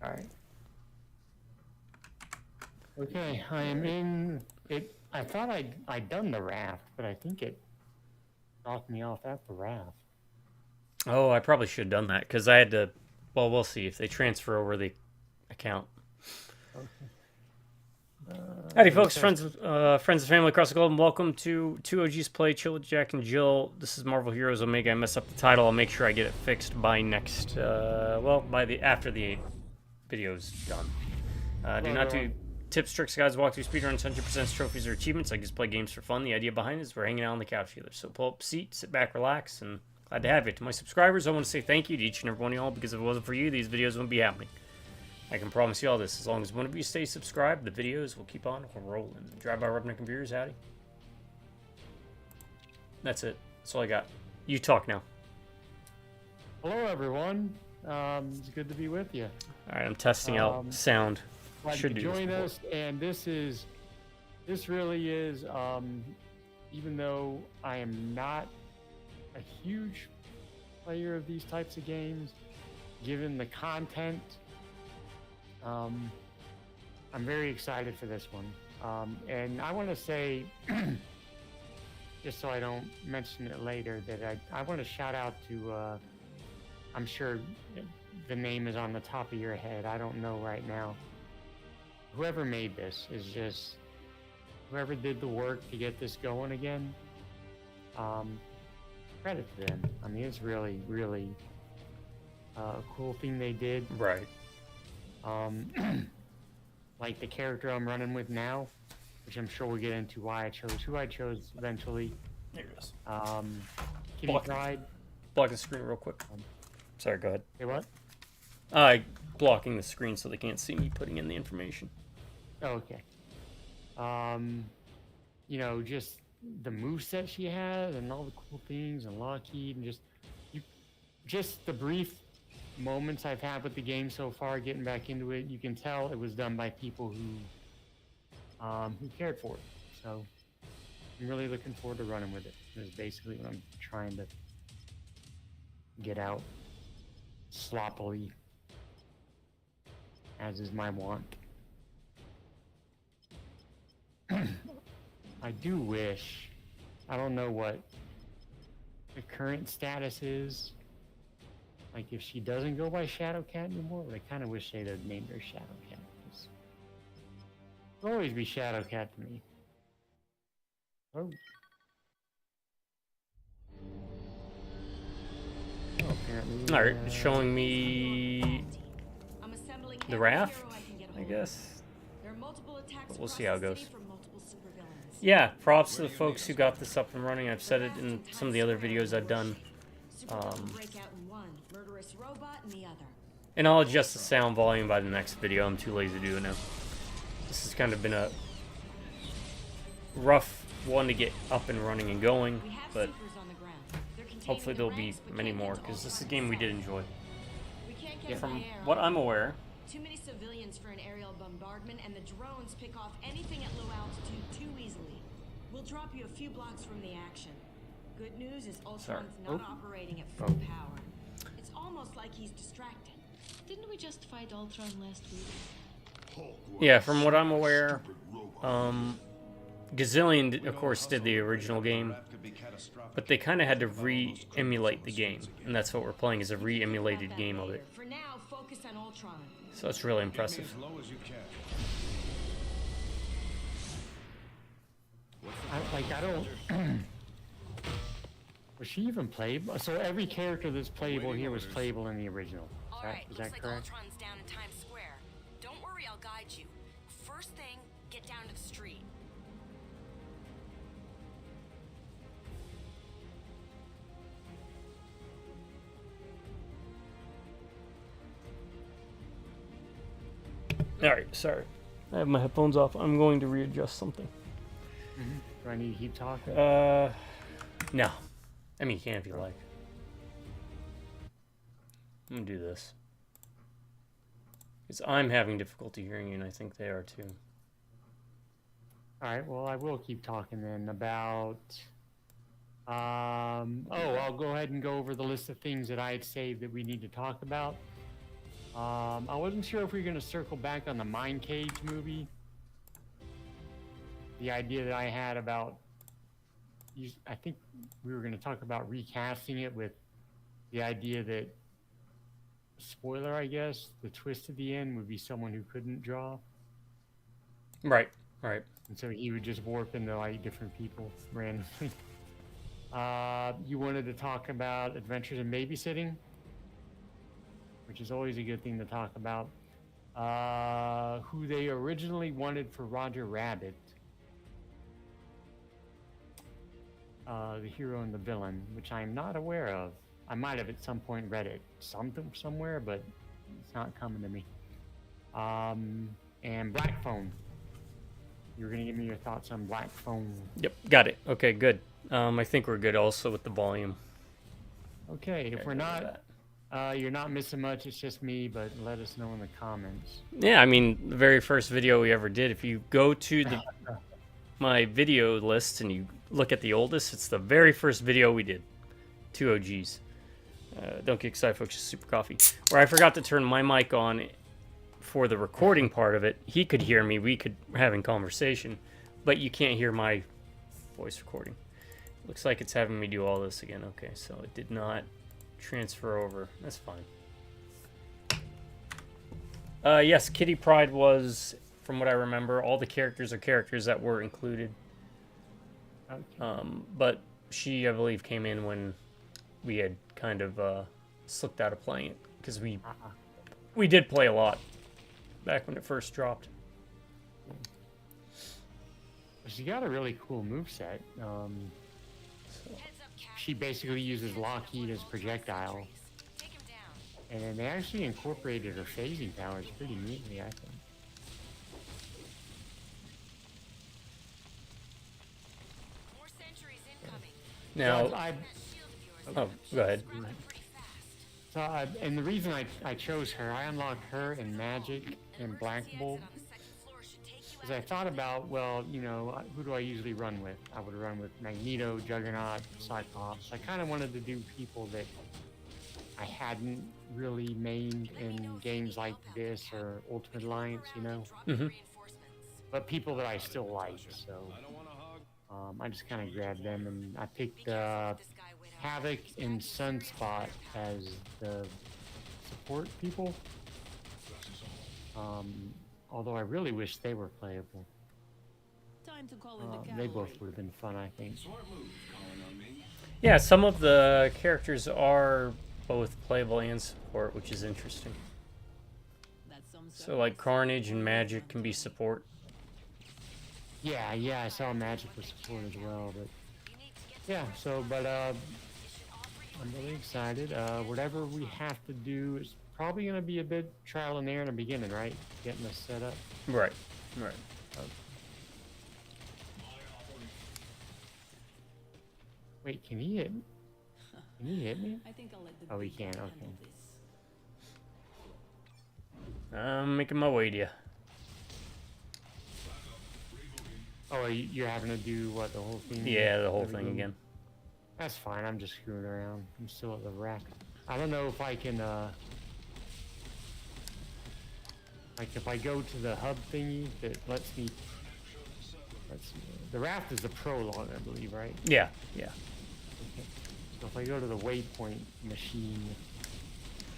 Alright. Okay, I am in it. I thought I'd done the raft, but I think it knocked me off at the raft. Oh, I probably should have done that because I had to. Well, we'll see if they transfer over the account. Okay. Howdy, folks, friends, friends and family across the globe, and welcome to Two OGs Play Chill with Jack and Jill. This is Marvel Heroes Omega. I mess up the title. I'll make sure I get it fixed by next. After the video's done. Do not do tips, tricks, guides, walkthroughs, speedruns, 100% trophies, or achievements. I just play games for fun. The idea behind it is we're hanging out on the couch together. So pull up a seat, sit back, relax, and glad to have you. To my subscribers, I want to say thank you to each and every one of y'all because if it wasn't for you, these videos wouldn't be happening. I can promise you all this. As long as one of you stay subscribed, the videos will keep on rolling. Drive by rubbing computers, howdy. That's it. That's all I got. You talk now. Hello, everyone. It's good to be with you. All right, I'm testing out sound. Glad you join us, and this really is, even though I am not a huge player of these types of games, given the content, I'm very excited for this one. And I want to say, just so I don't mention it later, that I want to shout out to, I'm sure the name is on the top of your head. I don't know right now. Whoever made this is just, whoever did the work to get this going again, credit to them. I mean, it's really, really a cool thing they did. Right. Like the character I'm running with now, which I'm sure we'll get into why I chose who I chose eventually. There it is. Kitty Pride. Block the screen real quick. Sorry, go ahead. Hey, what? Blocking the screen so they can't see me putting in the information. Oh, okay. You know, just the moveset she has and all the cool things and Lockheed and just the brief moments I've had with the game so far, getting back into it, you can tell it was done by people who cared for it. So I'm really looking forward to running with it. That's basically what I'm trying to get out sloppily, as is my want. I do wish, I don't know what the current status is. Like, if she doesn't go by Shadowcat anymore, but I kind of wish they'd have named her Shadowcat. It'll always be Shadowcat to me. Oh. Oh, apparently. Alright, it's showing me the raft, I guess. But we'll see how it goes. Yeah, props to the folks who got this up and running. I've said it in some of the other videos I've done. And I'll adjust the sound volume by the next video. I'm too lazy to do it now. This has kind of been a rough one to get up and running and going, but hopefully there'll be many more, because this is a game we did enjoy. From what I'm aware, too many civilians for an aerial bombardment, and the drones pick off anything at low altitude too easily. We'll drop you a few blocks from the action. Good news is Ultron's not operating at full power. It's almost like he's distracted. Didn't we just fight Ultron last week? Yeah, from what I'm aware, Gazillion, of course, did the original game, but they kind of had to re-emulate the game, and that's what we're playing, is a re-emulated game of it. For now, focus on Ultron. So it's really impressive. I don't... Was she even playable? So every character that's playable here was playable in the original. Is that like correct? Ultron's down in Times Square. Don't worry, I'll guide you. First thing, get down to the street. Alright, sorry. I have my headphones off. I'm going to readjust something. Do I need to keep talking? No. I mean, you can if you like. I'm gonna do this. Because I'm having difficulty hearing you, and I think they are too. Alright, well, I will keep talking then about... I'll go ahead and go over the list of things that I had saved that we need to talk about. I wasn't sure if we were going to circle back on the Mind Cage movie. The idea that I had about, I think we were going to talk about recasting it with the idea that, spoiler, I guess, the twist at the end would be someone who couldn't draw. Right, right. And so he would just warp into like different people randomly. You wanted to talk about Adventures in Babysitting, which is always a good thing to talk about. Who they originally wanted for Roger Rabbit, the hero and the villain, which I'm not aware of. I might have at some point read it somewhere, but it's not coming to me. And Black Phone. You were going to give me your thoughts on Black Phone. Yep, got it. Okay, good. I think we're good also with the volume. Okay, if we're not, you're not missing much. It's just me, but let us know in the comments. Yeah, I mean, the very first video we ever did, if you go to my video list and you look at the oldest, it's the very first video we did. 2 OGs. Don't get excited, folks. Just super coffee. Where I forgot to turn my mic on for the recording part of it. He could hear me. We could having conversation, but you can't hear my voice recording. Looks like it's having me do all this again. Okay, so it did not transfer over. That's fine. Yes, Kitty Pryde was, from what I remember, all the characters are characters that were included. Okay. But she, I believe, came in when we had kind of slipped out of playing it, because we did play a lot back when it first dropped. She got a really cool moveset. She basically uses Lockheed as projectile. And then they actually incorporated her phasing powers pretty neatly, I think. Now, oh, go ahead. So, and the reason I chose her, I unlocked her in Magic and Black Bolt. Because I thought about, well, you know, who do I usually run with? I would run with Magneto, Juggernaut, Cyclops. I kind of wanted to do people that I hadn't really mained in games like this or Ultimate Alliance, you know? Mm-hmm. But people that I still like, so I just kind of grabbed them, and I picked Havoc and Sunspot as the support people. Although I really wish they were playable. Time to call in the They cavalry. both would have been fun, I think. Yeah, some of the characters are both playable and support, which is interesting. That's some So, like, Carnage and Magic can be support. Yeah, I saw Magic was support as well, but yeah. So, but I'm really excited. Whatever we have to do is probably going to be a bit trial and error in the beginning, right? Getting us set up. Right, right. Wait, can he hit me? Can he hit me? I think I'll let the Oh, he big can, guy okay. handle this. I'm making my way to you. Oh, you're having to do what, the whole thing? Yeah, the whole Everything? thing again. That's fine. I'm just screwing around. I'm still at the rack. I don't know if I can, like if I go to the hub thingy that lets me, the raft is the prologue, I believe, right? Yeah, yeah. Okay. So if I go to the waypoint machine,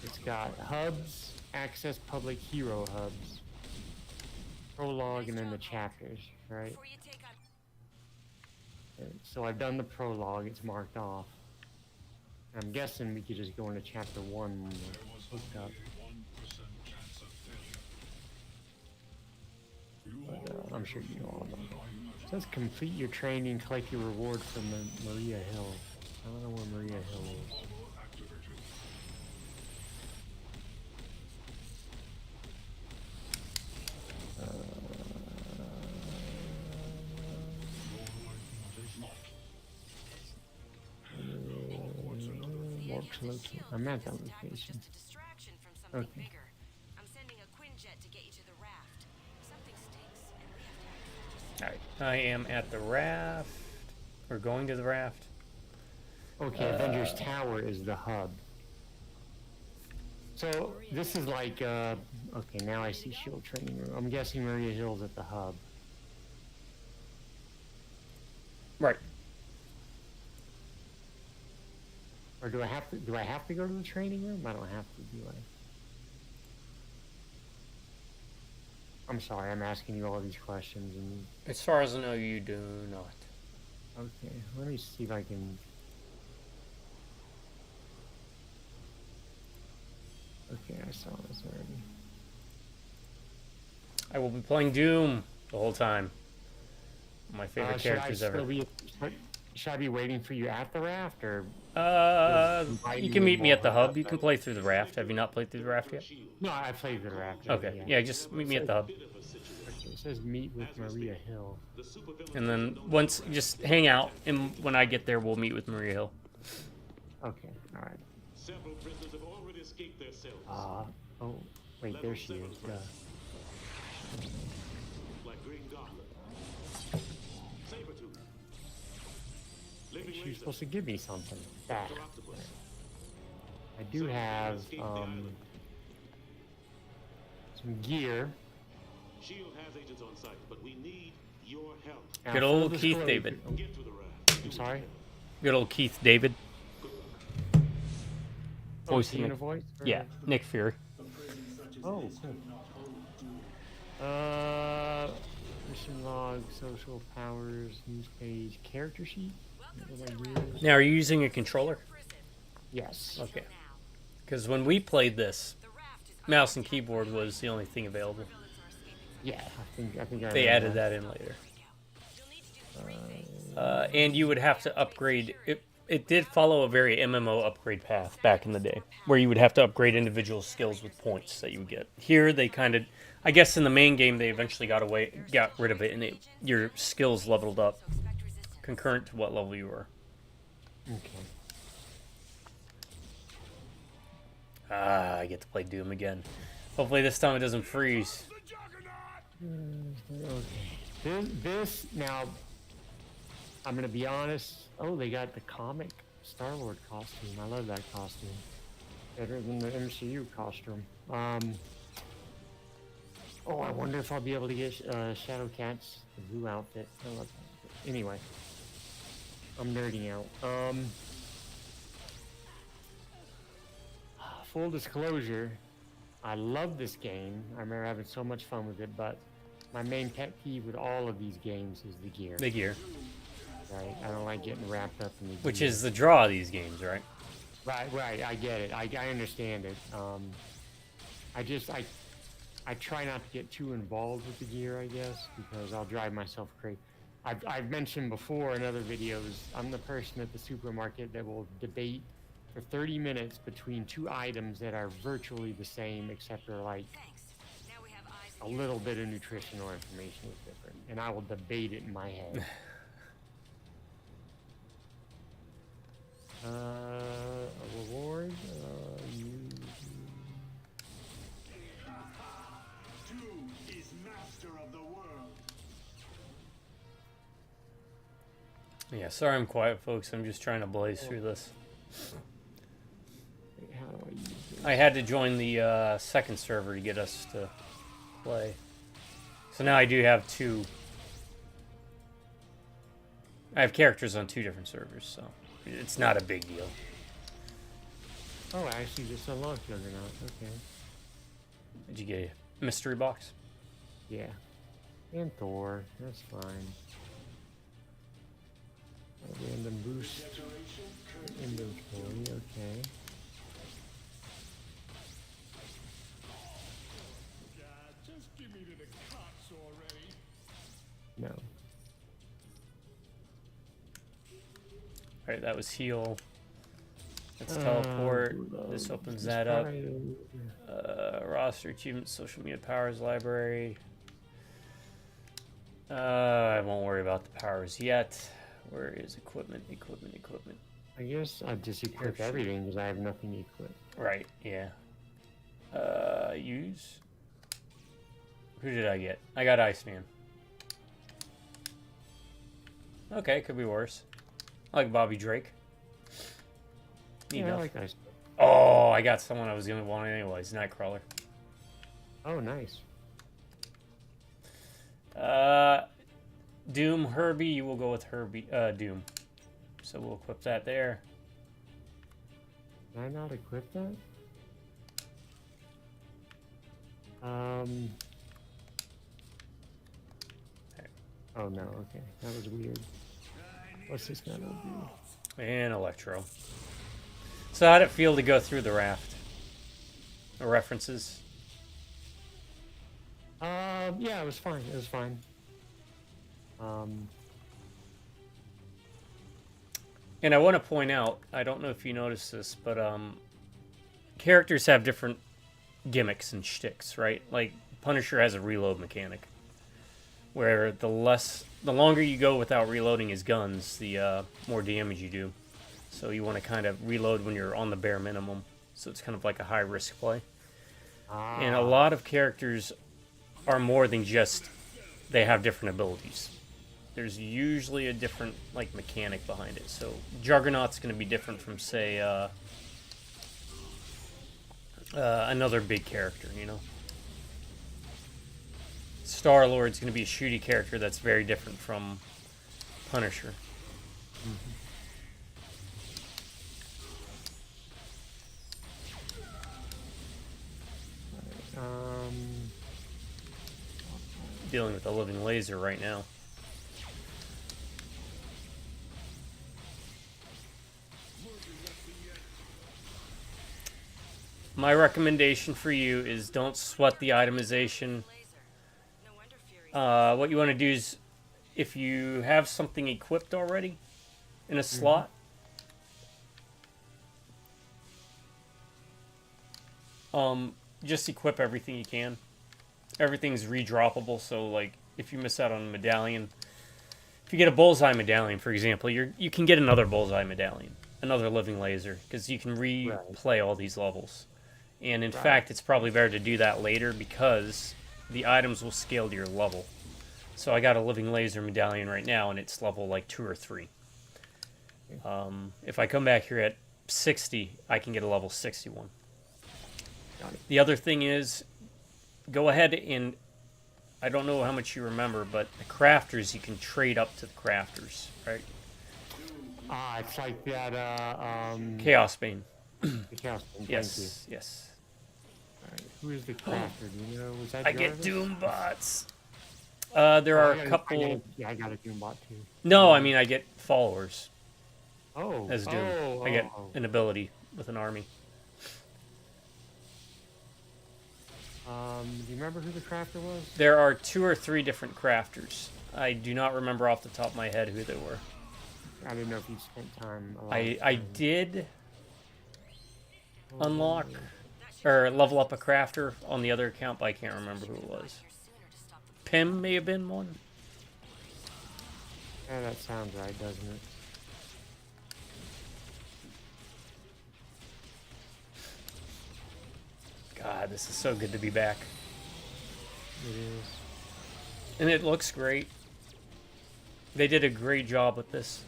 it's got hubs, access public hero hubs, prologue, and then the chapters, right? So I've done the prologue, it's marked off. I'm guessing we could just go into chapter 1 when we're hooked up. But, I'm sure you know all about it. It says complete your training, collect your reward from the Maria Hill. I don't know where Maria Hill is. I'm at that location. Okay. I'm sending a Quinjet to get you to the raft. Something stinks, and we have to act. Alright, I am at the raft. We're going to the raft. Okay, Avengers Tower is the hub. So this is like, okay, now I see shield training room. I'm guessing Maria Hill's at the hub. Right. Or do I have to go to the training room? I don't have to, do I? I'm sorry, I'm asking you all these questions and As far as I know, you do not. okay, let me see if I can. Okay, I saw this already. I will be playing Doom the whole time. My favorite Should I characters still ever. should I be waiting for you at the raft, or invite You you can in meet me more? at the hub. You can play through the raft. Have you not played through the raft yet? No, I played the raft. Okay. Already, Yeah, just meet me at the hub. Okay, it says meet with Maria Hill. And then once, just hang out, and when I get there, we'll meet with Maria Hill. Okay, all right. Several prisoners have already escaped their cells. Oh, wait, there she is. Like Green Goblin. Sabretooth. Living She's Razor. supposed to give me something back. Dr. Octopus. I do have some gear. Shield has agents on site, but we need your help. Now, Good full old Keith disclosure- David. Get to the raft. I'm sorry. Good old Keith David. Voice Seeing Nick. a voice? Or- Yeah, Nick Fury. Oh, cool. Mission log, social powers, news page, character sheet. What do I use? Now, are you using a controller? Yes. Okay. Because when we played this, mouse and keyboard was the only thing available. Yeah, I think I They remember added that in later. And you would have to upgrade. It did follow a very MMO upgrade path back in the day, where you would have to upgrade individual skills with points that you would get. Here, they kind of, I guess in the main game, they eventually got rid of it, and your skills leveled up concurrent to what level you were. Okay. I get to play Doom again. Hopefully this time it doesn't freeze. Okay. This now, I'm gonna be honest. Oh, they got the comic Star-Lord costume. I love that costume. Better than the MCU costume. Oh, I wonder if I'll be able to get Shadowcat's blue outfit. I love that. Anyway, I'm nerding out. Full disclosure, I love this game. I remember having so much fun with it, but my main pet peeve with all of these games is the gear. The gear. Right? I don't like getting wrapped up in the gear. Which is the draw of these games, right? Right, I get it. I understand it. I try not to get too involved with the gear, I guess, because I'll drive myself crazy. I've mentioned before in other videos, I'm the person at the supermarket that will debate for 30 minutes between two items that are virtually the same, except for like a little bit of nutritional information is different, and I will debate it in my head. A reward. Doom is master of the world. Yeah, sorry I'm quiet, folks. I'm just trying to blaze through this. Wait, how do I use this? I had to join the second server to get us to play. So now I do have two. I have characters on two different servers, so it's not a big deal. Oh, I actually just unlocked Juggernaut. Okay. Did you get a mystery box? Yeah. And Thor. That's fine. A random boost. Inventory. Okay. Just give me to the cops already. No. Alright, that was heal. Let's teleport. This opens that up. Roster, achievements, social media powers, library. I won't worry about the powers yet. Where is equipment? I guess I'll just equip everything because I have nothing to equip. Right, yeah. Use. Who did I get? I got Iceman. Okay, could be worse. I like Bobby Drake. Yeah, I like Ice. Oh, I got someone I was gonna want anyways. Nightcrawler. Oh, nice. Doom, Herbie. You will go with Herbie. Doom. So we'll equip that there. Can I not equip that? Um. Oh no. Okay, that was weird. What's this gonna do? And Electro. So how'd it feel to go through the raft? The references? Yeah, it was fine. It was fine. And I want to point out, I don't know if you noticed this, but characters have different gimmicks and shticks, right? Like Punisher has a reload mechanic, where the longer you go without reloading his guns, the more damage you do. So you want to kind of reload when you're on the bare minimum. So it's kind of like a high risk play. And a lot of characters are more than just they have different abilities. There's usually a different like mechanic behind it. So Juggernaut's going to be different from say another big character, you know. Star-Lord's going to be a shooty character that's very different from Punisher. Dealing with a living laser right now. My recommendation for you is don't sweat the itemization. What you want to do is, if you have something equipped already in a slot, just equip everything you can. Everything's redroppable, so like if you miss out on a medallion, if you get a bullseye medallion, for example, you can get another bullseye medallion, another living laser, because you can replay all these levels. And in fact, it's probably better to do that later because the items will scale to your level. So I got a living laser medallion right now, and it's level like 2 or 3. If I come back here at 60, I can get a level 61. The other thing is, go ahead and, I don't know how much you remember, but the crafters, you can trade up to the crafters, right? It's like that, Chaos Bane. the Chaos Bane, Yes, yes. Alright, who is the crafter? Do you know? Was that I get Jarvis? Doom bots. There are a couple... I got a Doom bot too. No, I mean, I get followers Oh. as Doom. I get an ability with an army. Do you remember who the crafter was? There are 2 or 3 different crafters. I do not remember off the top of my head who they were. I didn't know if you spent time. I did unlock or level up a crafter on the other account, but I can't remember who it was. Pim may have been one. Yeah, that sounds right, doesn't it? God, this is so good to be back. It is. And it looks great. They did a great job with this.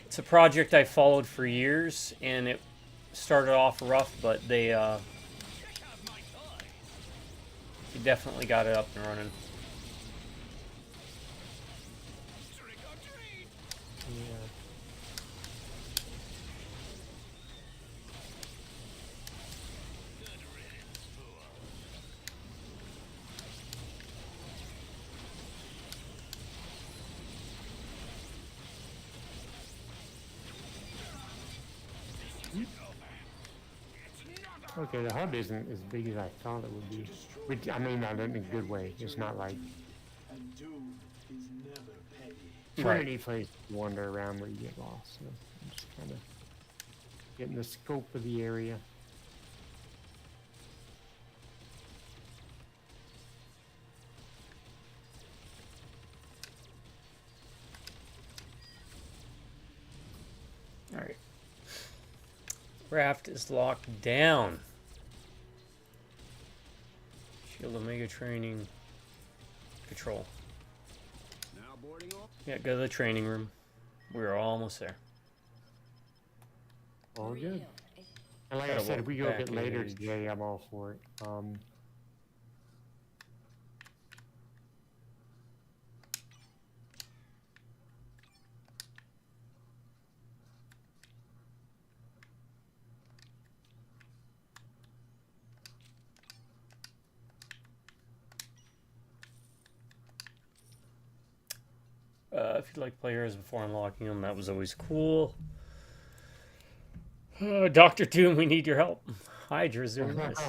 It's a project I followed for years, and it started off rough, but they definitely got it up and running. Yeah. Okay, the hub isn't as big as I thought it would be. Which, I mean, not in a good way. It's not like Trinity place to wander around where you get lost. So I'm just kind of getting the scope of the area. All right. Raft is locked down. Shield Omega training. Control. Yeah, go to the training room. We're almost there. All good. And like I said, if we go a bit later today, I'm all for it. If you'd like to play heroes before unlocking them, that was always cool. Doctor Doom, we need your help. Hydra's doing this.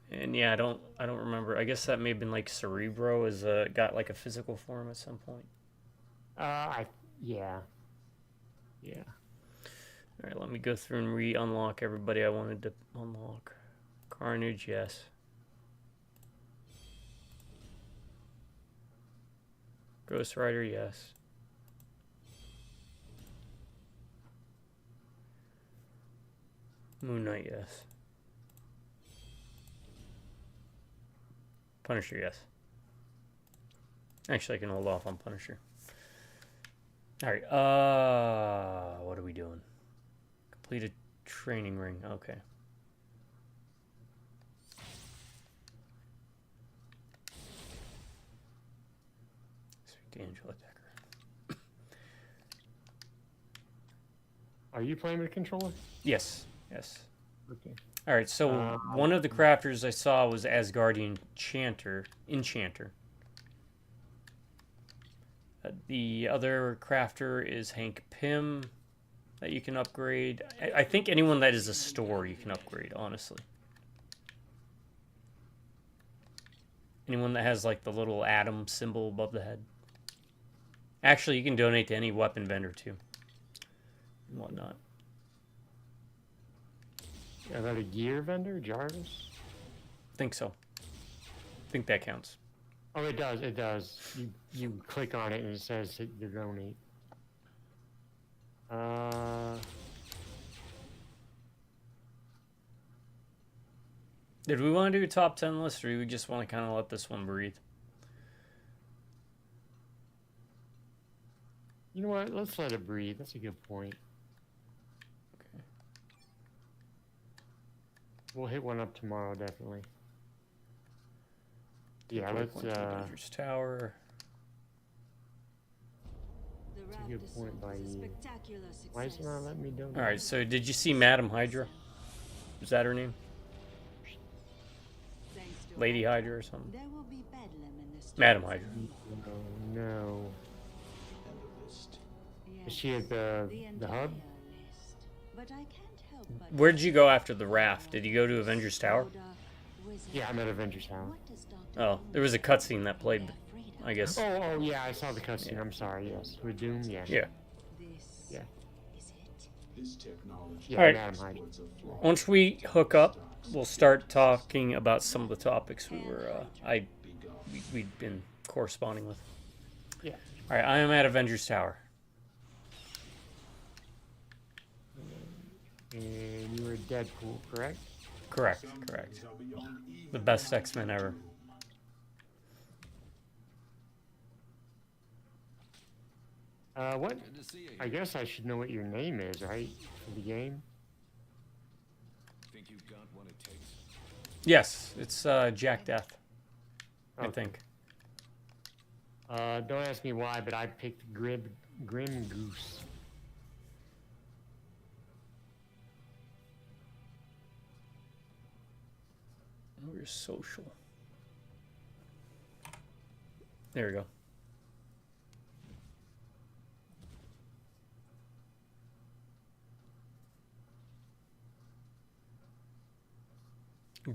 And yeah, I don't remember. I guess that may have been like Cerebro is got like a physical form at some point. Yeah. All right, let me go through and re-unlock everybody I wanted to unlock. Carnage, yes. Ghost Rider, yes. Moon Knight, yes. Punisher, yes. Actually, I can hold off on Punisher. Alright, what are we doing? Complete a training ring, okay. Sweet Angela Decker. Are you playing with a controller? Yes, yes. Okay. Alright, so one of the crafters I saw was Asgardian Enchanter. The other crafter is Hank Pym that you can upgrade. I think anyone that is a store you can upgrade, honestly. Anyone that has like the little atom symbol above the head. Actually, you can donate to any weapon vendor too. And whatnot. Is that a gear vendor, Jarvis? Think so. Think that counts. Oh, it does. It does. You click on it and it says hit your donate. Did we want to do a top 10 list, or do we just want to kind of let this one breathe? You know what? Let's let it breathe. That's a good point. Okay. We'll hit one up tomorrow, definitely. Yeah, let's. Avengers Tower. That's a good point by you. Why is it not letting me donate? All right. So, did you see Madam Hydra? Is that her name? Lady Hydra or something? Madam Hydra. No. Is she at the hub? Where did you go after the raft? Did you go to Avengers Tower? Yeah, I'm at Avengers Tower. Oh, there was a cutscene that played, I guess. Oh, yeah, I saw the cutscene. I'm sorry, yes. With Doom, yeah. Yeah. Yeah. All right. Madam Hydra. Once we hook up, we'll start talking about some of the topics we'd been corresponding with. Yeah. All right, I am at Avengers Tower. And you were Deadpool, correct? Correct. The best X-Men ever. What? I guess I should know what your name is, right? For the game? Think you've got what it takes? Yes, it's Jack Death, I Okay. think. Don't ask me why, but I picked Grim Goose. Where's social? There we go.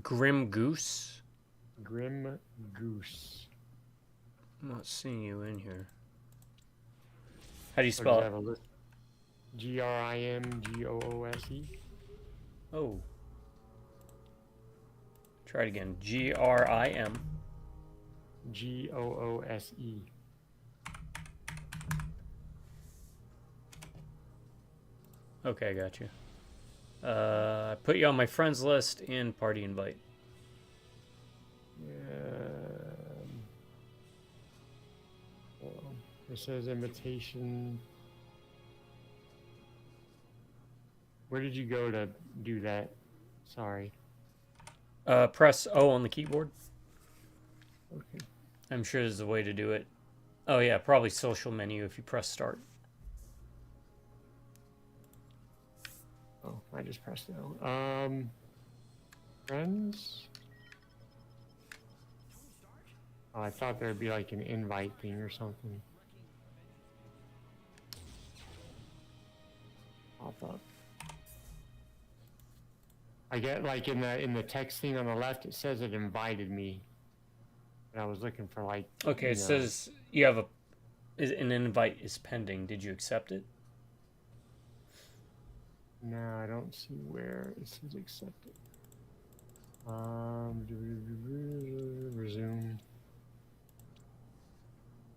Grim Goose? Grim Goose. I'm not seeing you in here. How do you Or spell does it it? have a list? Grimgoose. Oh. Try it again. Grim. Goose. Okay, I got you. I put you on my friends list in party invite. It says invitation. Where did you go to do that? Sorry. Press O on the keyboard. Okay. I'm sure there's a way to do it. Oh yeah, probably social menu if you press start. Oh, I just pressed O. Friends? Oh, I thought there'd be like an invite thing or something. Pop up. I get like in the text thing on the left, it says it invited me. But I was looking for like. Okay, it says you have an invite is pending. Did you accept it? No, I don't see where it says accepted. Resume.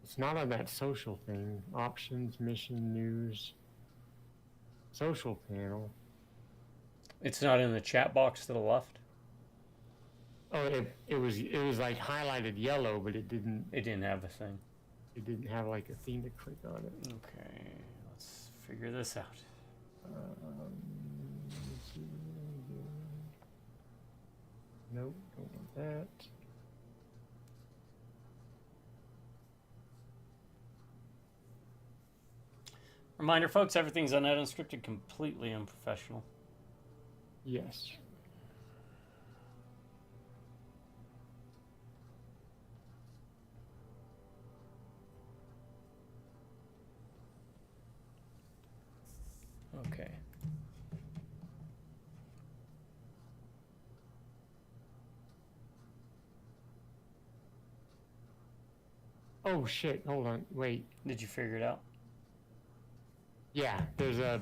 It's not on that social thing. Options, mission, news, social panel. It's not in the chat box to the left. Oh, it was like highlighted yellow, but it didn't. It didn't have a thing. It didn't have like a thing to click on it. Okay, let's figure this out. Let's see. Nope, don't want that. Reminder, folks, everything's on unscripted, completely unprofessional. Yes. Okay. Oh shit! Hold on. Wait. Did you figure it out? Yeah, there's a.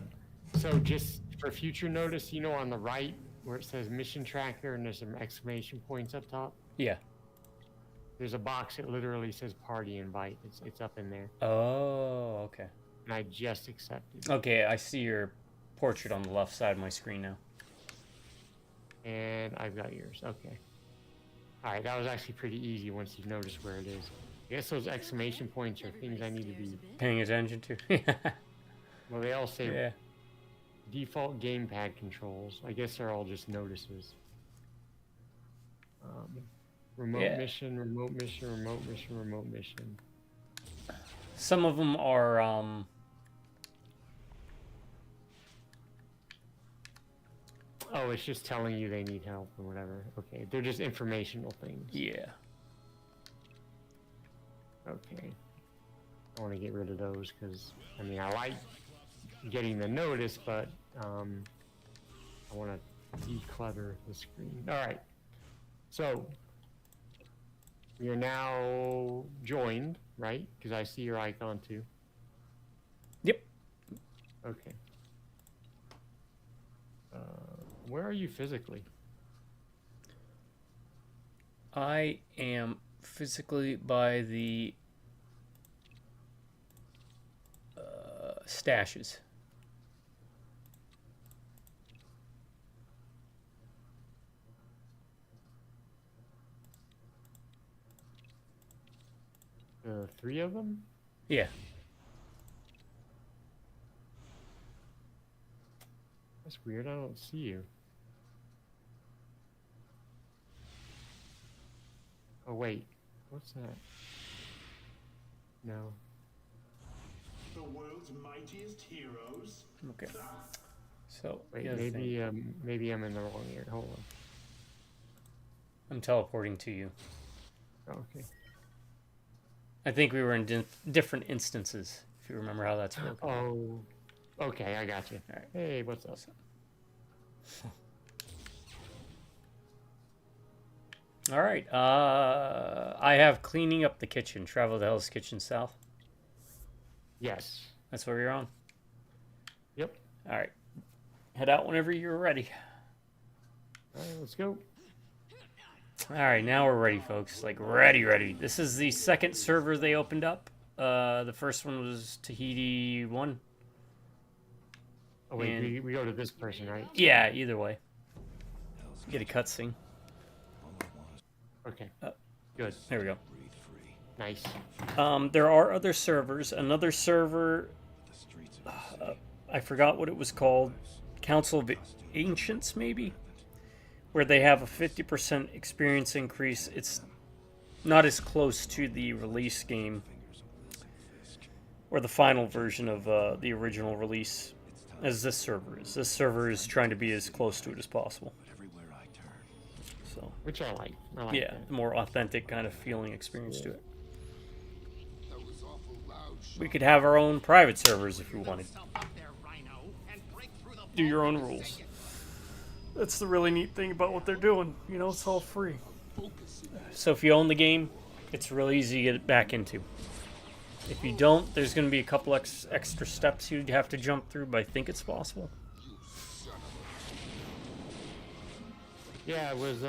So just for future notice, you know, on the right where it says mission tracker and there's some exclamation points up top. Yeah. There's a box that literally says party invite. It's up in there. Oh, okay. And I just accepted. Okay, I see your portrait on the left side of my screen now. And I've got yours. Okay. All right, that was actually pretty easy once you've noticed where it is. I guess those exclamation points are things I need to be paying attention to. Well, they all say Yeah. default gamepad controls. I guess they're all just notices. Remote mission, remote mission, remote mission, remote mission. Some of them are Oh, it's just telling you they need help or whatever. Okay, they're just informational things. Yeah. Okay. I want to get rid of those because, I mean, I like getting the notice, but I want to declutter the screen. All right. So, you're now joined, right? Because I see your icon too. Yep. Okay. Where are you physically? I am physically by the stashes. The three of them? Yeah. That's weird. I don't see you. Oh, wait. What's that? No. The world's mightiest heroes. Okay. So Wait, the other thing, maybe I'm in the wrong area. Hold on. I'm teleporting to you. Okay. I think we were in different instances, if you remember how that's working. Oh, okay, I got you. All right. Hey, what's up? All right. I have cleaning up the kitchen. Travel to Hell's Kitchen South. Yes. That's where you're on. Yep. All right. Head out whenever you're ready. All right, let's go. All right, now we're ready, folks. Like, ready. This is the second server they opened up. The first one was Tahiti 1. Oh, wait, And- we go to this person, right? Yeah, either way. Get a cutscene. Okay. Good. There we go. Breathe free. Nice. There are other servers. Another server, The streets of the city. I forgot what it was called. Council of Ancients, maybe, where they have a 50% experience increase. It's not as close to the release game or the final version of the original release as this server is. This server is trying to be as close to it as possible. So, Which I like. I like yeah, that. more authentic kind of feeling experience to it. That was awful loud. We could have our own private servers if we wanted. Do your own rules. That's the really neat thing about what they're doing. You know, it's all free. So if you own the game, it's really easy to get it back into. If you don't, there's going to be a couple extra steps you'd have to jump through, but I think it's possible. Yeah, it was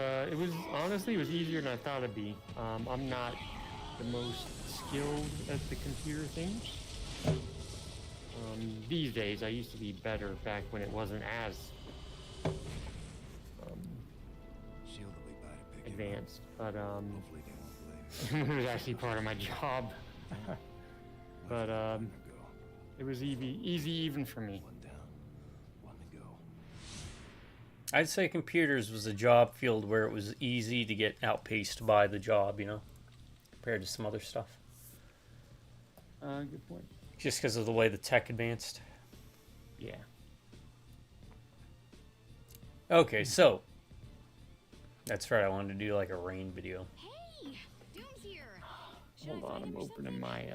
honestly, it was easier than I thought it'd be. I'm not the most skilled at the computer things. These days, I used to be better back when it wasn't as advanced, but it was actually part of my job. But it was easy even for me. I'd say computers was a job field where it was easy to get outpaced by the job, you know, compared to some other stuff. Good point. Just because of the way the tech advanced. Yeah. Okay, so that's right. I wanted to do like a rain video. Hey, Doom's here. Hold on, I'm opening my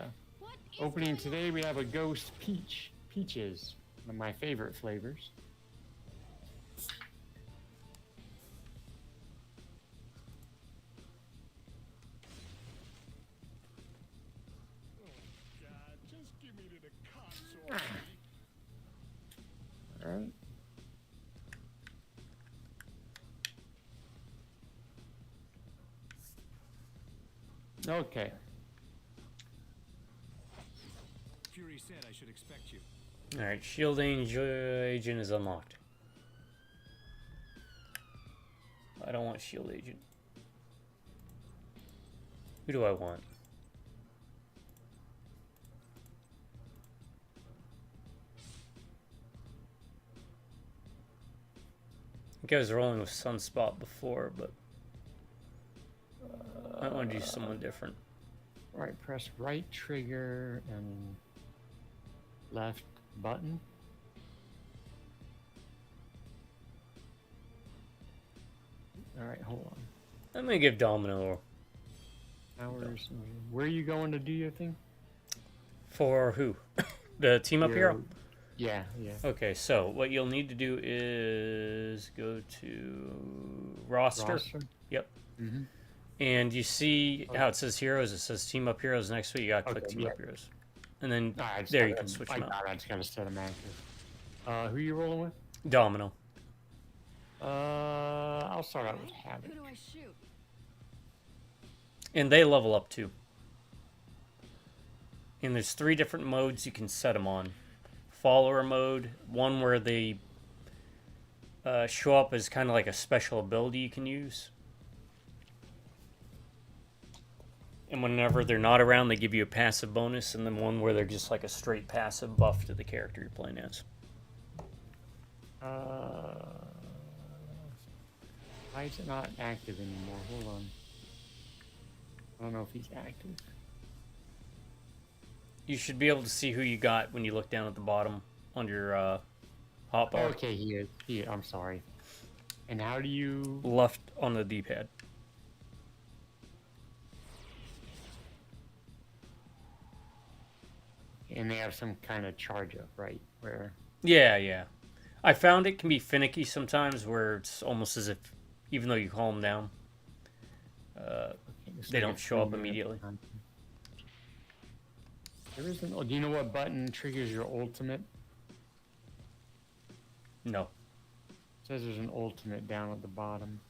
opening today. We have a ghost peach. Peaches, one of my favorite flavors. All right. Okay. Fury said I should expect you. All right, Shield Agent is unlocked. I don't want Shield Agent. Who do I want? I think I was rolling with Sunspot before, but I want to do someone different. All right, press right trigger and left button. All right, hold on. I'm gonna give Domino Hours. Where are you going to do your thing? for who? The team up hero? Yeah, yeah. Okay, so what you'll need to do is go to roster. Yep. Mm-hmm. And you see how it says heroes. It says team up heroes next to it. You gotta click Okay, team yeah. up heroes, and then All right, there you can switch I them out. got it. I just gotta set them active. Who you rolling with? Domino. I'll start out with Who Havoc. do I shoot? And they level up too. And there's 3 different modes you can set them on. Follower mode, one where they show up as kind of like a special ability you can use. And whenever they're not around, they give you a passive bonus. And then one where they're just like a straight passive buff to the character you're playing as. Why is it not active anymore? Hold on. I don't know if he's active. You should be able to see who you got when you look down at the bottom on your hotbar. Okay, he is. I'm sorry. And how do you... Left on the D-pad. And they have some kind of charge up, right? Where... Yeah, yeah. I found it can be finicky sometimes where it's almost as if, even though you calm them down, they don't show up immediately. There isn't... Oh, do you know what button triggers your ultimate? No. It says there's an ultimate down at the bottom.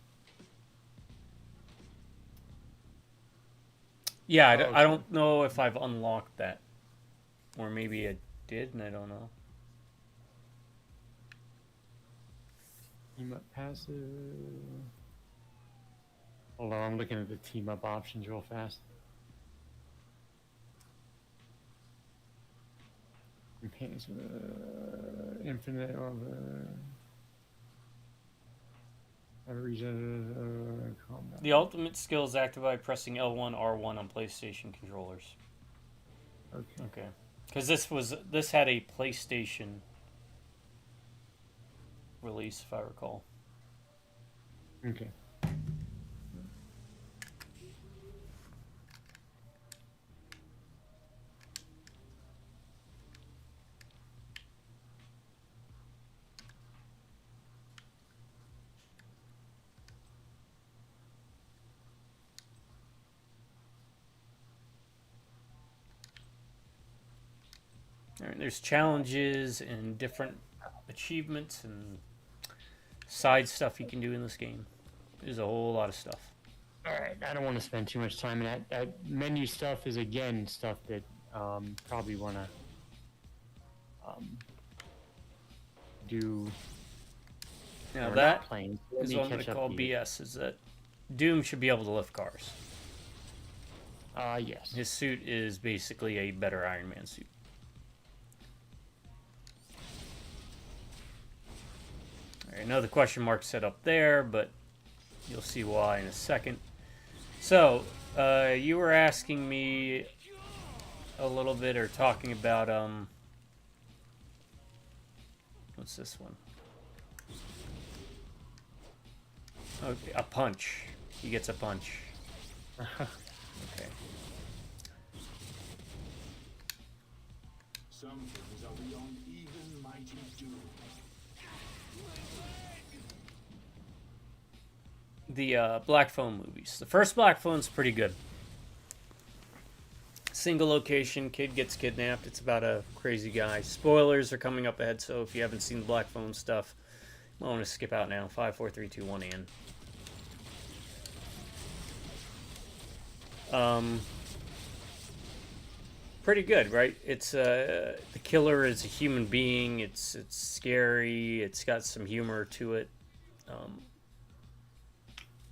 Yeah, Oh, I don't know if I've unlocked that. Or maybe I did, and I don't know. Team up passive... Hold on, I'm looking at the team up options real fast. Infinite of Combat. The ultimate skill is active by pressing L1, R1 on PlayStation controllers. Okay. Okay. Because this had a PlayStation release, if I recall. Okay. All right, there's challenges and different achievements and side stuff you can do in this game. There's a whole lot of stuff. All right. I don't want to spend too much time in that. That menu stuff is again stuff that probably want to do. Now or that not playing. So let is me what I'm going catch to up call to you. BS, is that Doom should be able to lift cars. Yes. His suit is basically a better Iron Man suit. All right, another question mark set up there, but you'll see why in a second. So, you were asking me a little bit, or talking about, what's this one? Okay, a punch. He gets a punch. Okay. Some things are beyond even mighty doom. The Black Phone movies. The first Black Phone's pretty good. Single location, kid gets kidnapped. It's about a crazy guy. Spoilers are coming up ahead, so if you haven't seen the Black Phone stuff, I want to skip out now. 5, 4, 3, 2, 1, and. Pretty good, right? It's the killer is a human being. It's scary. It's got some humor to it.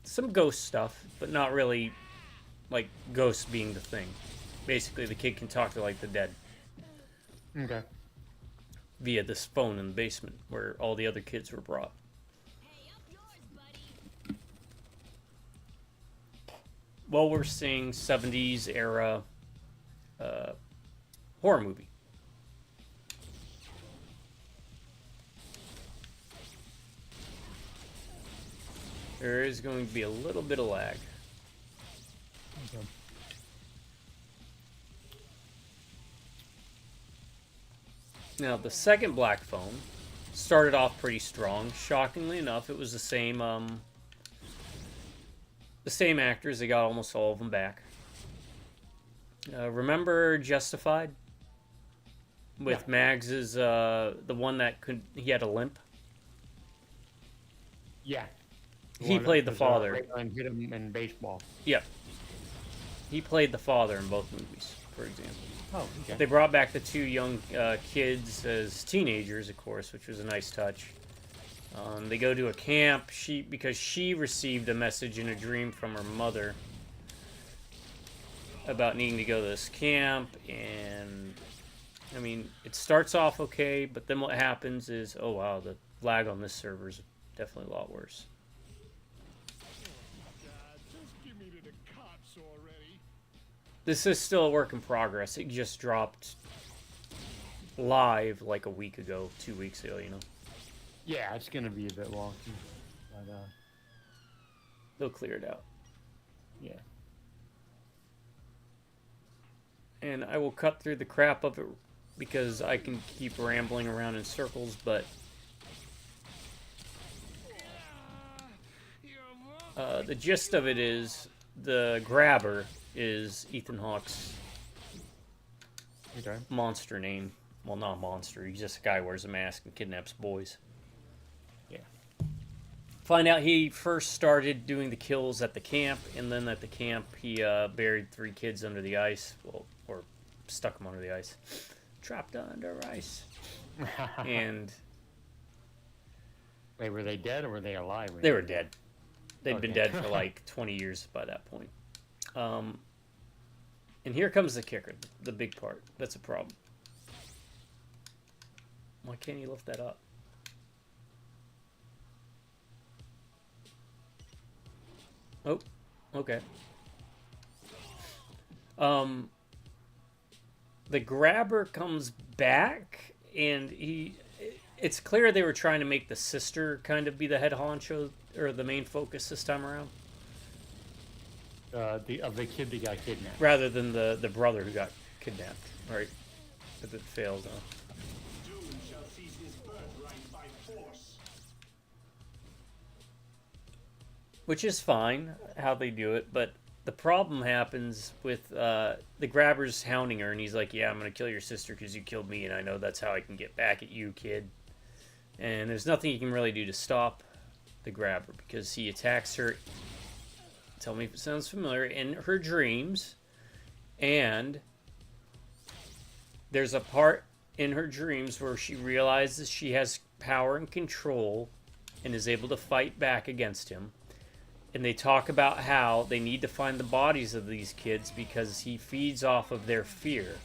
Some ghost stuff, but not really like ghosts being the thing. Basically, the kid can talk to like the dead Okay. via this phone in the basement where all the other kids were brought. Well, we're seeing 70s era horror movie. There is going to be a little bit of lag. Okay. Now, the second Black Phone started off pretty strong. Shockingly enough, it was the same actors. They got almost all of them back. Remember Justified? With Mags's, the one that he had a limp? Yeah. He played the father. And hit him in baseball. Yep. He played the father in both movies, for example. Oh, okay. They brought back the two young kids as teenagers, of course, which was a nice touch. They go to a camp because she received a message in a dream from her mother about needing to go to this camp, and I mean, it starts off okay, but then what happens is, oh wow, the lag on this server is definitely a lot worse. This is still a work in progress. It just dropped live like a week ago, 2 weeks ago, you know. Yeah, it's gonna be a bit wonky, but They'll clear it out. yeah. And I will cut through the crap of it because I can keep rambling around in circles, but the gist of it is the grabber is Ethan Hawke's monster name. Well, not monster. He's just a guy who wears a mask and kidnaps boys. Yeah. Find out he first started doing the kills at the camp, and then at the camp he buried 3 kids under the ice. Well, or stuck them under the ice. Trapped under ice. And Wait, were they dead or were they alive? they were dead. They'd been Okay. dead for like 20 years by that point. And here comes the kicker, the big part. That's a problem. Why can't you lift that up? Oh, okay. The grabber comes back, and it's clear they were trying to make the sister kind of be the head honcho or the main focus this time around, The kid that got kidnapped. rather than the brother who got kidnapped, right? If it failed, Doom shall seize his birthright by force. which is fine how they do it, but the problem happens with the grabber's hounding her, and he's like, "Yeah, I'm gonna kill your sister because you killed me, and I know that's how I can get back at you, kid." And there's nothing you can really do to stop the grabber because he attacks her. Tell me if it sounds familiar. In her dreams, and there's a part in her dreams where she realizes she has power and control and is able to fight back against him. And they talk about how they need to find the bodies of these kids because he feeds off of their fear.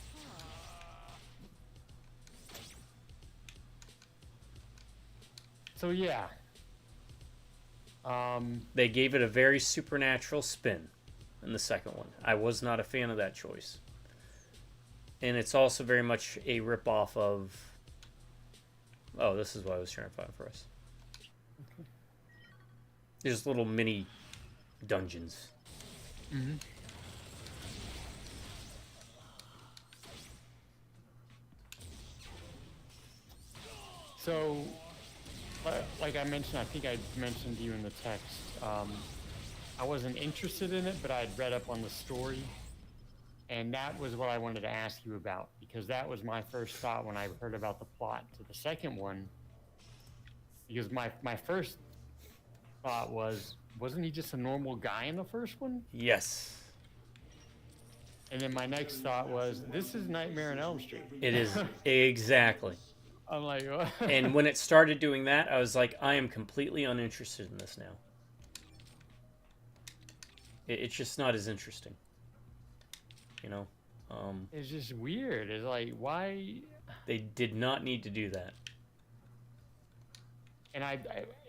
So yeah. They gave it a very supernatural spin in the second one. I was not a fan of that choice. And it's also very much a ripoff of... Oh, this is what I was trying to find for us. Okay. There's little mini dungeons. Mm-hmm. So, like I mentioned, I think I mentioned to you in the text, I wasn't interested in it, but I'd read up on the story. And that was what I wanted to ask you about, because that was my first thought when I heard about the plot to the second one. Because my first thought wasn't he just a normal guy in the first one? Yes. And then my next thought was, this is Nightmare on Elm Street. It is, exactly. I'm like, what? And when it started doing that, I was like, I am completely uninterested in this now. It's just not as interesting. You know? It's just weird. It's like, why? They did not need to do that. And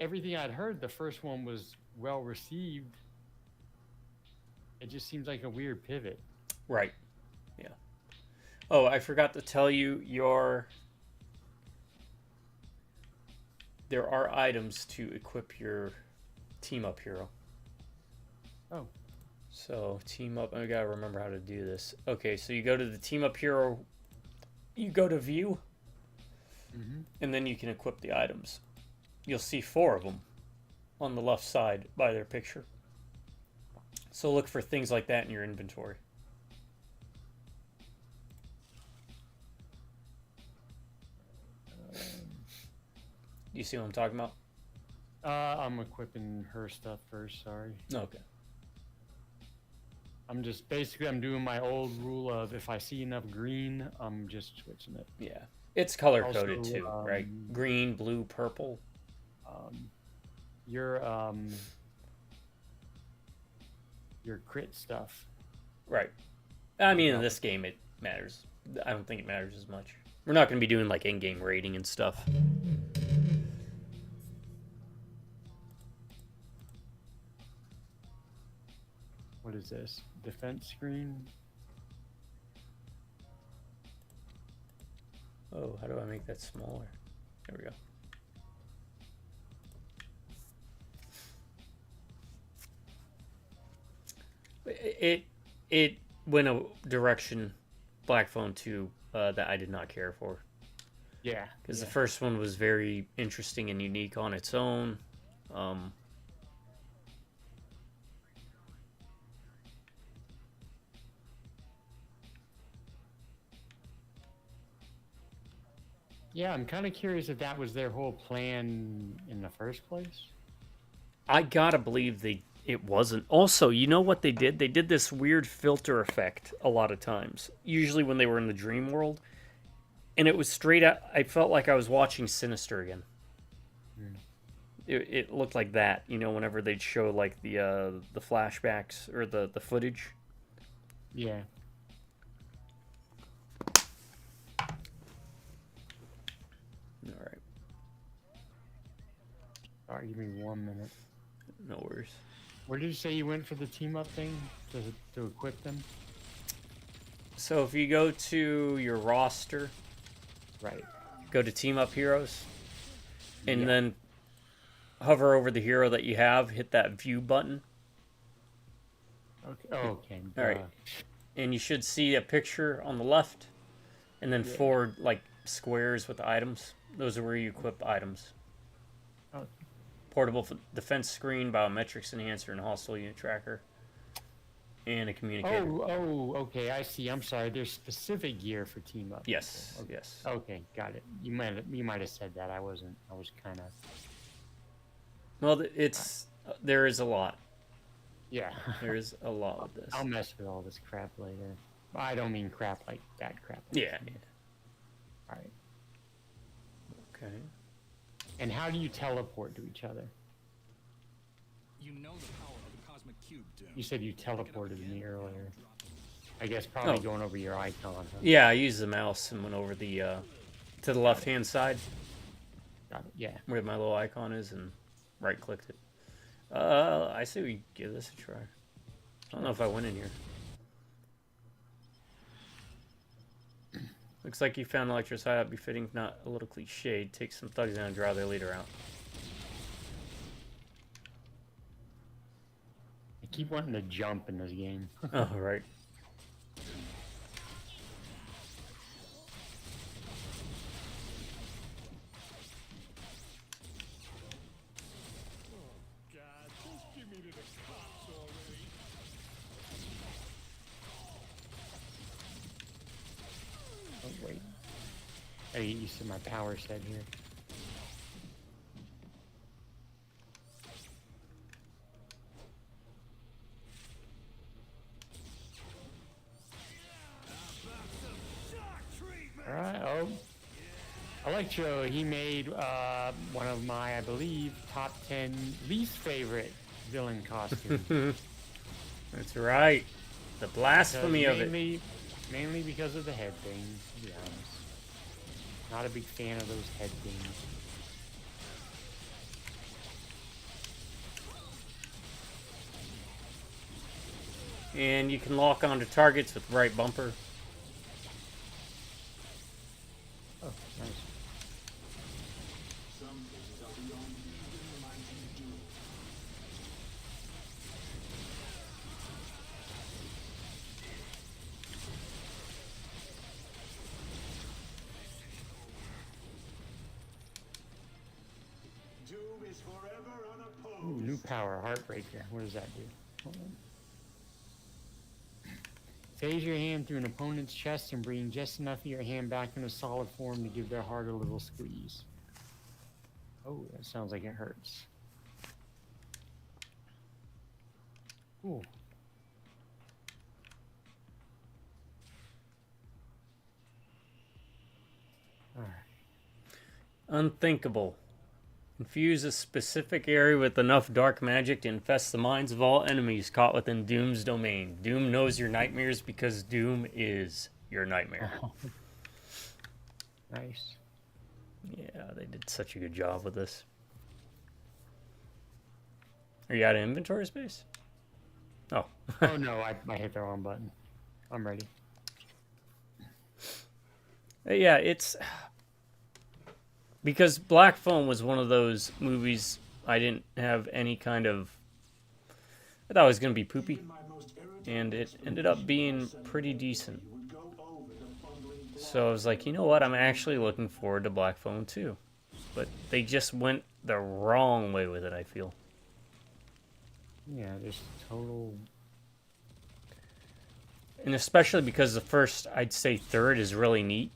everything I'd heard, the first one was well received. It just seems like a weird pivot. Right. Yeah. Oh, I forgot to tell you, there are items to equip your team up hero. Oh. So team up, I gotta remember how to do this. Okay, so you go to the team up hero, you go to view, and then you can equip the items. You'll see 4 of them on the left side by their picture. So look for things like that in your inventory. You see what I'm talking about? I'm equipping her stuff first, sorry. Okay. I'm doing my old rule of if I see enough green, I'm just switching it. Yeah. It's color coded Also, too, right? Green, blue, purple. Your crit stuff. Right. I mean, in this game, it matters. I don't think it matters as much. We're not going to be doing like in-game rating and stuff. What is this? Defense screen? Oh, how do I make that smaller? There we go. It went a direction, Black Phone 2, that I did not care for. Yeah. Because the first one was very interesting and unique on its own. Yeah, I'm kind of curious if that was their whole plan in the first place. I gotta believe it wasn't. Also, you know what they did? They did this weird filter effect a lot of times. Usually when they were in the dream world. And it was straight out. I felt like I was watching Sinister again. It looked like that, you know, whenever they'd show like the flashbacks or the footage. Yeah. All right. All right, give me 1 minute. No worries. Where did you say you went for the team up thing to equip them? So if you go to your roster, Right. go to Team Up Heroes, and Yeah. then hover over the hero that you have, hit that view button, Okay. Oh, okay. All right. and you should see a picture on the left, and then 4 like squares with items. Those are where you equip items. Okay. Portable defense screen, biometrics enhancer, and hostile unit tracker, and a communicator. Oh, okay. I see. I'm sorry. There's specific gear for team up. Yes, people. Okay. yes. Okay, got it. You might have said that. I wasn't. I was kind of. Well, there is a lot. Yeah. There is a lot with this. I'll mess with all this crap later. I don't mean crap like bad crap. Yeah. All right. Okay. And how do you teleport to each other? You know the power of the cosmic cube, Doom. You said you teleported me earlier. I guess probably going over your icon. Huh? Yeah, I used the mouse and went over the to the left-hand side. Got it. Yeah. Where my little icon is, and right-clicked it. I say we give this a try. I don't know if I went in here. Looks like you found Electra's hideout befitting, if not a little cliched. Take some thugs down and draw their leader out. I keep wanting to jump in this game. Oh, right. God, just give me to the cops already. Oh, wait. I get used to my power set here. Alright, oh. Electro, he made one of my, I believe, top 10 least favorite villain costumes. That's right. The blasphemy of it. Mainly because of the head thing, to be honest. Not a big fan of those head things. And you can lock onto targets with right bumper. Oh, nice. Some things are beyond even mighty Doom. Doom is forever unopposed. Ooh, new power, Heartbreaker. What does that do? Hold on. Phase your hand through an opponent's chest and bring just enough of your hand back in a solid form to give their heart a little squeeze. Oh, that sounds like it hurts. Ooh. Alright. Unthinkable. Infuse a specific area with enough dark magic to infest the minds of all enemies caught within Doom's domain. Doom knows your nightmares because Doom is your nightmare. Nice. Yeah, they did such a good job with this. Are you out of inventory space? Oh. Oh no, I hit the wrong button. I'm ready. Yeah, it's... Because Black Phone was one of those movies I didn't have any kind of... I thought it was going to be poopy. And it ended up being pretty decent. So I was like, you know what? I'm actually looking forward to Black Phone 2. But they just went the wrong way with it, I feel. Yeah, there's total... And especially because the first, I'd say third, is really neat.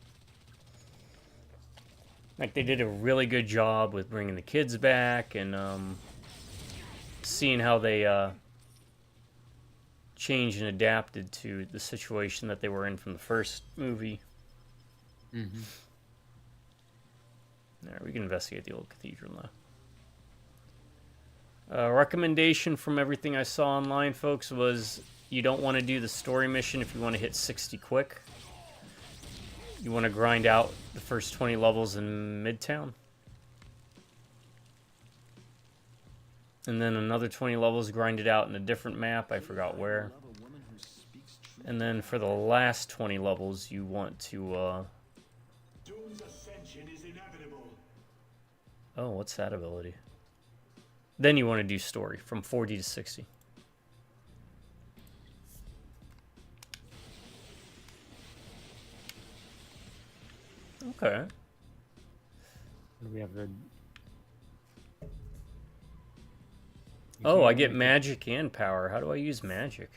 Like, they did a really good job with bringing the kids back and seeing how they changed and adapted to the situation that they were in from the first movie. Mm-hmm. There, we can investigate the old cathedral now. Recommendation from everything I saw online, folks, was you don't want to do the story mission if you want to hit 60 quick. You want to grind out the first 20 levels in Midtown. And then another 20 levels grinded out in a different map. I forgot where. And then for the last 20 levels, you want to, Doom's ascension is inevitable. Oh, what's that ability? Then you want to do story from 40 to 60. Okay. We have the. Oh, I get magic and power. How do I use magic?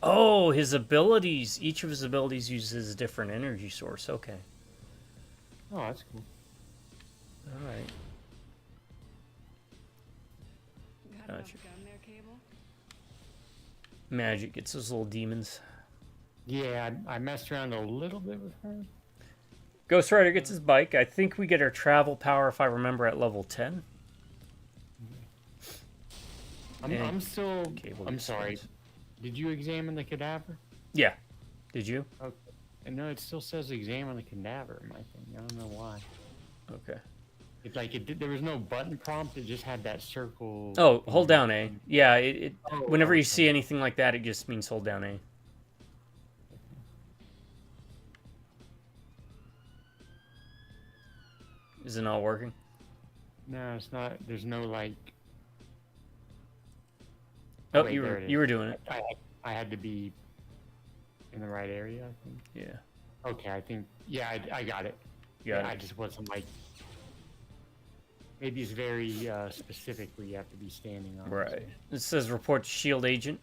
Oh, his abilities. Each of his abilities uses a different energy source. Okay. Oh, that's cool. All right. Got Gotcha. enough gun there, Cable? Magic gets those little demons. Yeah, I messed around a little bit with her. Ghost Rider gets his bike. I think we get our travel power, if I remember, at level 10. I'm still. Cable I'm gets sorry. those. Did you examine the cadaver? Yeah. Did you? Okay. And no, it still says examine the cadaver in my thing. I don't know why. Okay. It's like there was no button prompt. It just had that circle. Oh, hold down A. Yeah, whenever you okay. see anything like that, it just means hold down A. Is it not working? No, it's not. There's no like. Oh, wait, there it is. you were doing it. I had to be in the right area, I think. Yeah. Okay, I think. Yeah, I got it. Got I it. just wasn't like. Maybe it's very specific where you have to be standing on. Right. It says report to Shield agent.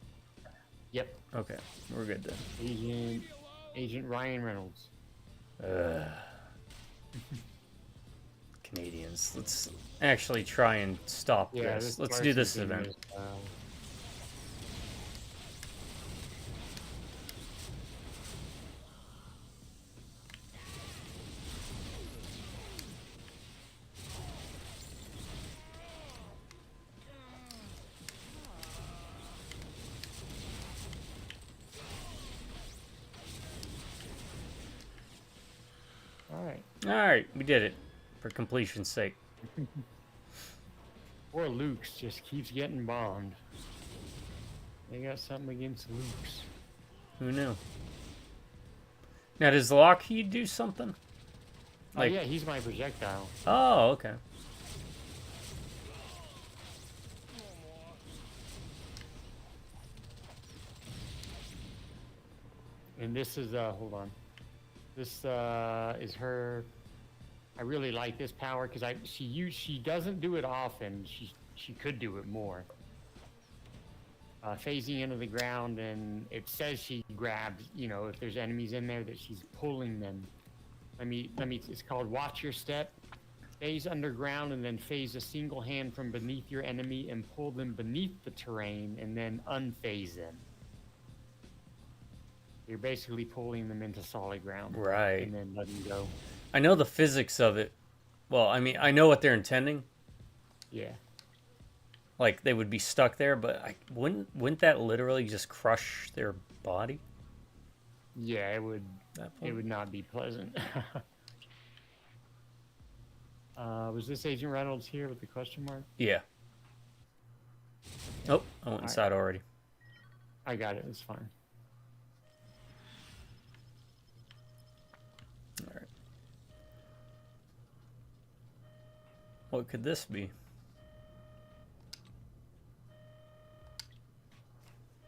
Yep. Okay, we're good then. Agent Ryan Reynolds. Canadians. Let's actually try and stop Yeah, this. this Let's do this varsity event. is, all right. Alright, we did it. For completion's sake. Poor Luke's just keeps getting bombed. They got something against Luke's. Who knew? Now, does Lockheed do something? Oh yeah, he's my projectile. Oh, okay. And this is hold on. This is her. I really like this power because she doesn't do it often. She could do it more. Phasing into the ground, and it says she grabs. You know, if there's enemies in there, that she's pulling them. Let me. It's called Watch Your Step. Phase underground and then phase a single hand from beneath your enemy and pull them beneath the terrain and then unphase them. You're basically pulling them into solid ground. Right. And then letting go. I know the physics of it. Well, I mean, I know what they're intending. Yeah. Like, they would be stuck there, but wouldn't that literally just crush their body? Yeah, it would. That It point? would not be pleasant. Was this Agent Reynolds here with the question mark? Yeah. Oh, I went inside already. I got it. It's fine. Alright. What could this be?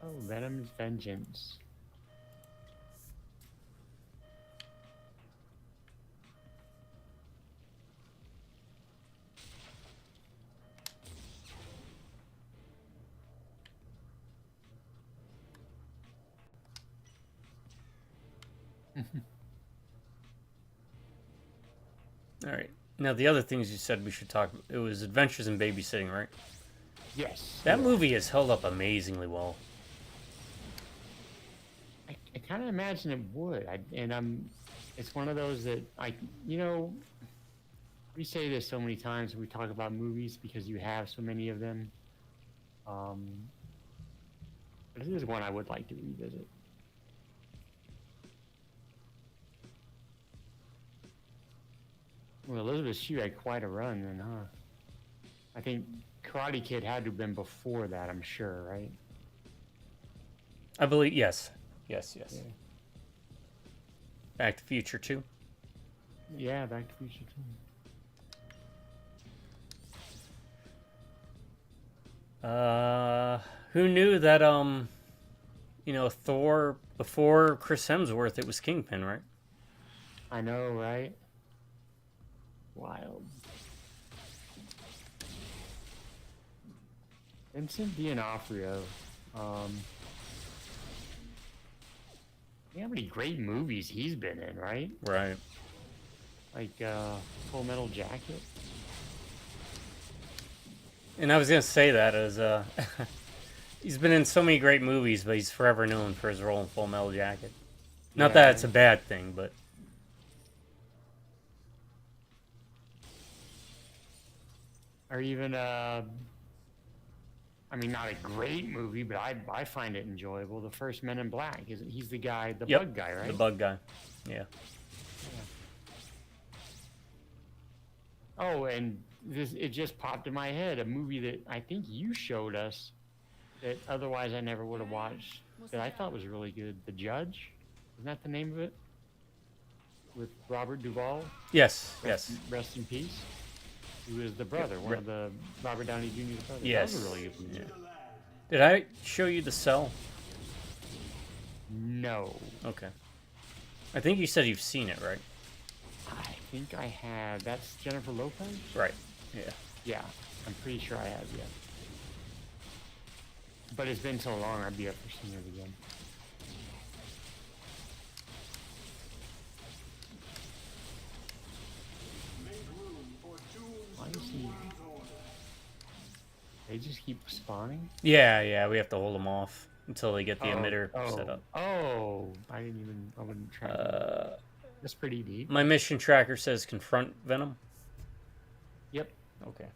Oh, Venom's Vengeance. Alright. Now, the other things you said we should talk about, it was Adventures in Babysitting, right? Yes. That movie has held up amazingly well. I kind of imagine it would. It's one of those that we say this so many times when we talk about movies because you have so many of them. But this is one I would like to revisit. Well, Elizabeth Shue had quite a run then, huh? I think Karate Kid had to have been before that, I'm sure, right? I believe, yes. Yes. Yeah. Back to Future 2. Yeah, Back to the Future too. Who knew that, Thor, before Chris Hemsworth, it was Kingpin, right? I know, right? Wild. Vincent D'Onofrio. How many great movies he's been in, right? Right. Like Full Metal Jacket. And I was gonna say that as he's been in so many great movies, but he's forever known for his role in Full Metal Jacket. Not that it's a bad thing, but Or even I mean, not a great movie, but I find it enjoyable. The first Men in Black. He's the guy, the bug guy, right? The bug guy. Yeah. Oh, and it just popped in my head. A movie that I think you showed us that otherwise I never would have watched that I thought was really good. The Judge. Isn't that the name of it? With Robert Duvall. Yes. Rest in peace. He was the brother, one of the Robert Downey Jr.'s brothers. Yes. That was a really good movie. Yeah. Did I show you The Cell? No. Okay. I think you said you've seen it, right? I think I have. That's Jennifer Lopez? Right. Yeah. Yeah. I'm pretty sure I have, yeah. But it's been so long, I'd be up for seeing it again. Why is he... They just keep spawning? Yeah, we have to hold them off until they get the emitter set up. Oh, I wouldn't try. That's pretty neat. My mission tracker says confront Venom. Yep. Okay.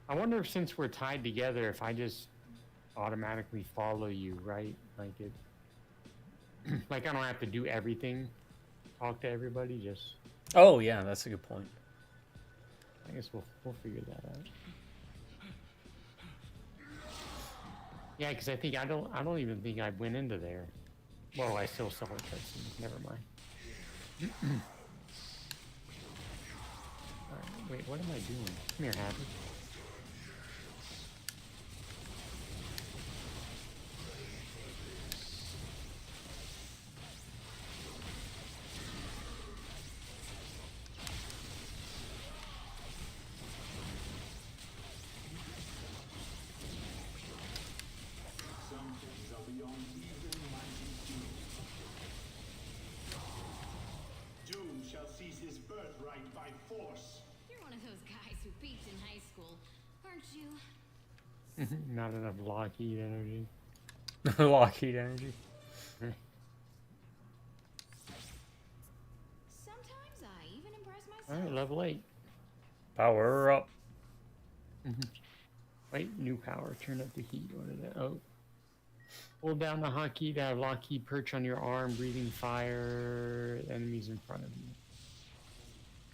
I wonder if since we're tied together, if I just automatically follow you, right? Like it... like I don't have to do everything, talk to everybody, just... Oh, yeah, that's a good point. I guess we'll figure that out. Yeah, because I think I don't even think I went into there. Well, I still saw a cutscene. Never mind. Alright, wait, what am I doing? Come here, Happy. Not enough Lockheed energy. Lockheed energy. Sometimes I even impress myself. Alright, level 8. Power up. Wait, new power. Turn up the heat. What is that? Oh. Hold down the hotkey to have Lockheed perch on your arm, breathing fire, enemies in front of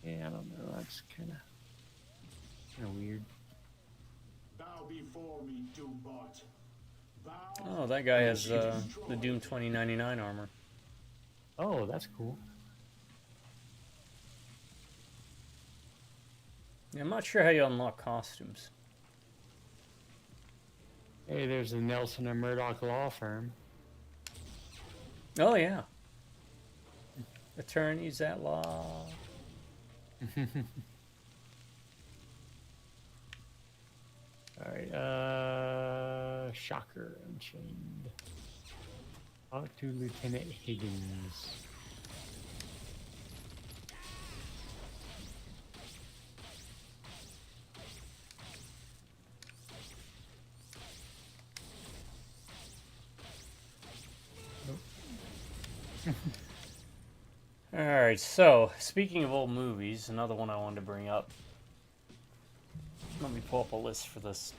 you. Yeah, I don't know. That's kind of weird. Bow before me, Doombot. Bow. Oh, that guy has the Doom 2099 armor. Oh, that's cool. Yeah, I'm not sure how you unlock costumes. Hey, there's the Nelson and Murdoch law firm. Oh, yeah. Attorneys at law. Alright, Shocker Unchained. Talk to Lieutenant Higgins. Alright, so, speaking of old movies, another one I wanted to bring up. Let me pull up a list for this.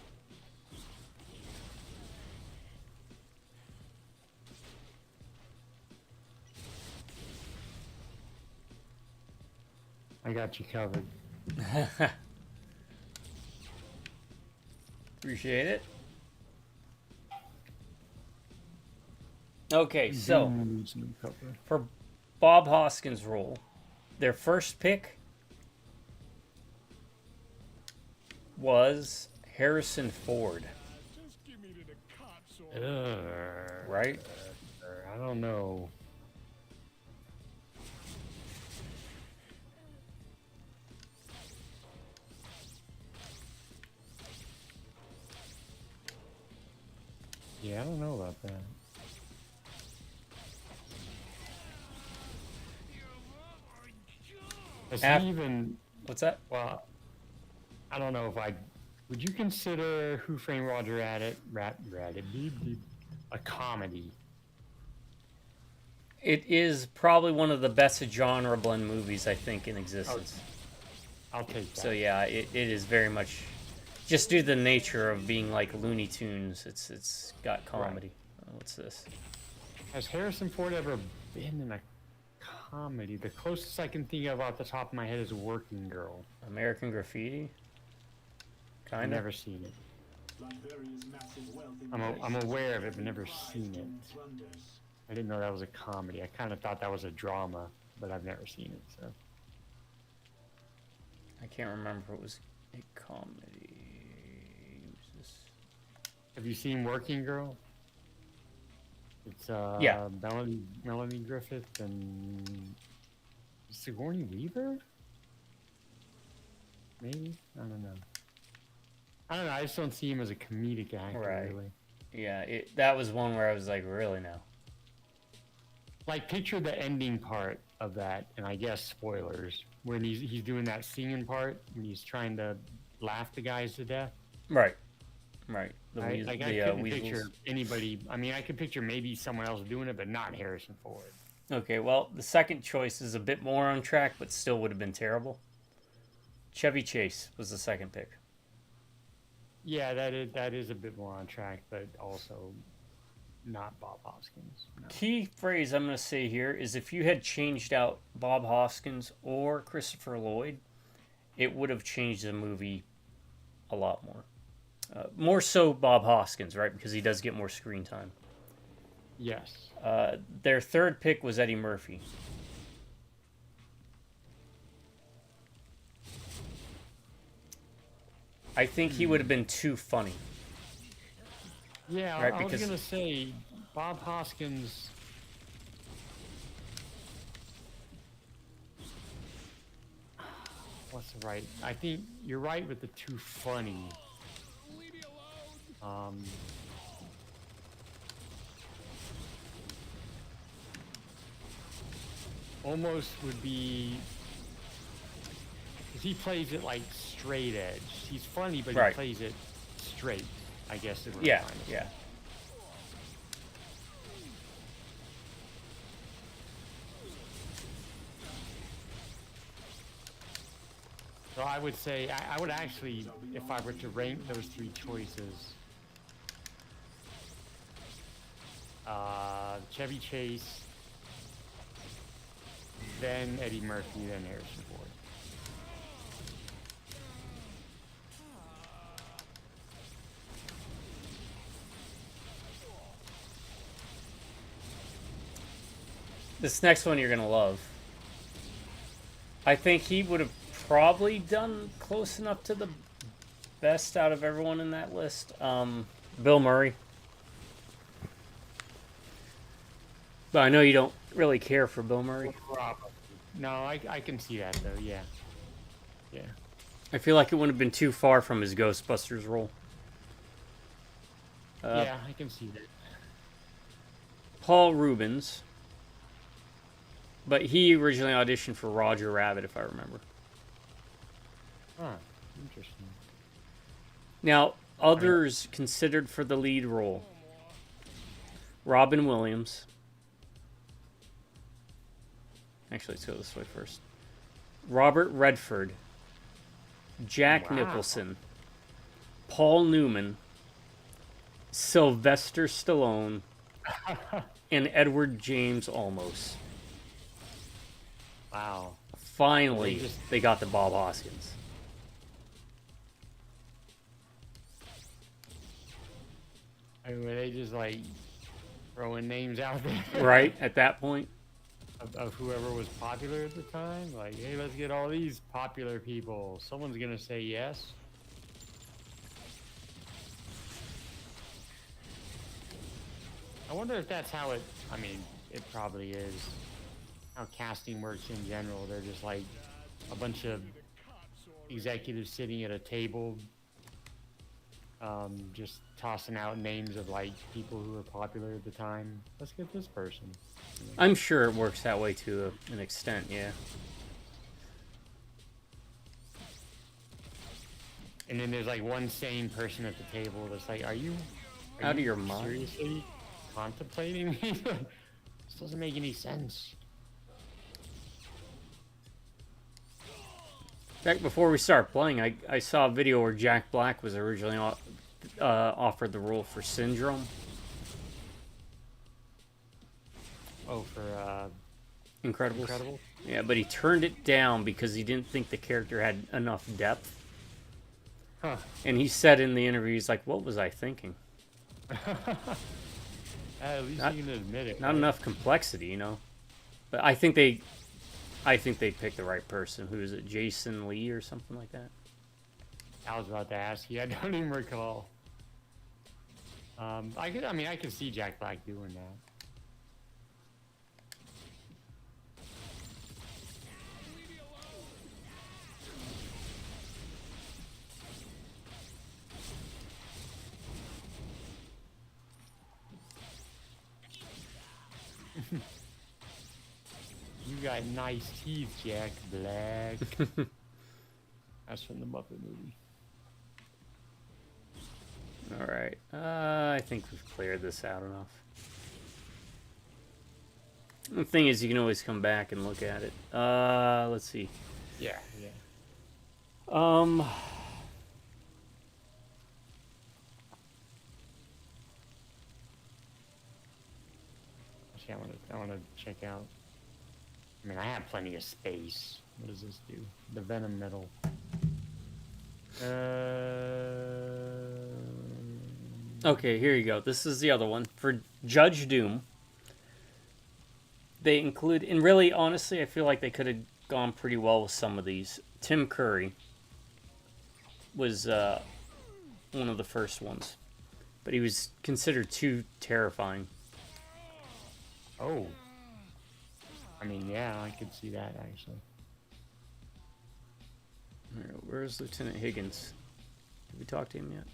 got you covered. Appreciate it. Okay, so for Bob Hoskins' role, their first pick was Harrison Ford. Right? I don't know. Yeah, I don't know about that. Is he even? What's that? Well, I don't know if I. Would you consider Who Framed Roger Rabbit a comedy? It is probably one of the best genre blend movies I think in existence. I'll take that. So yeah, it is very much just due to the nature of being like Looney Tunes. It's got comedy. Right. What's this? Has Harrison Ford ever been in a comedy? The closest I can think of off the top of my head is Working Girl. American Graffiti? I've Kinda. never seen it. I'm aware of it, but never seen it. I didn't know that was a comedy. I kind of thought that was a drama, but I've never seen it. So I can't remember if it was a comedy. have you seen Working Girl? It's Yeah. Melanie Griffith and Sigourney Weaver? Maybe? I don't know. I just don't see him as a comedic actor, Right. really. Yeah, that was one where I was like, really now? Like, picture the ending part of that, and I guess spoilers, when he's doing that singing part, and he's trying to laugh the guys to death. Right. Right. I couldn't picture anybody. I mean, I could picture maybe someone else doing it, but not Harrison Ford. Okay, well, the second choice is a bit more on track, but still would have been terrible. Chevy Chase was the second pick. Yeah, that is a bit more on track, but also not Bob Hoskins. No. Key phrase I'm going to say here is if you had changed out Bob Hoskins or Christopher Lloyd, it would have changed the movie a lot more. More so Bob Hoskins, right? Because he does get more screen time. Yes. Their third pick was Eddie Murphy. I think he would have been too funny. Yeah, Right, I was because- gonna say Bob Hoskins. What's the right? I think you're right with the too funny. Almost would be. 'Cause he plays it like straight edge. He's funny, but Right. he plays it straight. I guess. Is what I'm Yeah, trying to say. yeah. So I would say I would actually, if I were to rank those three choices, Chevy Chase, then Eddie Murphy, then Harrison Ford. This next one you're going to love. I think he would have probably done close enough to the best out of everyone in that list. Bill Murray. But I know you don't really care for Bill Murray. Probably. No, I can see that though. Yeah. Yeah. I feel like it wouldn't have been too far from his Ghostbusters role. Yeah, I can see that. Paul Rubens. But he originally auditioned for Roger Rabbit, if I remember. Huh. Interesting. Now, others considered for the lead role. Robin Williams. Actually, let's go this way first. Robert Redford. Jack Wow. Nicholson. Paul Newman. Sylvester Stallone. And Edward James Olmos. Wow. finally they got the Bob Hoskins. I mean, were they just like throwing names out there? Right, at that point. Of whoever was popular at the time? Like, hey, let's get all these popular people. Someone's gonna say yes. I wonder if that's how it, I mean, it probably is. How casting works in general. They're just like a bunch of executives sitting at a table, just tossing out names of like people who were popular at the time. Let's get this person. I'm sure it works that way to an extent, yeah. And then there's like one sane person at the table that's like, are you Out of your mind? seriously contemplating me? This doesn't make any sense. Back before we start playing, I saw a video where Jack Black was originally offered the role for Syndrome. Oh, for Incredibles. Incredible? Yeah, but he turned it down because he didn't think the character had enough depth. Huh. And he said in the interview, he's like, what was I thinking? At least you can admit it. Not right? enough complexity, you know? But I think they picked the right person. Who is it? Jason Lee or something like that? I was about to ask you. I don't even recall. I could see Jack Black doing that. You got nice teeth, Jack Black. That's from the Muppet movie. Alright. I think we've cleared this out enough. The thing is, you can always come back and look at it. Let's see. Yeah, yeah. Actually, I want to check out. I mean, I have plenty of space. What does this do? The Venom Metal. Okay, here you go. This is the other one. For Judge Doom, they include... And really, honestly, I feel like they could have gone pretty well with some of these. Tim Curry was one of the first ones. But he was considered too terrifying. Oh. I mean, yeah, I could see that, actually. All right, where's Lieutenant Higgins? Did we talk to him yet?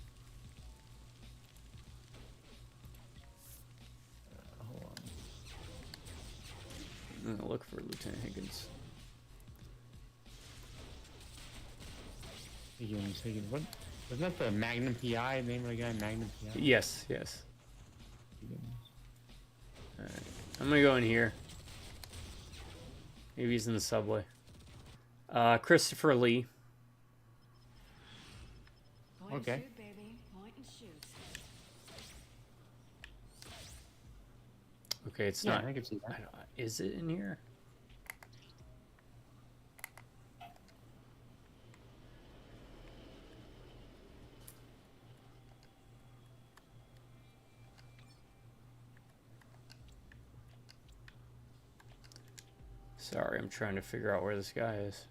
Hold on. I'm gonna look for Lieutenant Higgins. Higgins. What? Wasn't that the Magnum PI? Name of the guy, Magnum PI? Yes, yes. Higgins. All right, I'm gonna go in here. Maybe he's in the subway. Christopher Lee. Point and Okay. shoot, baby. Point and shoot. Okay, it's Yeah, not. I could see that. Is it in here? Sorry, I'm trying to figure out where this guy is.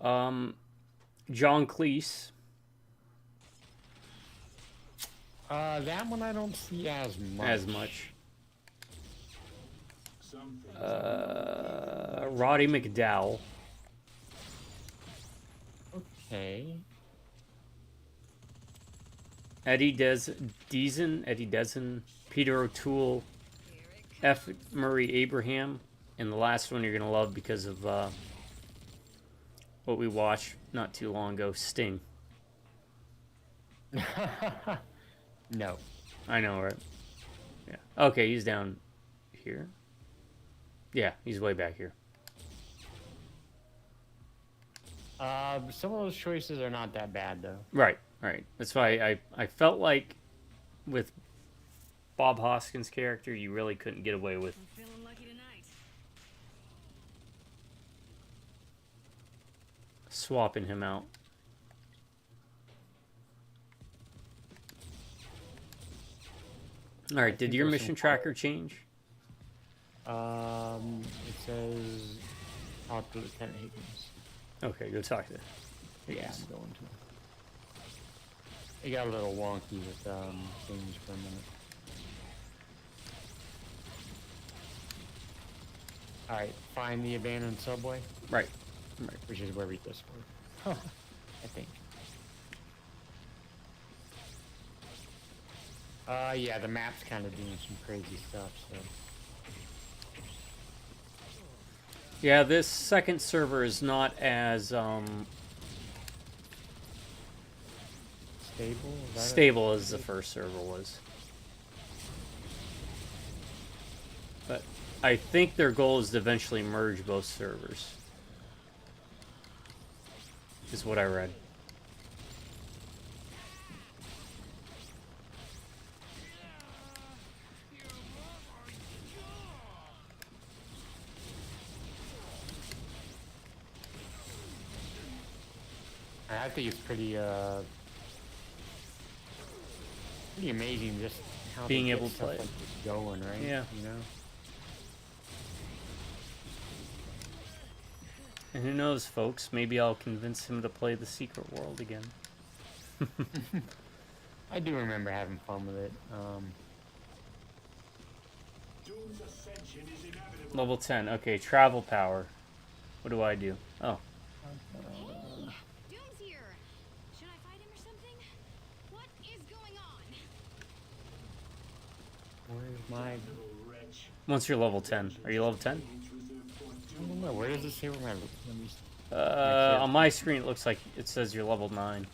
John Cleese. That one I don't see as much. Roddy McDowell. Okay. Eddie Deason, Peter O'Toole, F. Murray Abraham, and the last one you're gonna love because of what we watched not too long ago, Sting. No. I know, right? Yeah. Okay, he's down here. Yeah, he's way back here. Some of those choices are not that bad, though. Right. That's why I felt like with Bob Hoskins' character, you really couldn't get away with I'm feeling lucky tonight. swapping him out. All right, did your mission tracker change? It says talk to Lieutenant Higgins. Okay, go talk to. Yeah, I'm going to. It got a little wonky with things for a minute. All right, find the abandoned subway. Right. Which is where we just were. I think. Yeah, the map's kind of doing some crazy stuff, so. Yeah, this second server is not as Stable? Is that stable as the first server was. But I think their goal is to eventually merge both servers. Is what I read. I think it's pretty amazing just how Being they get able to stuff play it. like this going, right? Yeah. You know? And who knows, folks? Maybe I'll convince him to play the Secret World again. I do remember having fun with it. Doom's ascension is inevitable. Level 10. Okay, travel power. What do I do? Oh. Doom's here. Should I fight him or something? What is going on? Where's my... Wretch. Once you're level 10. Are you level 10? I don't know. Where does it say where my... Let me... On my screen, it looks like it says you're level 9.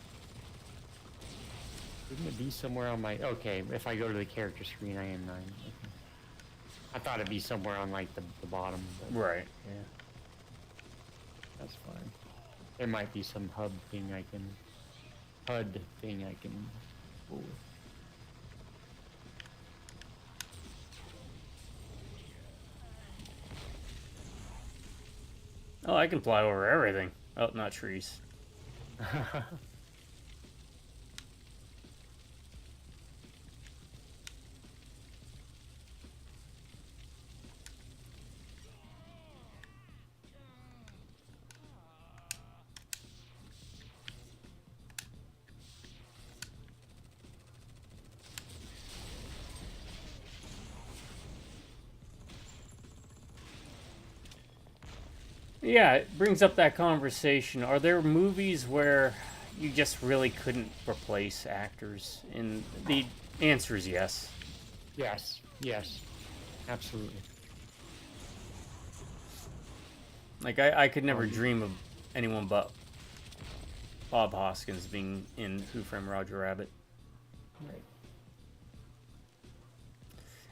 Wouldn't it be somewhere on my... Okay, if I go to the character screen, I am 9. Okay. I thought it'd be somewhere on, like, the bottom. But Right, yeah. that's fine. There might be some HUD thing I can... HUD thing I can... Ooh. Oh, I can fly over everything. Oh, not trees. Yeah, it brings up that conversation. Are there movies where you just really couldn't replace actors? And the answer is yes. Yes. Yes. Absolutely. Like, I could never dream of anyone but Bob Hoskins being in Who Framed Roger Rabbit. Right.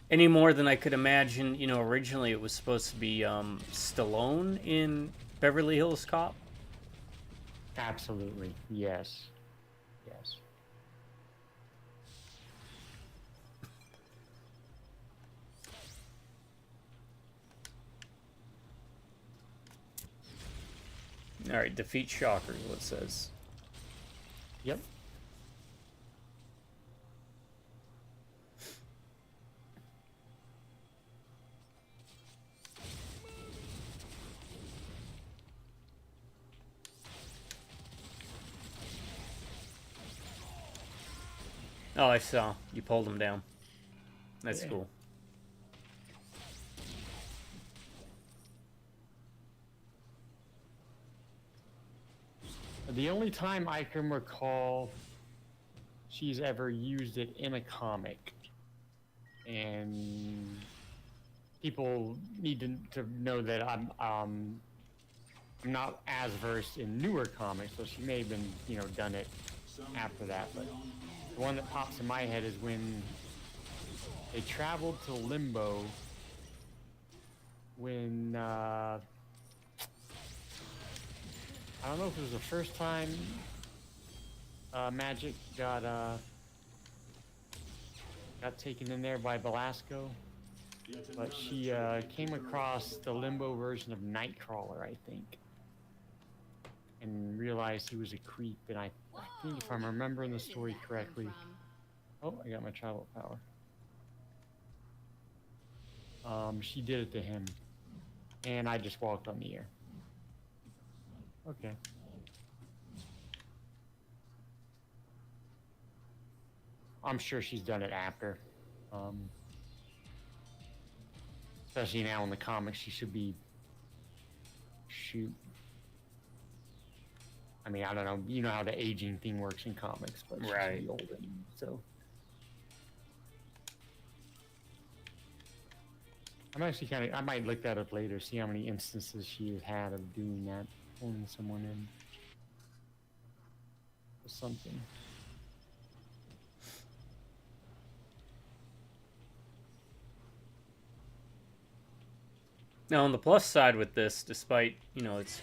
Any more than I could imagine, you know, originally it was supposed to be Stallone in Beverly Hills Cop. Absolutely. Yes. Yes. Alright, defeat Shocker is what it says. Yep. Oh, I saw. You pulled him down. That's Yeah. cool. The only time I can recall she's ever used it in a comic, and people need to know that I'm not as versed in newer comics, so she may have been, you know, done it after that, but the one that pops in my head is when they traveled to Limbo when I don't know if it was the first time Magic got taken in there by Velasco, but she came across the Limbo version of Nightcrawler, I think. and realized he was a creep. And I think if I'm remembering the story correctly, oh, I got my travel power. She did it to him, and I just walked on the air. Okay. I'm sure she's done it after. Especially now in the comics, she should be. Shoot. I mean, I don't know. You know how the aging thing works in comics, but she should be older. So. I'm actually I might look that up later, see how many instances she has had of doing that, pulling someone in. Or something. Now, on the plus side with this, despite, you know, it's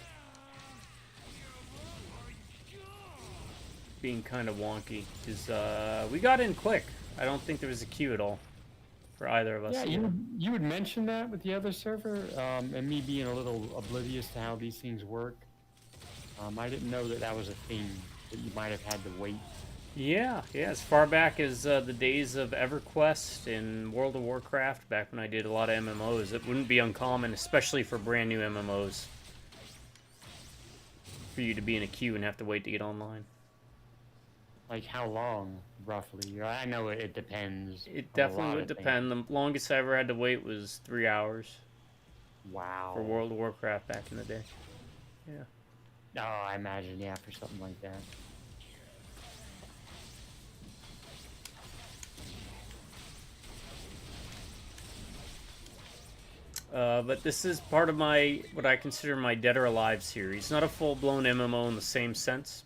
being kind of wonky, is we got in quick. I don't think there was a queue at all for either of us. Yeah, you would mention that with the other server, and me being a little oblivious to how these things work. I didn't know that that was a thing, that you might have had to wait. Yeah, as far back as the days of EverQuest and World of Warcraft, back when I did a lot of MMOs, it wouldn't be uncommon, especially for brand new MMOs, for you to be in a queue and have to wait to get online. Like how long, roughly? I know it depends. It definitely would depend. The longest I ever had to wait was 3 hours. Wow. For World of Warcraft back in the day. Yeah. Oh, I imagine, yeah, for something like that. But this is part of my, what I consider my Dead or Alive series. Not a full-blown MMO in the same sense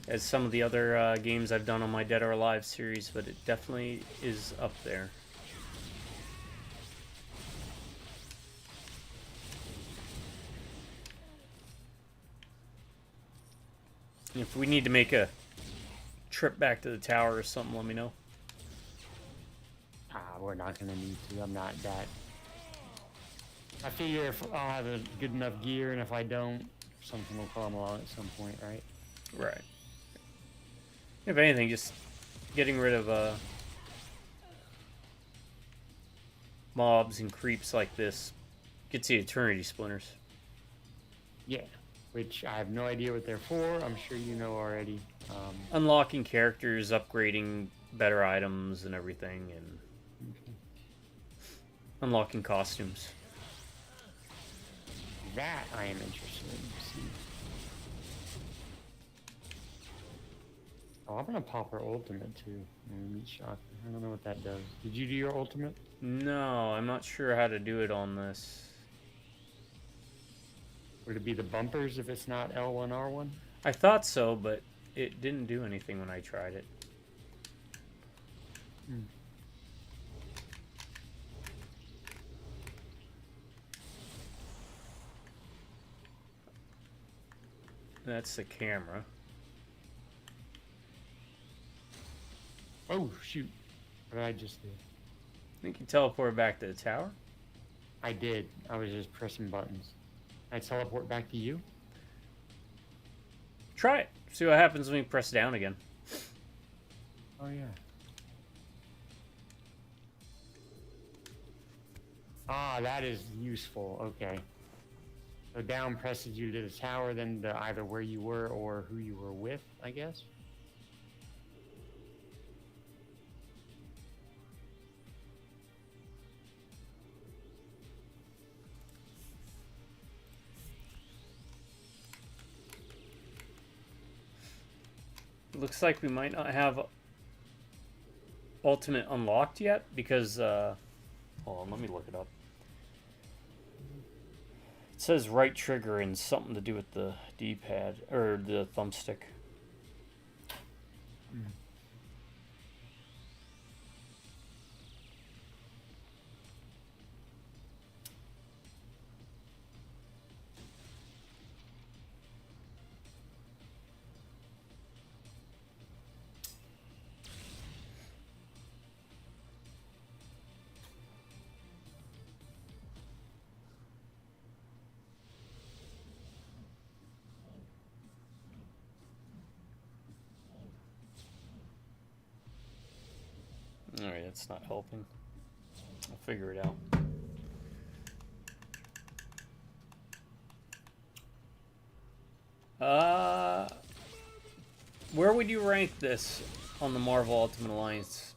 as some of the other games I've done on my Dead or Alive series, but it definitely is up there. If we need to make a trip back to the tower or something, let me know. We're not going to need to. I'm not that. I figure if I'll have a good enough gear, and if I don't, something will come along at some point, right? Right. If anything, just getting rid of mobs and creeps like this gets the Eternity Splinters. Yeah, which I have no idea what they're for. I'm sure you know already. Unlocking characters, upgrading better items and everything, and unlocking costumes. That I am interested in to see. Oh, I'm gonna pop her ultimate too. Meat shock. I don't know what that does. Did you do your ultimate? No, I'm not sure how to do it on this. Would it be the bumpers if it's not L1, R1? I thought so, but it didn't do anything when I tried it. That's the camera. Oh, shoot. What did I just do? I think you teleported back to the tower. I did. I was just pressing buttons. I teleport back to you? Try it. See what happens when you press down again. Oh, yeah. Ah, that is useful. Okay. So down presses you to the tower, then to either where you were or who you were with, I guess? Looks like we might not have ultimate unlocked yet because hold on, let me look it up. It says right trigger and something to do with the D-pad or the thumbstick. Alright, that's not helping. I'll figure it out. Where would you rank this on the Marvel Ultimate Alliance?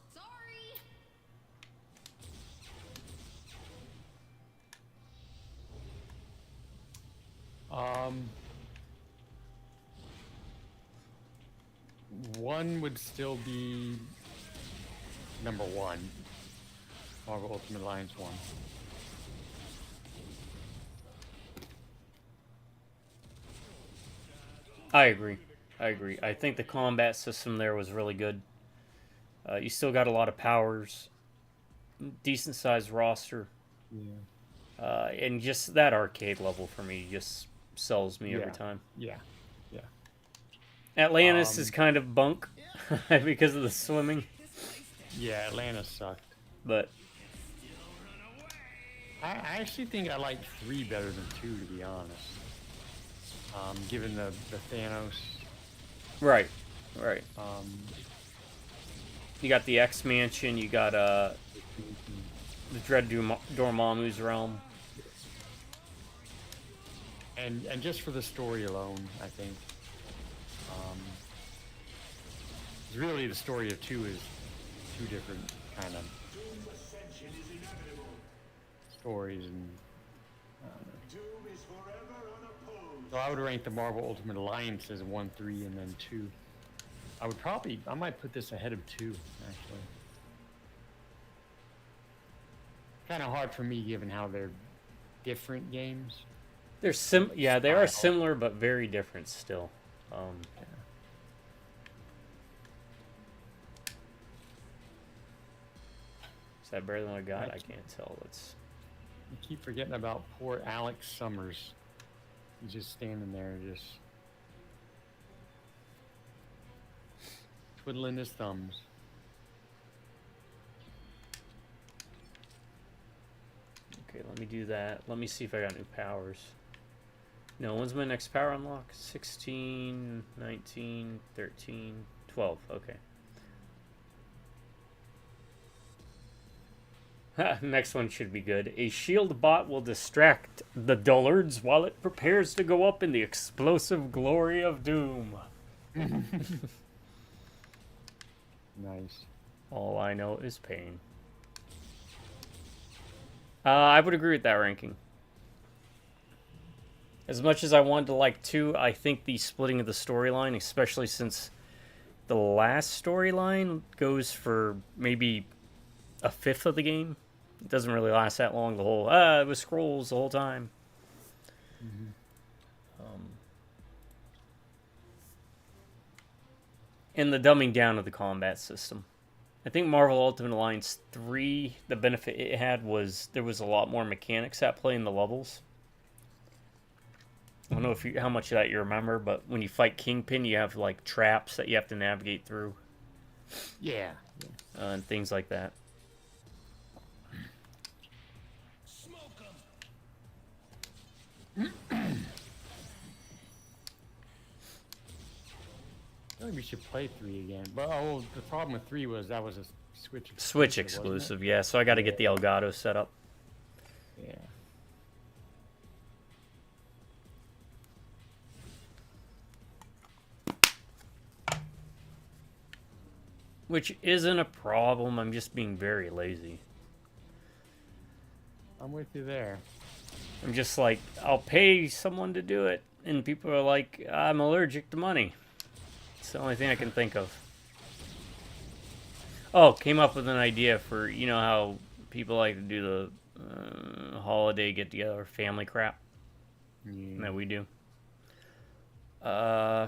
One would still be number one. Marvel Ultimate Alliance 1. I agree. I think the combat system there was really good. You still got a lot of powers, decent sized roster, and just that arcade level for me just sells me every time. Yeah. Atlantis is kind of bunk because of the swimming, Yeah, Atlanta sucked. but I actually think I like 3 better than 2, to be honest. Given the Thanos. right. Um, You got the X Mansion. You got the Dread Dormammu's realm. and just for the story alone, I think. Really, the story of 2 is 2 different kind of Doom's ascension is inevitable. stories, and Doom is forever unopposed. so I would rank the Marvel Ultimate Alliance as 1, 3, and then 2. I might put this ahead of 2, actually. Kind of hard for me, given how they're different games. They're they are similar but very different still. Is that better than what I got? I can't tell. Let's. I keep forgetting about poor Alex Summers. He's just standing there, just twiddling his thumbs. Okay, let me do that. Let me see if I got new powers. No, when's my next power unlock? 16, 19, 13, 12. Okay. Next one should be good. A shield bot will distract the dullards while it prepares to go up in the explosive glory of doom. Nice. All I know is pain. I would agree with that ranking. As much as I wanted to like 2, I think the splitting of the storyline, especially since the last storyline goes for maybe a fifth of the game. It doesn't really last that long. The whole, it was scrolls the whole time. And the dumbing down of the combat system. I think Marvel Ultimate Alliance 3, the benefit it had was there was a lot more mechanics at play in the levels. I don't know how much of that you remember, but when you fight Kingpin, you have like traps that you have to navigate through. Yeah. And things like that. I think we should play 3 again. But the problem with 3 was that was a Switch exclusive. Switch exclusive, yeah. So I got to get the Elgato set up. Yeah. Which isn't a problem. I'm just being very lazy. I'm with you there. I'm just like, I'll pay someone to do it. And people are like, I'm allergic to money. It's the only thing I can think of. Oh, came up with an idea for, you know how people like to do the holiday get-together family crap? Yeah. That we do.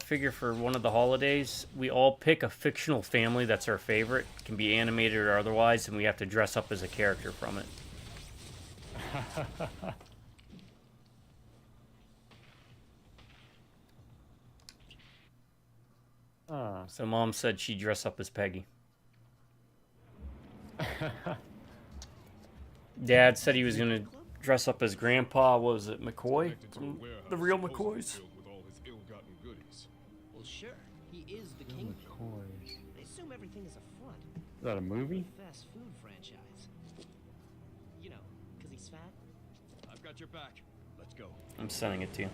Figure for one of the holidays, we all pick a fictional family that's our favorite. It can be animated or otherwise, and we have to dress up as a character from it. So Mom said she'd dress up as Peggy. Dad said he was going to dress up as Grandpa, what was it, McCoy? From the real McCoys? Well, sure. He is the king. I assume everything is a front. Is that a movie? Fast food franchise. You know, because he's fat. I've got your back. Let's go. I'm sending it to you.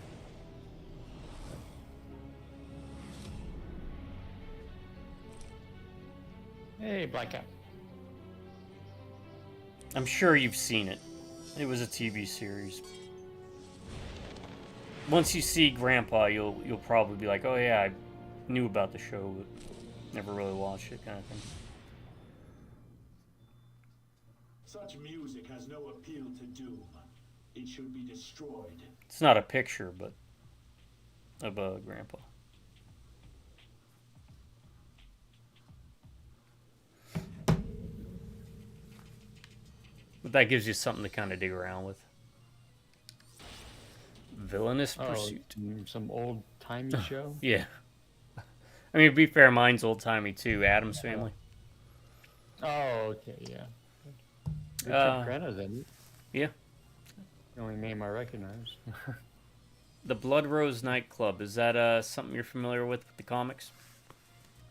Hey, Black Cat. I'm sure you've seen it. It was a TV series. Once you see Grandpa, you'll probably be like, oh yeah, I knew about the show, but never really watched it, kind of thing. Such music has no appeal to Doom. It should be destroyed. It's not a picture, but of a Grandpa. But that gives you something to kind of dig around with. Villainous Pursuit. Some old timey show. Yeah. I mean, to be fair, mine's old timey too. Addams Family. Oh, okay, yeah. Richard Crenna's in it. Yeah. The only name I recognize. The Blood Rose Nightclub. Is that something you're familiar with the comics?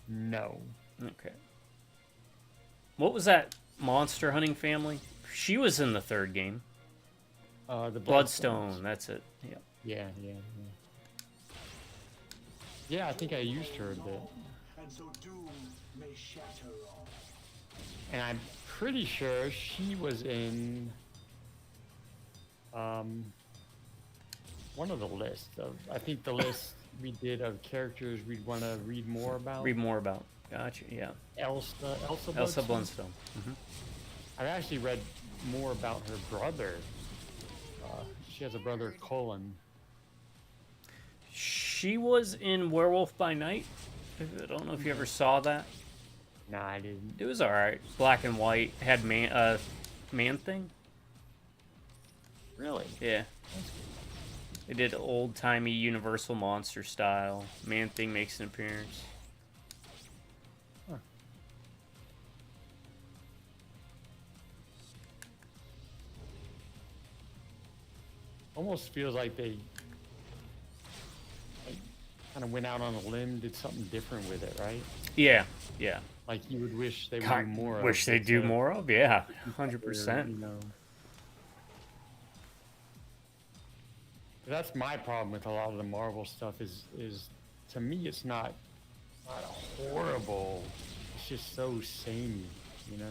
No. Okay. What was that monster hunting family? She was in the third game. The Bloodstone. That's it. Yeah. Yeah. Yeah, I think I used her a bit. And so Doom may shatter all. And I'm pretty sure she was in one of the lists of, I think the list we did of characters we'd want to read more about. Read more about. Gotcha. Yeah. Elsa Blunstone. Mm-hmm. I've actually read more about her brother. She has a brother, Colin. She was in Werewolf by Night. I don't know if you ever saw that. Nah, I didn't. It was alright. Black and white. Had man thing. Really? Yeah. They did old timey Universal monster style. Man thing makes an appearance. Huh. Almost feels like they kind of went out on a limb, did something different with it, right? Yeah. Like you would wish they would do more. Wish they'd do more of, yeah, 100%. You know, that's my problem with a lot of the Marvel stuff. Is to me, it's not horrible. It's just so samey, you know.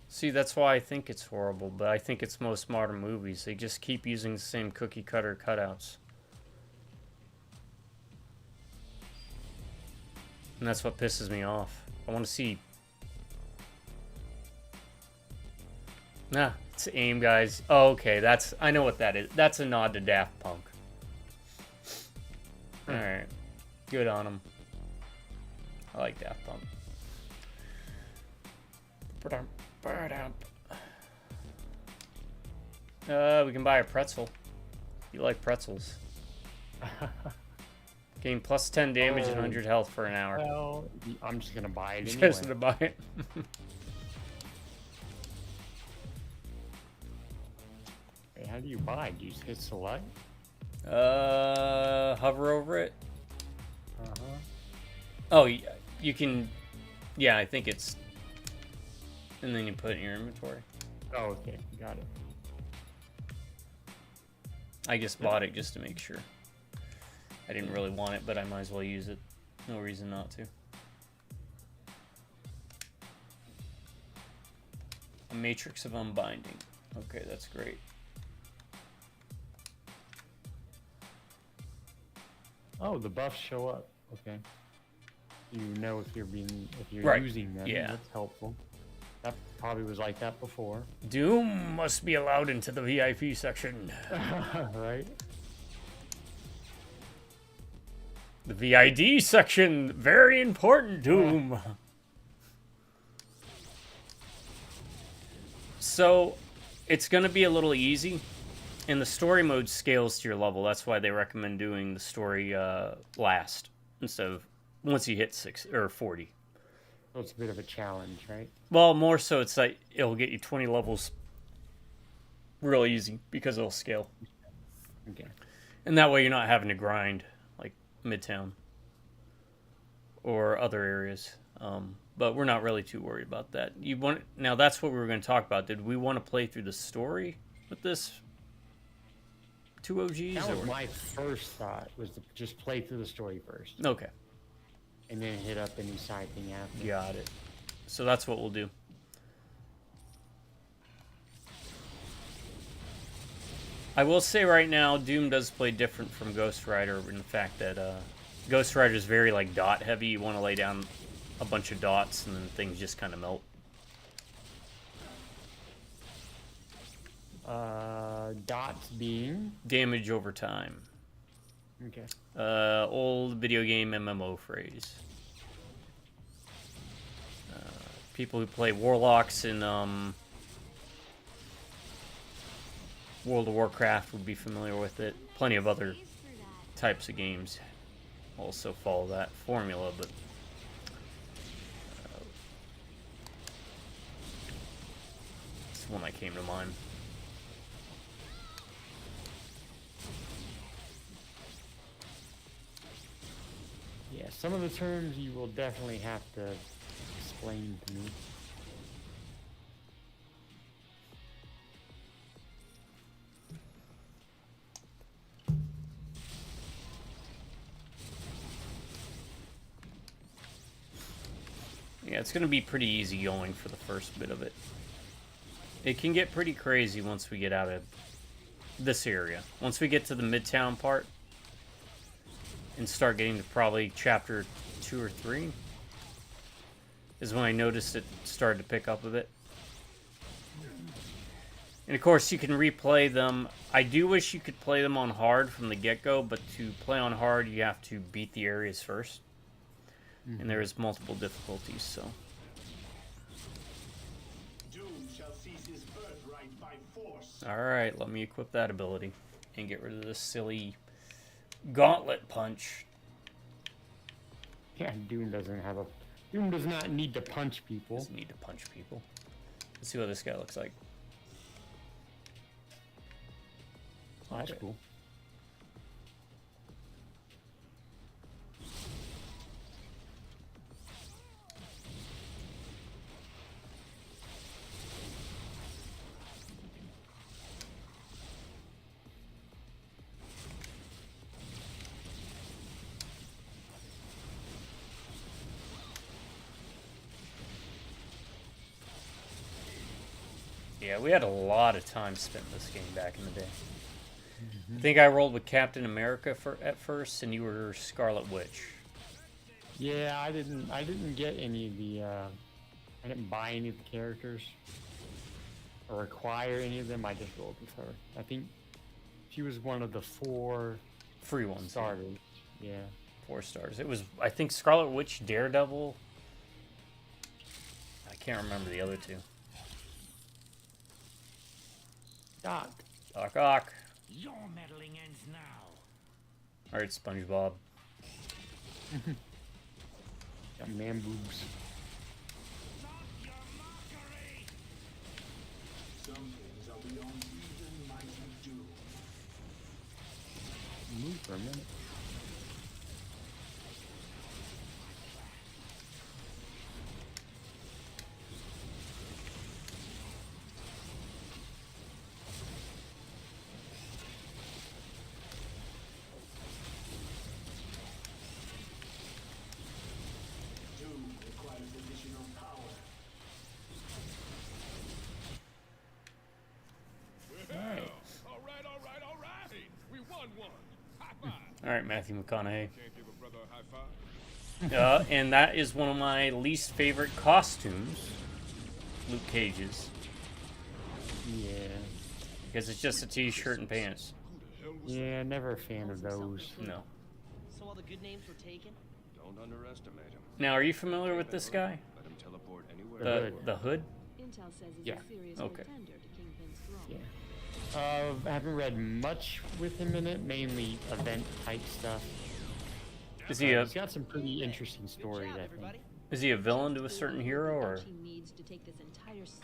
See, that's why I think it's horrible, but I think it's most modern movies. They just keep using the same cookie cutter cutouts. And that's what pisses me off. I want to see... Nah, it's AIM, guys. Oh, okay, that's... I know what that is. That's a nod to Daft Punk. Alright. Good on them. I like Daft Punk. We can buy a pretzel. You like pretzels. Gain plus 10 damage and 100 health for an hour. Well, I'm just gonna buy it anyway. Just gonna buy it. Hey, how do you buy? Do you just hit select? Hover over it. Uh-huh. Oh, you can... Yeah, I think it's... And then you put it in your inventory. Oh, okay. Got it. I just bought it just to make sure. I didn't really want it, but I might as well use it. No reason not to. A Matrix of Unbinding. Okay, that's great. Oh, the buffs show up. Okay. You know if you're Right. using them. Yeah. That's helpful. That probably was like that before. Doom must be allowed into the VIP section. Right? The VID section, very important, Doom. So, it's going to be a little easy, and the story mode scales to your level. That's why they recommend doing the story last, instead of once you hit 6 or 40. So it's a bit of a challenge, right? Well, more so it's like it'll get you 20 levels real easy, because it'll scale. Okay. And that way you're not having to grind, like Midtown. Or other areas. But we're not really too worried about that. Now that's what we were going to talk about. Did we want to play through the story with this 2 OGs? That was my first thought, was to just play through the story first. Okay. And then hit up any side thing after. Got it. So that's what we'll do. I will say right now, Doom does play different from Ghost Rider in the fact that Ghost Rider is very like dot heavy. You want to lay down a bunch of dots and then things just kind of melt. Dots being Damage over time. okay. Old video game MMO phrase. People who play Warlocks in World of Warcraft would be familiar with it. Plenty of other types of games also follow that formula, but it's the one that came to mind. Yeah, some of the terms you will definitely have to explain to me. Yeah, it's going to be pretty easy going for the first bit of it. It can get pretty crazy once we get out of this area. Once we get to the Midtown part and start getting to probably chapter 2 or 3 is when I noticed it started to pick up a bit. And of course you can replay them. I do wish you could play them on hard from the get-go, but to play on hard you have to beat the areas first. And there is multiple difficulties, so. Doom shall seize his birthright by force. Alright, let me equip that ability and get rid of this silly gauntlet punch. Yeah, Doom doesn't have a... Doom does not need to punch people. Doesn't need to punch people. Let's see what this guy looks like. Oh, that's Okay. cool. Yeah, we had a lot of time spent in this game back in the day. I think I rolled with Captain America at first, and you were Scarlet Witch. Yeah, I didn't get any of the, I didn't buy any of the characters. Or acquire any of them, I just rolled with her. I think she was one of the 4 Free ones. starters. Yeah. 4 stars. It was, I think, Scarlet Witch, Daredevil. I can't remember the other 2. Doc. Doc Ock. Your meddling ends now. Alright, SpongeBob. Got man boobs. Stop your mockery! Some things are beyond reason, might and do. Move for a minute. Doom requires additional power. All right. We won one. High five. Alright, Matthew McConaughey. Can't give a brother a high five. And that is one of my least favorite costumes. Luke Cage's. Yeah. Because it's just a t-shirt and pants. Yeah, never a fan of those. No. So all the good names were taken? Don't underestimate him. Now, are you familiar with this guy? Let him teleport anywhere. The Hood? Intel says he's Yeah. a serious Okay. contender to Kingpin's throne. Yeah. I haven't read much with him in it, mainly event type stuff. Is he a He's got some pretty interesting Good stories, job, I everybody. is he a villain to a certain hero, or He needs to take this entire city.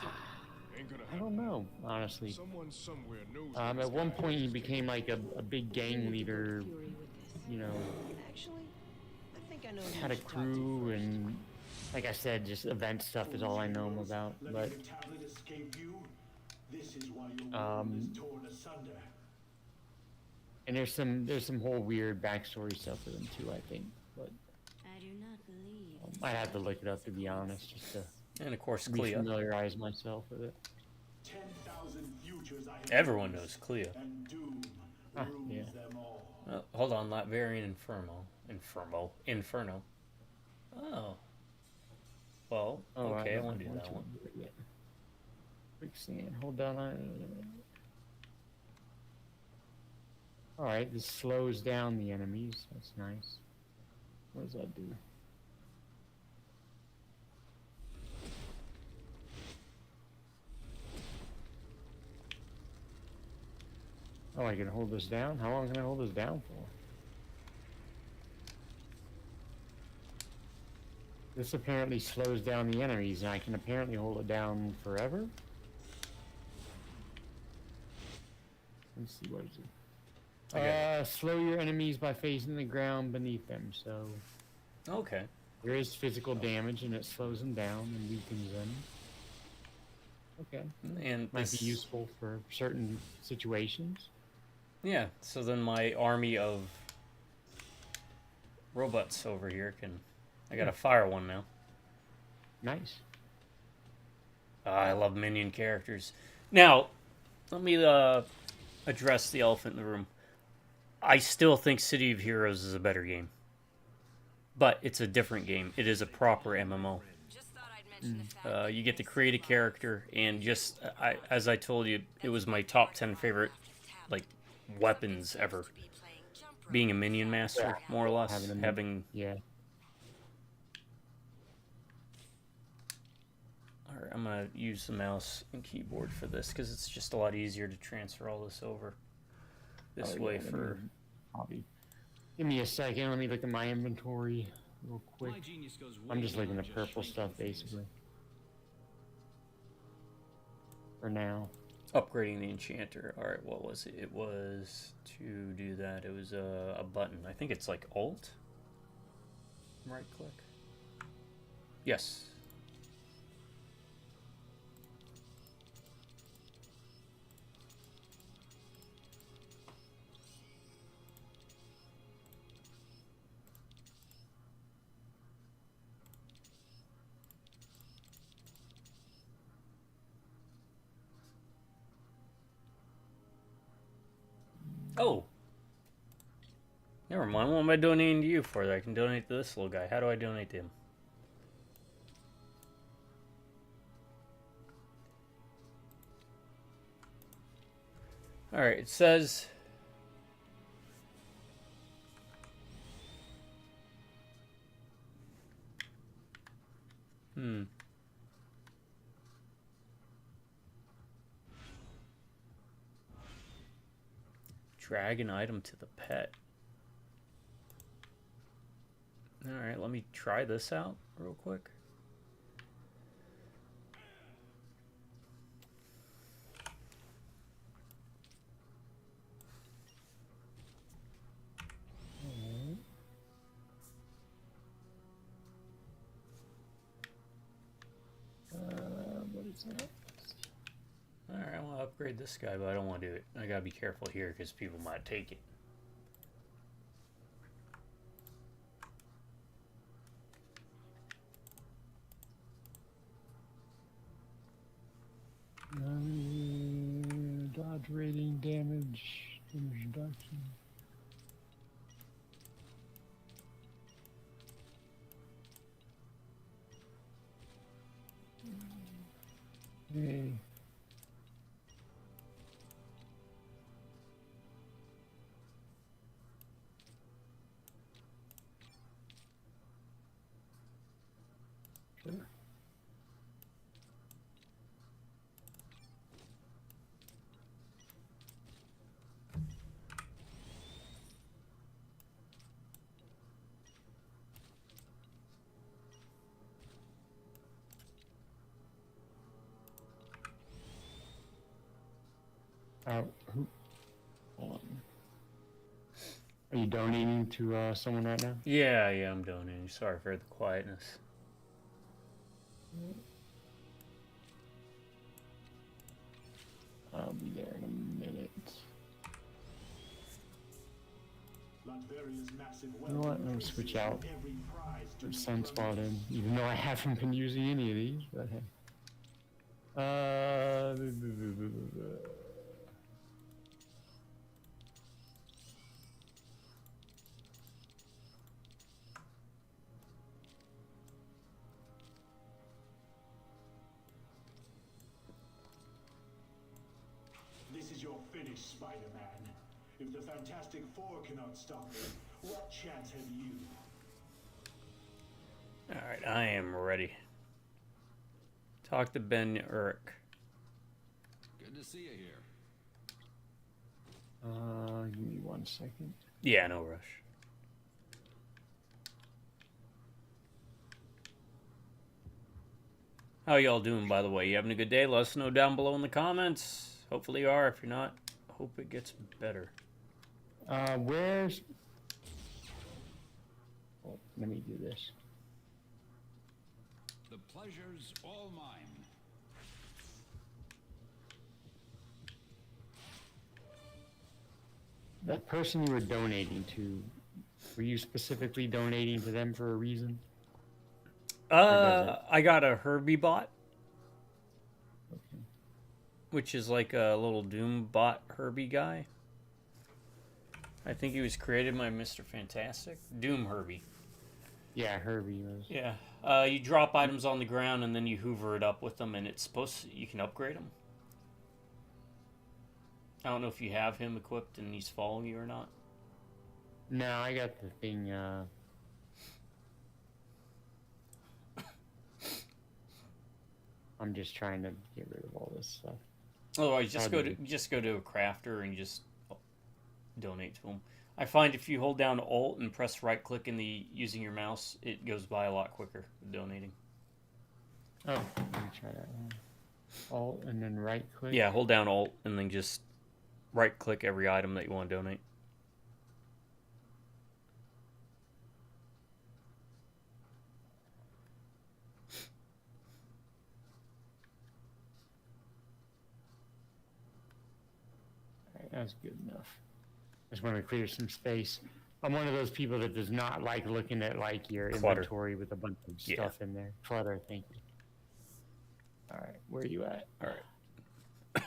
Ain't gonna I happen. don't know, honestly. Someone somewhere knows. where this At one guy point, is. he became like a big gang leader, Fury with this. you know, Actually, I think I know who had a you should talk to crew first. and like I said, just event stuff is all I know about. But Letting the tablet escape you? This is why your world is torn asunder. and there's some whole weird backstory stuff for them too, I think. But I do not believe. I'd have to look it up to be honest, just to And of course, Clea. refamiliarize myself with it. 10,000 futures I have Everyone witnessed, knows Clea. and doom Ah, rules yeah. them all. Hold on, Latverian Inferno. Oh. Well, okay, I want to do that one. Quicksand, hold on. Alright, this slows down the enemies. That's nice. What does that do? Oh, I can hold this down? How long can I hold this down for? This apparently slows down the enemies, and I can apparently hold it down forever? Let's see, what is it? Slow your enemies by facing the ground beneath them, so... Okay. There is physical damage, and it slows them down and weakens them. Okay. And Might this, be useful for certain situations. yeah, so then my army of robots over here can... I got a fire one now. Nice. I love minion characters. Now, let me address the elephant in the room. I still think City of Heroes is a better game. But it's a different game. It is a proper MMO. Just thought I'd mention the fact You get to create a character, and just, as I told you, it was my top 10 favorite, like, weapons ever. Being a minion master, more or less. Having Yeah. Alright, I'm gonna use the mouse and keyboard for this, because it's just a lot easier to transfer all this over this way for... Hobby. Give me a second, let me look at my inventory real quick. My genius goes way I'm just looking beyond at just purple shrinking stuff, things. basically. For now. Upgrading the enchanter. Alright, what was it? It was to do that. It was a button. I think it's like Alt. Right click. Yes. Oh. Never mind. What am I donating to you for? I can donate to this little guy. How do I donate to him? Alright, it says... Drag an item to the pet. Alright, let me try this out real quick. What is that? Alright, I want to upgrade this guy, but I don't want to do it. I gotta be careful here because people might take it. Dodge rating, damage reduction. Hey. Sure. Who? Hold on. Are you donating to someone right now? Yeah, I'm donating. Sorry for the quietness. I'll be there in a minute. Latveria's massive You know what? Let me switch out Sunspot in, even though I haven't been using any of these. But hey. This is your finish, Spider-Man. If the Fantastic Four cannot stop me, what chance have you? Alright, I am ready. Talk to Ben Urich. Good to see you here. Give me 1 second. Yeah, no rush. How y'all doing, by the way? You having a good day? Let us know down below in the comments. Hopefully you are. If you're not, hope it gets better. Where's... Oh, let me do this. The pleasure's all mine. That person you were donating to, were you specifically donating to them for a reason? I got a Herbie bot, Okay. which is like a little Doom bot Herbie guy. I think he was created by Mr. Fantastic. Doom Herbie. Yeah, Herbie was. Yeah. You drop items on the ground and then you hoover it up with them, and it's supposed to, you can upgrade them. I don't know if you have him equipped and he's following you or not. No, I got the thing, I'm just trying to get rid of all this stuff. Otherwise, just go to a crafter and just donate to him. I find if you hold down Alt and press right click in the using your mouse, it goes by a lot quicker with donating. Oh, let me try that one. Alt and then right click. Yeah, hold down Alt and then just right click every item that you want to donate. Alright, that's good enough. Just want to clear some space. I'm one of those people that does not like looking at like your Clutter. inventory with a bunch of stuff in there. Clutter, thank you. Alright, where are you at? Alright.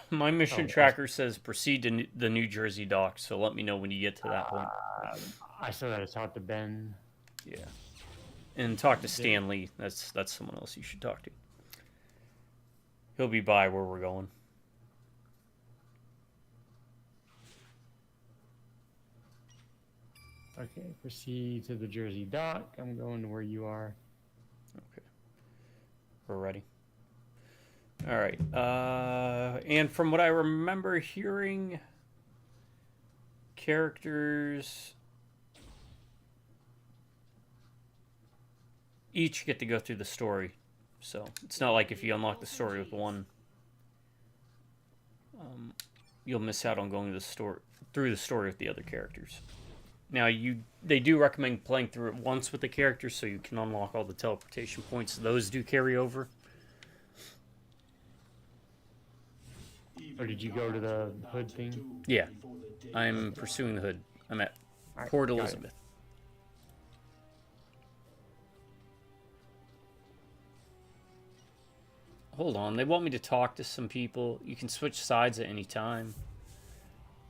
My mission tracker says proceed to the New Jersey dock, so let me know when you get to that point. I still gotta talk to Ben. Yeah. And talk to Stanley. That's someone else you should talk to. He'll be by where we're going. Okay, proceed to the Jersey dock. I'm going to where you are. Okay. We're ready. All right. And from what I remember hearing, characters each get to go through the story. So it's not like if you unlock the story with one, you'll miss out on going to the story through the story with the other characters. Now, they do recommend playing through it once with the characters so you can unlock all the teleportation points. Those do carry over. Or did you go to the hood thing? Yeah. I'm pursuing the hood. I'm at Alright, Port got it. Elizabeth. Hold on. They want me to talk to some people. You can switch sides at any time.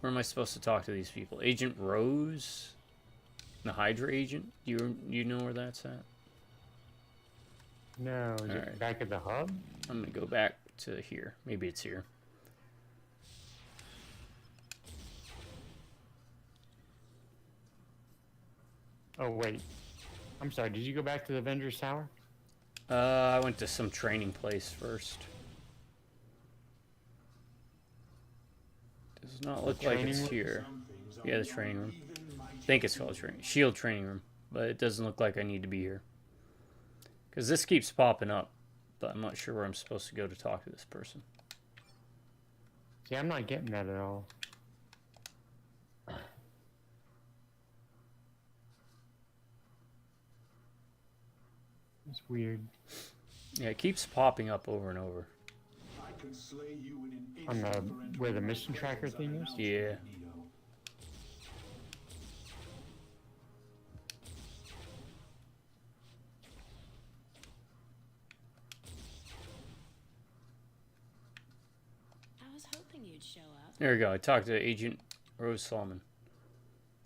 Where am I supposed to talk to these people? Agent Rose? The Hydra agent? You know where that's at? No, is it back at the hub? I'm going to go back to here. Maybe it's here. Oh, wait. I'm sorry, did you go back to the Avengers Tower? I went to some training place first. Does not look like it's here. Yeah, the training room. I think it's called Shield training room, but it doesn't look like I need to be here. Because this keeps popping up, but I'm not sure where I'm supposed to go to talk to this person. See, I'm not getting that at all. It's weird. Yeah, it keeps popping up over and over. I could slay you in an On the instant for entering where the my mission tracker presence thing is. unannounced, Yeah. Magneto. I was hoping you'd show up. There we go. I talked to Agent Rose Solomon.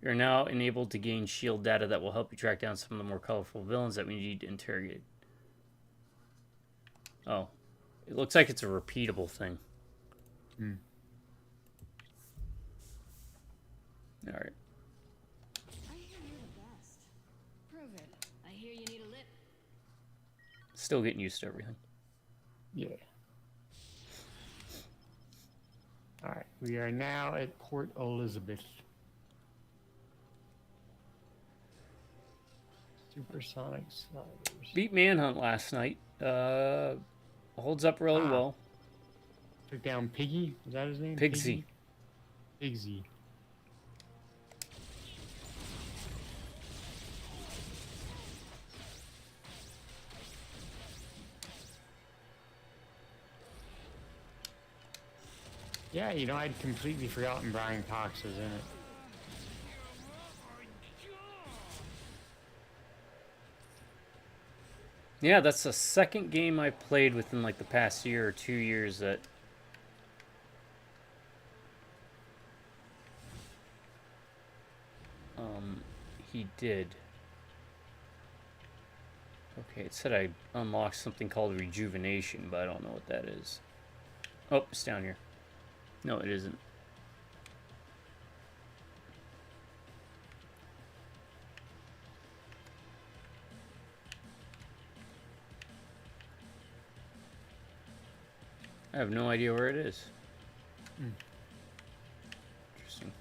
You're now enabled to gain shield data that will help you track down some of the more colorful villains that we need to interrogate. Oh. It looks like it's a repeatable thing. Hmm. Alright. I hear you're the best. Prove it. I hear you need a lip. Still getting used to everything. Yeah. All right, we are now at Port Elizabeth. Supersonic sliders. Beat Manhunt last night. Holds up really well. Took down Piggy. Was that his name? Pigsy. Pigsy. Yeah, you know, I'd completely forgotten Brian Cox was in it. Yeah, that's the second game I played within like the past year or 2 years that he did. Okay, it said I unlocked something called Rejuvenation, but I don't know what that is. Oh, it's down here. No, it isn't. I have no idea where it is. Interesting.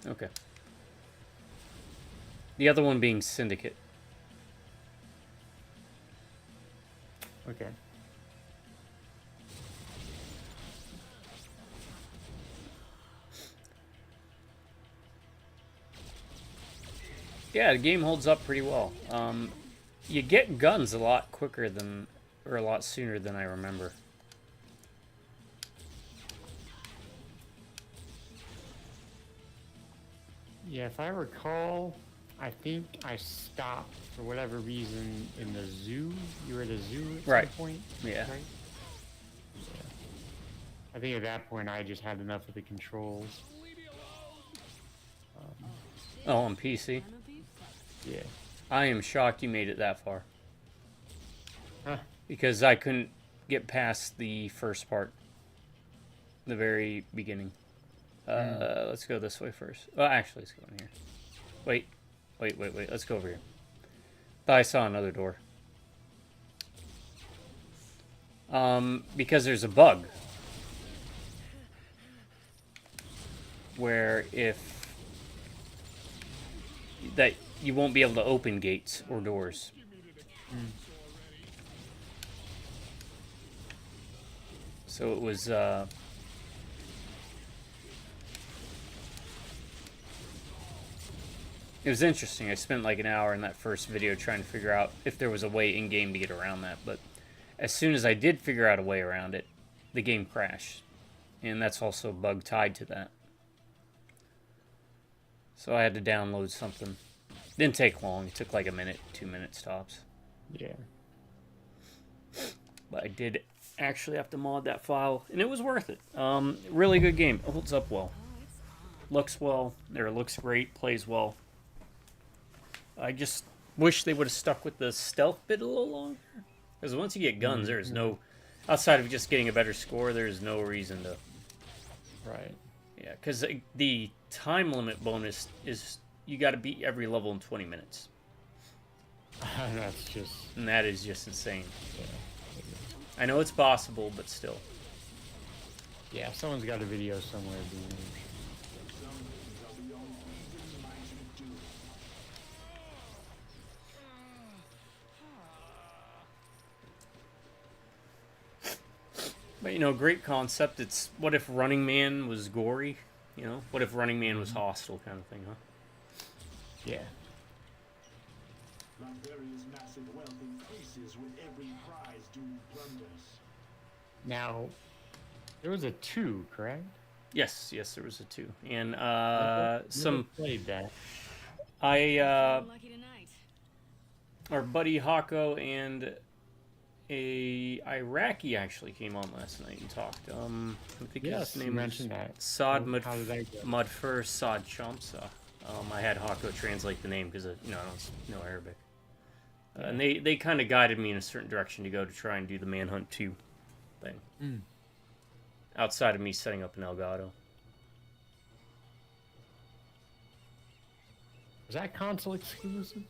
Okay. The other one being Syndicate. Okay. Yeah, the game holds up pretty well. You get guns a lot quicker than, or a lot sooner than I remember. Yeah, if I recall, I think I stopped for whatever reason in the zoo. You were at a zoo at Right. some point? Yeah. Right? Yeah. I think at that point I just had enough of the controls. Oh, on PC? Yeah. I am shocked you made it that far. Huh. Because I couldn't get past the first part. The very beginning. Let's go this way first. Well, actually, let's go in here. Wait. Let's go over here. Thought I saw another door. Because there's a bug. Where if... that you won't be able to open gates or doors. So it was, it was interesting. I spent like an hour in that first video trying to figure out if there was a way in-game to get around that, but as soon as I did figure out a way around it, the game crashed. And that's also a bug tied to that. So I had to download something. Didn't take long. It took like a minute, 2 minutes tops. Yeah. But I did actually have to mod that file, and it was worth it. Really good game. It holds up well. Looks well. Or looks great. Plays well. I just wish they would have stuck with the stealth bit a little longer. Because once you get guns, there's no... outside of just getting a better score, there's no reason to... Right. Yeah, because the time limit bonus is you got to beat every level in 20 minutes. That's just... And that is just insane. Yeah. I know it's possible, but still. Yeah, someone's got a video somewhere doing it. But, you know, great concept. It's, what if Running Man was gory? You know? What if Running Man was hostile kind of thing, huh? Yeah. Latveria's massive wealth increases with every prize Doom plunders. Now, there was a 2, correct? Yes, there was a 2, and Never some. played that. Lucky tonight. Our buddy Hako and a Iraqi actually came on last night and talked. I think Yes, his you name mentioned was that. Saad How did that go? Mudfur Saad Chamsa. I had Hako translate the name because I don't know Arabic. And they kind of guided me in a certain direction to go to try and do the Manhunt 2 thing. Outside of me setting up an Elgato. Was that console exclusive?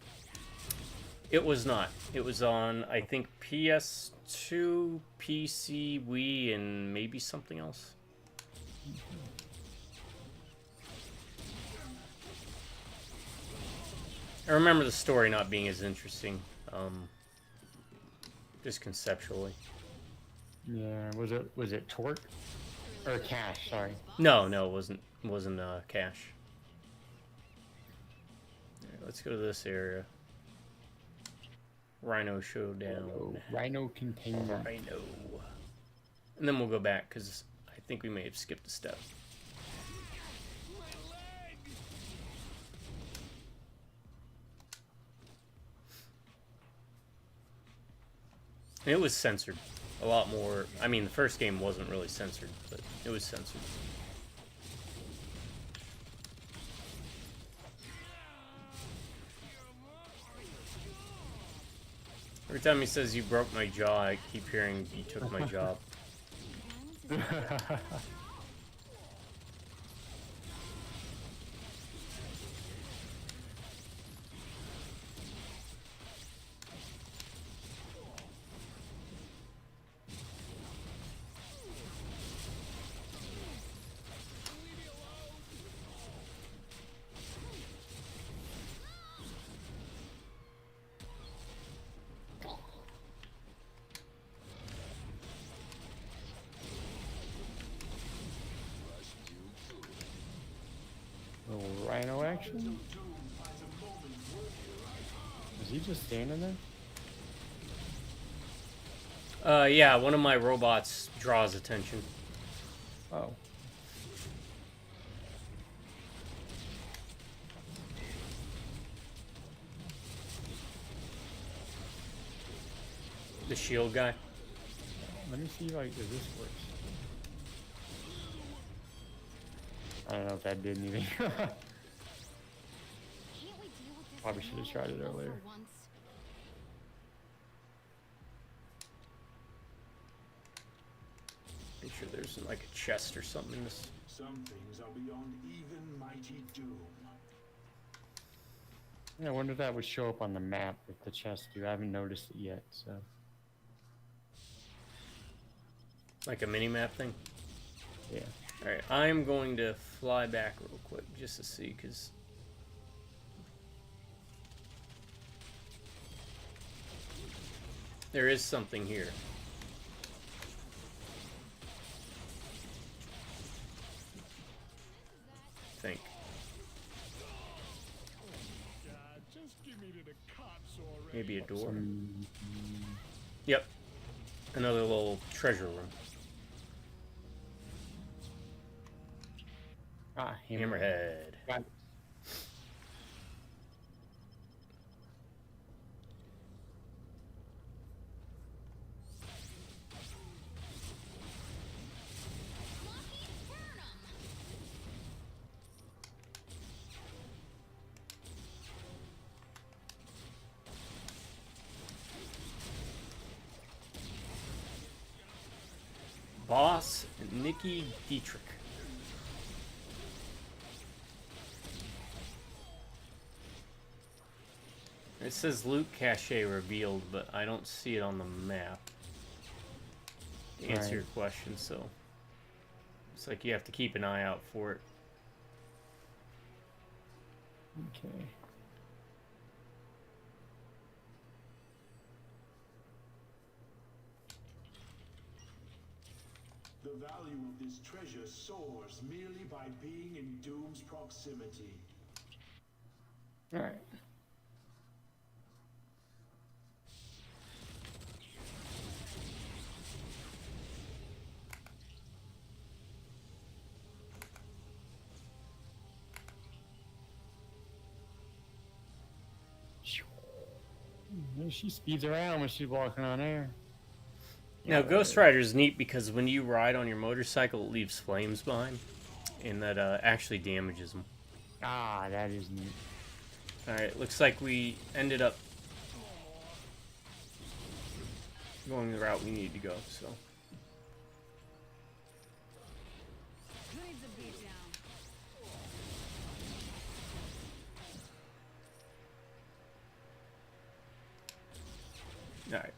It was not. It was on, I think, PS2, PC, Wii, and maybe something else. I remember the story not being as interesting, just conceptually. Yeah. Was it Torque or Cash? Sorry. No, it wasn't Cash. Alright, let's go to this area. Rhino Showdown. Oh, Rhino Containment. Rhino. And then we'll go back, because I think we may have skipped a step. And it was censored. A lot more. I mean, the first game wasn't really censored, but it was censored. Every time he says you broke my jaw, I keep hearing you took my job. Little Rhino action? Is he just standing there? Yeah, one of my robots draws attention. Oh. The shield guy. Let me see if this works. I don't know if that did anything. Probably should have tried it earlier. Make sure there's like a chest or something in this. Some things are beyond even mighty Doom. Yeah, I wonder if that would show up on the map with the chest too. I haven't noticed it yet, so. Like a mini-map thing? Yeah. Alright, I'm going to fly back real quick just to see, because... there is something here. I think. Maybe a door? Yep. Another little treasure room. Ah, Hammerhead. Got it. Boss Nikki Dietrich. It says loot cache revealed, but I don't see it on the map. To answer your question, so it's like you have to keep an eye out for it. Okay. The value of this treasure soars merely by being in Doom's proximity. Alright. She speeds around when she's walking on air. Now, Ghost Rider's neat because when you ride on your motorcycle, it leaves flames behind, and that actually damages them. Ah, that is neat. Alright, looks like we ended up going the route we needed to go, so. Alright,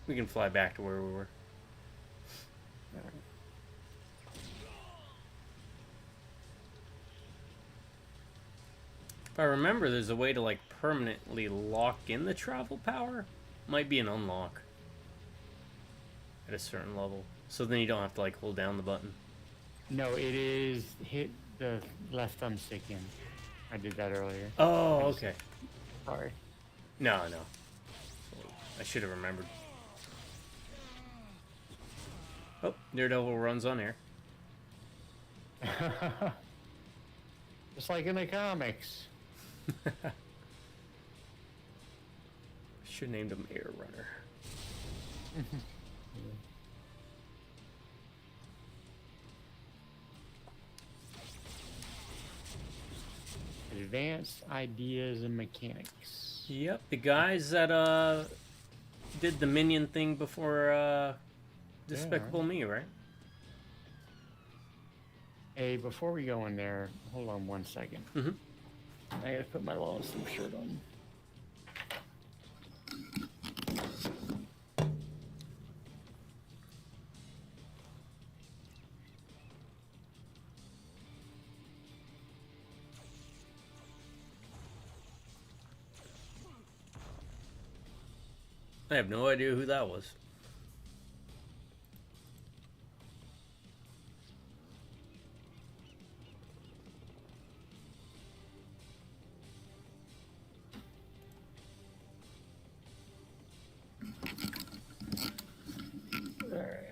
we can fly back to where we were. Alright. If I remember, there's a way to, like, permanently lock in the travel power. Might be an unlock at a certain level. So then you don't have to, like, hold down the button. No, it is hit the left thumbstick in. I did that earlier. Oh, okay. Sorry. No. I should have remembered. Oh, Daredevil runs on air. Just like in the comics. Should have named him Air Runner. Advanced ideas and mechanics. Yep, the guys that did the minion thing before Despicable Me, right? Hey, before we go in there, hold on 1 second. Mm-hmm. I gotta put my long sleeve shirt on. I have no idea who that was.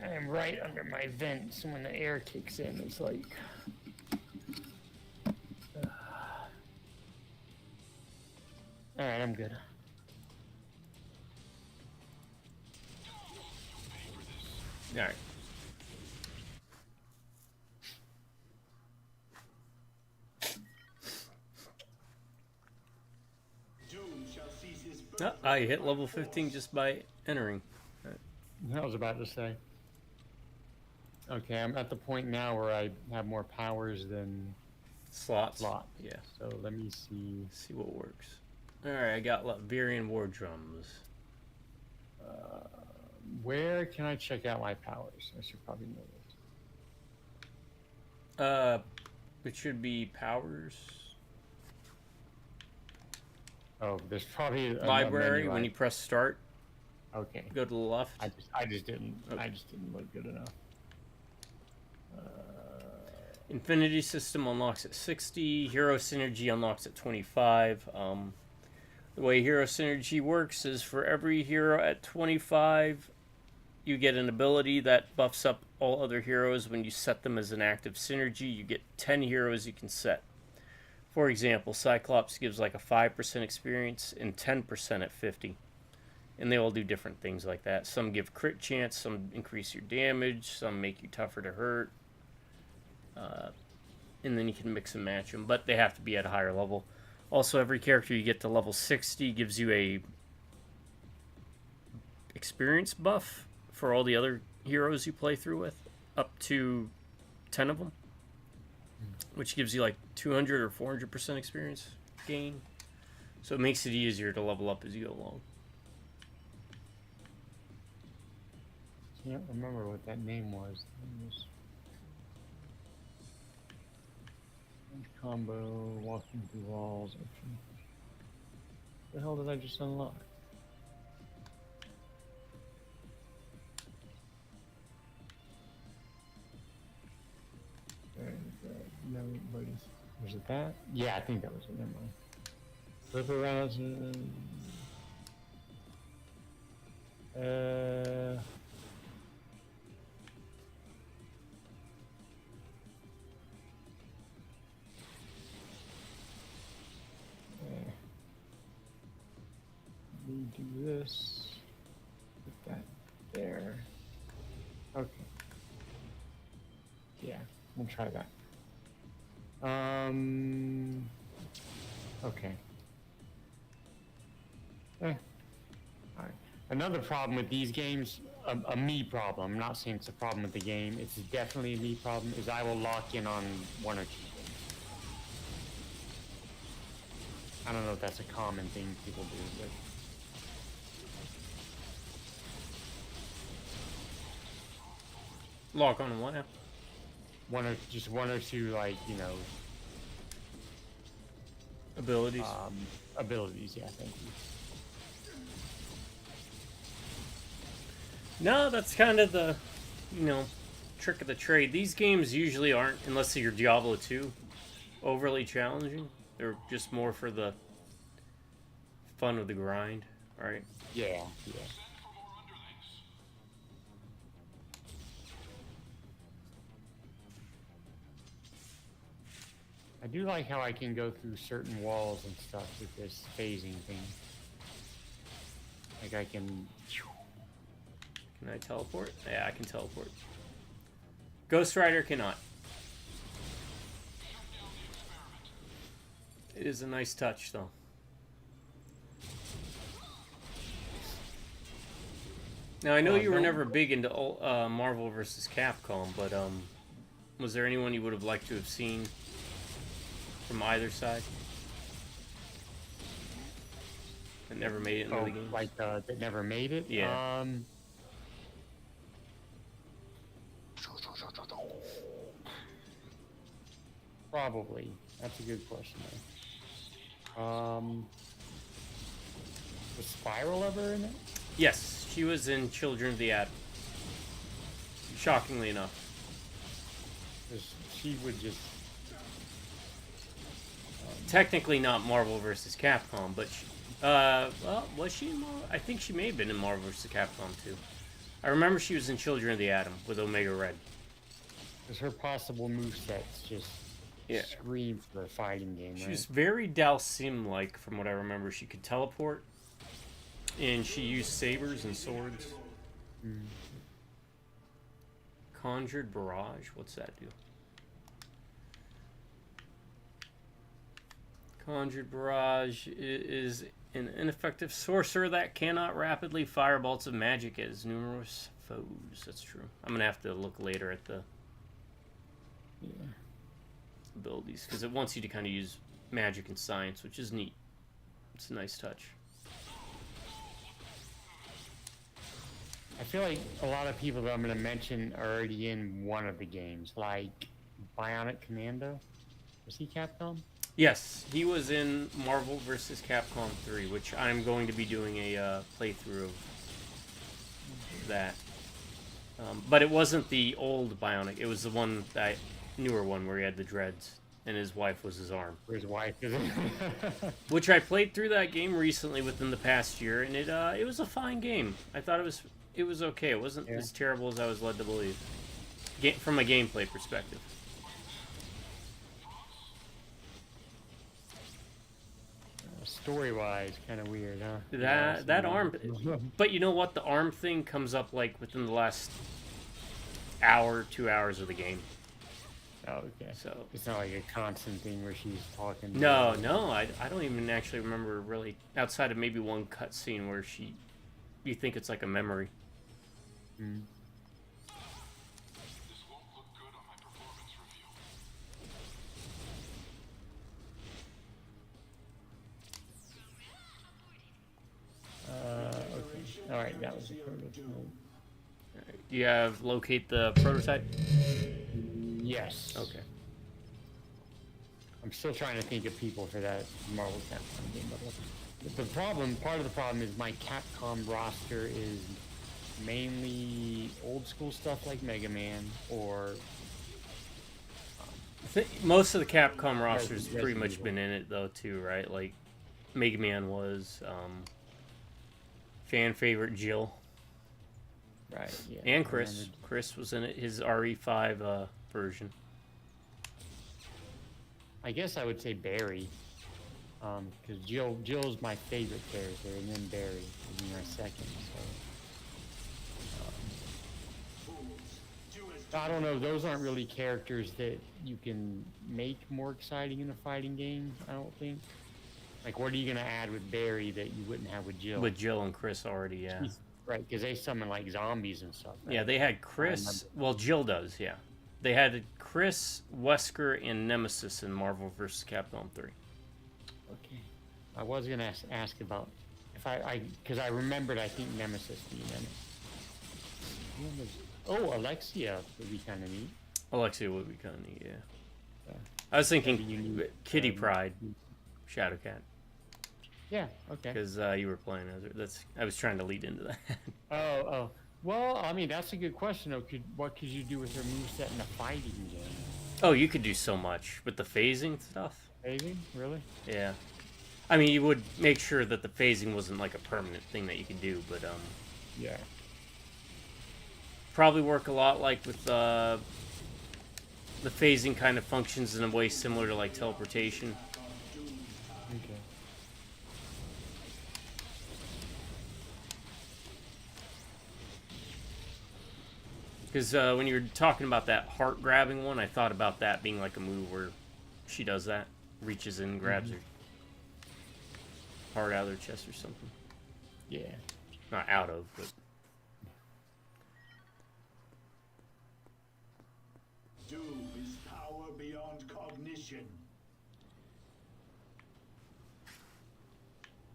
I am right under my vents, and when the air kicks in, it's like... Alright, I'm good. Alright. Oh, I hit level 15 just by entering. I was about to say. Okay, I'm at the point now where I have more powers than Slots. Yeah, so let me see. See what works. Alright, I got Latverian war drums. Where can I check out my powers? I should probably know this. It should be powers. Oh, there's probably a Library. menu When you press start, Okay. go to the left. I just didn't. Okay. I just didn't look good enough. Infinity System unlocks at 60. Hero Synergy unlocks at 25. The way Hero Synergy works is for every hero at 25, you get an ability that buffs up all other heroes. When you set them as an active synergy, you get 10 heroes you can set. For example, Cyclops gives like a 5% experience and 10% at 50. And they all do different things like that. Some give crit chance, some increase your damage, some make you tougher to hurt. And then you can mix and match them, but they have to be at a higher level. Also, every character you get to level 60 gives you a experience buff for all the other heroes you play through with, up to 10 of them, which gives you like 200 or 400% experience gain. So it makes it easier to level up as you go along. Can't remember what that name was. Combo, walking through walls. What the hell did I just unlock? No, was it that? Yeah, I think that was it. Never mind. Flip around. do this. Put that there. Okay. Yeah, we'll try that. Okay. Alright. Another problem with these games, a me problem, I'm not saying it's a problem with the game, it's definitely a me problem, is I will lock in on one or two things. I don't know if that's a common thing people do, but... Lock on what now? One or two, like, you know... Abilities? Abilities, yeah, thank you. No, that's kind of the, you know, trick of the trade. These games usually aren't, unless you're Diablo 2, overly challenging. They're just more for the fun of the grind, right? Yeah. I do like how I can go through certain walls and stuff with this phasing thing. Like I can... Can I teleport? Yeah, I can teleport. Ghost Rider cannot. It is a nice touch, though. Now, I know you were never big into Marvel vs. Capcom, but was there anyone you would have liked to have seen from either side that never made it into the game? Like that never made it? Yeah. Probably. That's a good question, though. Was Spiral ever in it? Yes, she was in Children of the Atom. Shockingly enough. 'Cause she would just... Technically not Marvel vs. Capcom, but she, well, was she in Marvel? I think she may have been in Marvel vs. Capcom too. I remember she was in Children of the Atom with Omega Red. Because her possible movesets just scream for a fighting game, right? She was very Dalsim-like from what I remember. She could teleport, and she used sabers and swords. Conjured Barrage? What's that do? Conjured Barrage is an ineffective sorcerer that cannot rapidly fire bolts of magic at numerous foes. That's true. I'm going to have to look later at the abilities, because it wants you to kind of use magic and science, which is neat. It's a nice touch. I feel like a lot of people that I'm going to mention are already in one of the games, like Bionic Commando. Was he Capcom? Yes, he was in Marvel vs. Capcom 3, which I'm going to be doing a playthrough of that. But it wasn't the old Bionic. It was the one, that newer one where he had the dreads and his wife was his arm. Or his wife, isn't it? Which I played through that game recently within the past year, and it was a fine game. I thought it was okay. It wasn't as terrible as I was led to believe, from a gameplay perspective. Story-wise, kind of weird, huh? That arm, but you know what? The arm thing comes up like within the last hour, 2 hours of the game. Oh, okay. So it's not like a constant thing where she's talking. No, I don't even actually remember really, outside of maybe one cutscene where you think it's like a memory. Mm. This won't look good on my performance review. Okay. All right, that was a prototype. Do you have locate the prototype? Yes. Okay. I'm still trying to think of people for that Marvel Capcom game. But the problem, part of the problem is my Capcom roster is mainly old school stuff like Mega Man or... Most of the Capcom roster's pretty much been in it though too, right? Like Mega Man was, fan favorite Jill. Right, yeah. And Chris. Chris was in it, his 5 version. I guess I would say Barry. Because Jill's my favorite character, and then Barry is my second. So I don't know. Those aren't really characters that you can make more exciting in a fighting game. I don't think. Like, what are you gonna add with Barry that you wouldn't have with Jill? With Jill and Chris already, yeah. Right, because they summon like zombies and stuff. Right? Yeah, they had Chris. Well, Jill does, yeah. They had Chris, Wesker, and Nemesis in Marvel vs. Capcom 3. Okay. I was gonna ask about if because I remembered I think Nemesis being in it. Oh, Alexia would be kind of neat. Alexia would be kind of neat, yeah. I was thinking Kitty Pryde, Shadowcat. Yeah, okay. Because you were playing as her. I was trying to lead into that. Oh. Well, I mean, that's a good question, though. What could you do with her moveset in a fighting game? Oh, you could do so much with the phasing stuff. Phasing? Really? Yeah. I mean, you would make sure that the phasing wasn't like a permanent thing that you could do, but yeah. Probably work a lot like with the phasing kind of functions in a way similar to like teleportation. Okay. Because when you were talking about that heart grabbing one, I thought about that being like a move where she does that, reaches in, grabs her heart out of their chest or something. Yeah. Not out of, but. Doom is power beyond cognition.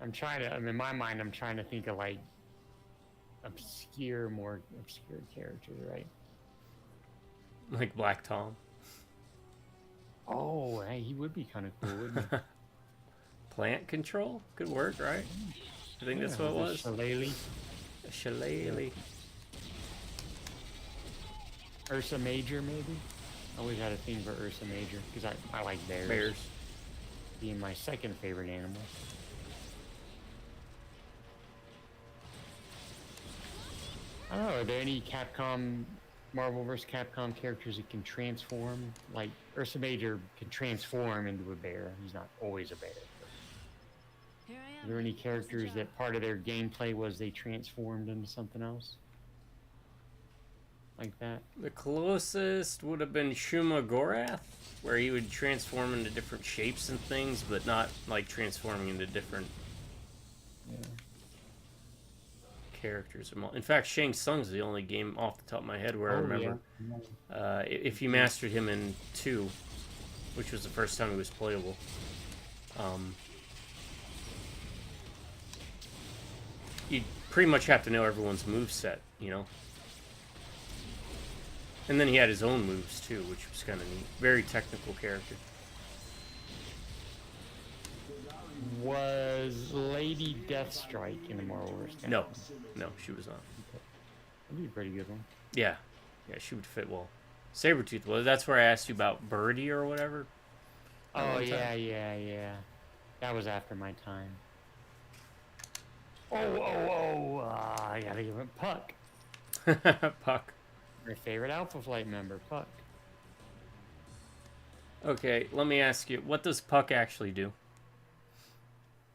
In my mind, I'm trying to think of like more obscure characters, right? Like Black Tom. Oh, hey, he would be kind of cool, wouldn't he? Plant control could work, right? I think that's what it was. Shillelagh. Shillelagh. Ursa Major, maybe? I always had a thing for Ursa Major, because I like bears. Bears. Being my second favorite animal. I don't know, are there any Marvel vs. Capcom characters that can transform? Like, Ursa Major can transform into a bear. He's not always a bear. Are there any characters that part of their gameplay was they transformed into something else? Like that? The closest would have been Shuma Gorath, where he would transform into different shapes and things, but not like transforming into different characters. In fact, Shang Tsung's the only game off the top of my head where I remember. Yeah. If you mastered him in 2, which was the first time he was playable, you pretty much have to know everyone's moveset, you know? And then he had his own moves too, which was kind of neat. Very technical character. Was Lady Deathstrike in the Marvel vs. Capcom? No, she was not. That'd be a pretty good one. Yeah, she would fit well. Sabretooth was. That's where I asked you about Birdie or whatever. Oh, yeah. That was after my time. I gotta give him Puck. Puck. My favorite Alpha Flight member, Puck. Okay, let me ask you, what does Puck actually do?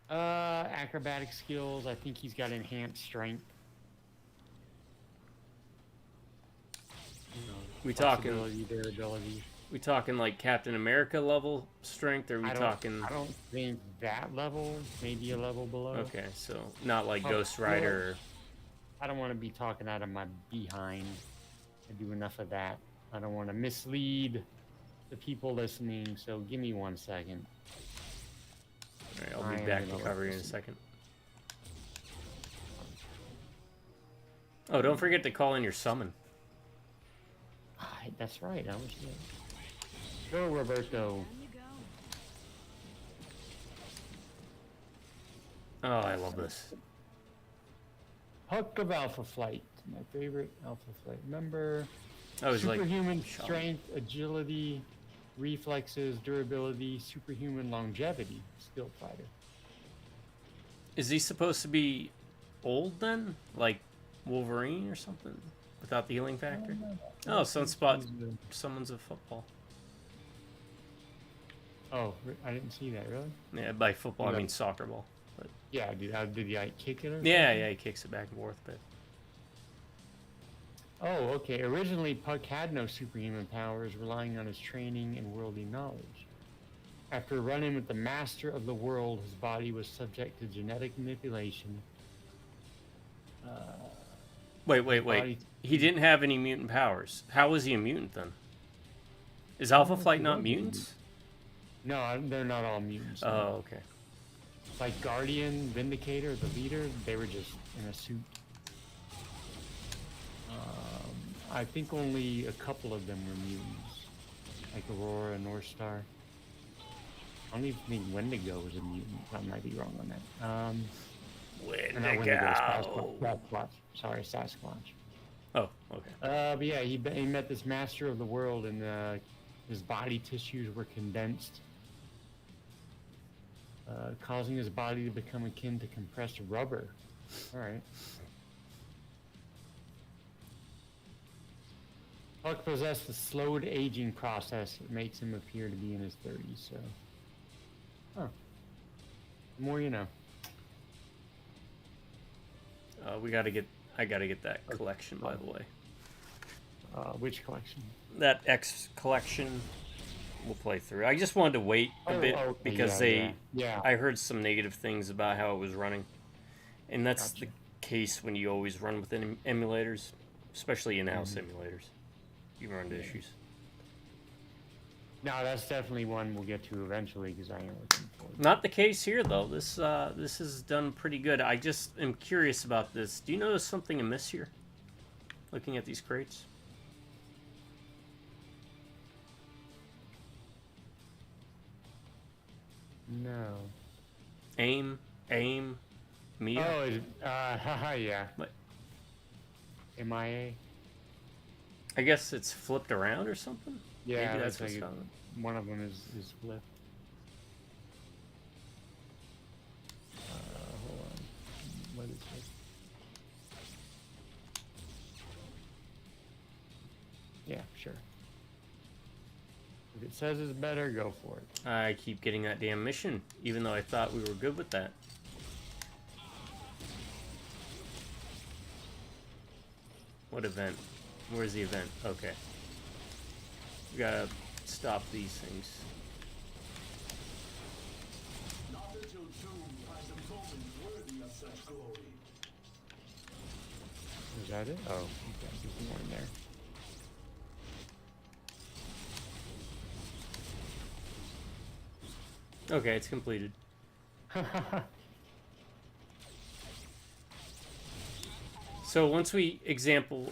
Acrobatic skills. I think he's got enhanced strength. We talking durability. We talking like Captain America level strength, or we talking? I don't think that level. Maybe a level below. Okay, so not like Ghost Rider. I don't want to be talking out of my behind. I do enough of that. I don't want to mislead the people listening. So give me 1 second. All right, I'll be back to cover you in a second. Oh, don't forget to call in your summon. That's right. I was good. Go, Roberto. Oh, I love this. Puck of Alpha Flight. My favorite Alpha Flight member. I was superhuman strength, agility, reflexes, durability, superhuman longevity. Skilled fighter. Is he supposed to be old then? Like Wolverine or something? Without the healing factor? Oh, Sunspot summons a football. Oh, I didn't see that, really? Yeah, by football I Yeah. mean soccer ball. But Yeah, did he like kick it or yeah, something? yeah, he kicks it back and forth. But Oh, okay. Originally, Puck had no superhuman powers, relying on his training and worldly knowledge. After running with the master of the world, his body was subject to genetic manipulation. wait, His wait, wait. body. He didn't have any mutant powers. How was he a mutant then? Is I Alpha don't know if Flight he not was a mutants? No, they're not all mutants. no. Oh, okay. Like Guardian, Vindicator, the leader, they were just in a suit. I think only a couple of them were mutants, like Aurora and North Star. I don't even think Wendigo was a mutant. I might be wrong on that. Or not Wendigo, Sasquatch. Sorry, Sasquatch. Oh, okay. But yeah, he met this master of the world, and his body tissues were condensed, causing his body to become akin to compressed rubber. All right. Puck possessed the slowed aging process that makes him appear to be in his 30s. So, the more you know. We gotta get. I gotta get that collection, by the way. Which collection? That X collection. We'll play through. I just wanted to wait a bit okay, because yeah. I heard some negative things about how it was running, and that's Gotcha. the case when you always run with emulators, especially in-house emulators. You run into issues. No, that's definitely one we'll get to eventually because I am looking forward. Not the case here though. This is done pretty good. I just am curious about this. Do you notice something amiss here? Looking at these crates. No. Aim, Mia. Oh, yeah. What? MIA. I guess it's flipped around or something. Yeah, Maybe that's that's like what's happening. one of them is flipped. Hold on. What is this? Yeah, sure. If it says it's better, go for it. I keep getting that damn mission, even though I thought we were good with that. What event? Where's the event? Okay. We gotta stop these things. Not until Doom finds a moment worthy of such glory. Is that it? Oh, okay. There's more in there. Okay, it's completed. So once we,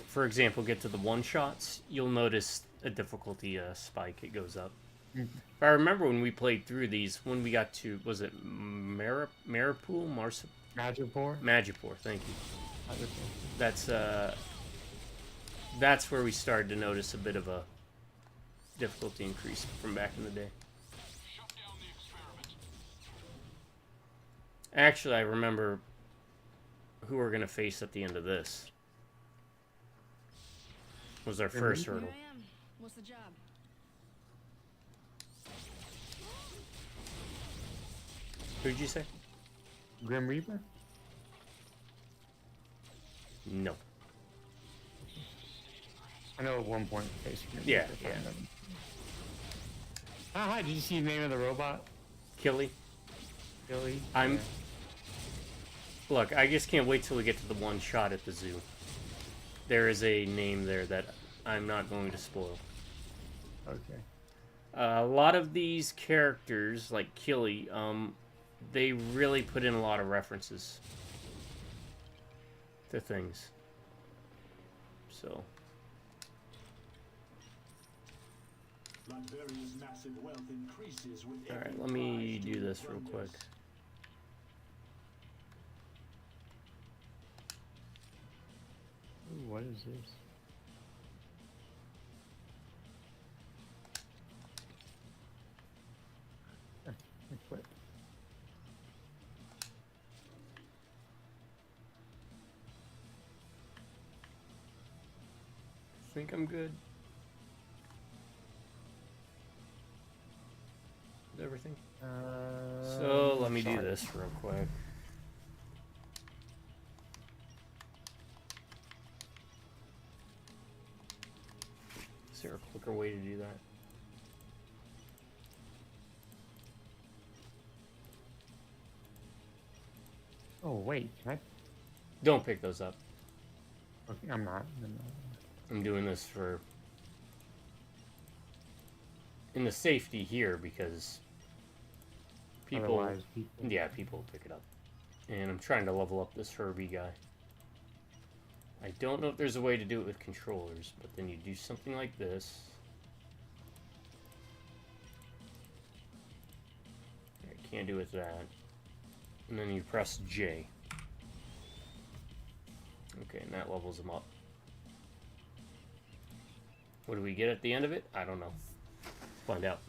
for example, get to the one-shots, you'll notice a difficulty spike. It goes up. If I remember when we played through these, when we got to, was it Maripur? Magipore? Magipur, thank you. That's where we started to notice a bit of a difficulty increase from back in the day. Shut down the experiment. Actually, I remember who we're going to face at the end of this. Was our first Here hurdle. I am. What's the job? Who'd you say? Grim Reaper? No. I know at one point we faced Grim Yeah, Reaper. yeah. Hi, did you see the name of the robot? Killy? Billy? I'm- Yeah. Look, I just can't wait till we get to the one shot at the zoo. There is a name there that I'm not going to spoil. Okay. A lot of these characters, like Killy, they really put in a lot of references to things. So, Latveria's massive wealth increases with every alright, let me prize do doing this real quick. wonders. Ooh, what is this? Equip. Think I'm good. Never think. So let me do sorry. this real quick. Is there a quicker way to do that? Oh wait, can I? Don't pick those up. Okay, I'm not. I'm doing this for in the safety here because people, Otherwise, people. yeah, people will pick it up. And I'm trying to level up this Herbie guy. I don't know if there's a way to do it with controllers, but then you do something like this. I can't do it with that. And then you press J. Okay, and that levels them up. What do we get at the end of it? I don't know. Find out.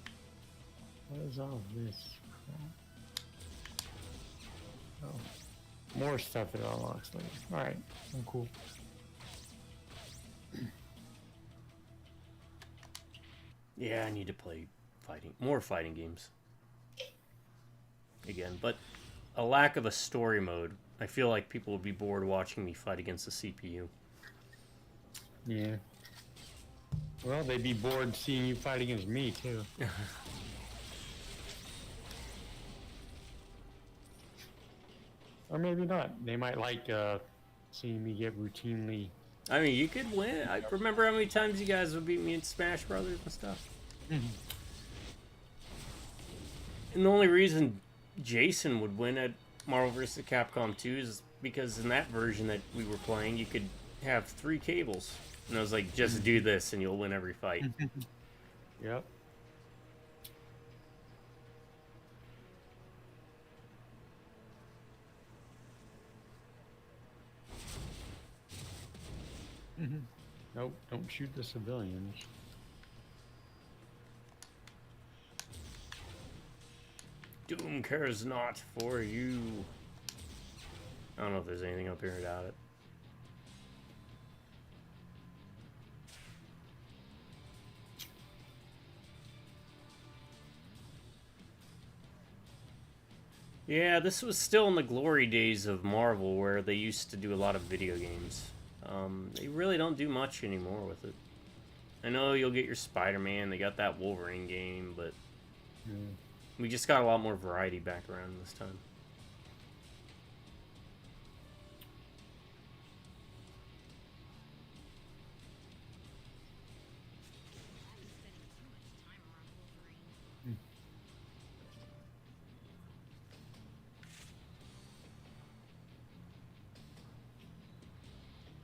What is all this crap? Oh, more stuff it unlocks later. All right, I'm cool. Yeah, I need to play more fighting games. Again, but a lack of a story mode. I feel like people would be bored watching me fight against the CPU. Yeah. Well, they'd be bored seeing you fight against me too. Or maybe not. They might like seeing me get routinely. I mean, you could win. I remember how many times you guys would beat me in Smash Brothers and stuff. And the only reason Jason would win at Marvel vs. Capcom 2 is because in that version that we were playing, you could have 3 cables. And I was like, just do this and you'll win every fight. Yep. Nope, don't shoot the civilians. Doom cares not for you. I don't know if there's anything up here without it. Yeah, this was still in the glory days of Marvel where they used to do a lot of video games. They really don't do much anymore with it. I know you'll get your Spider-Man, they got that Wolverine game, but we just got a lot more variety back around this time.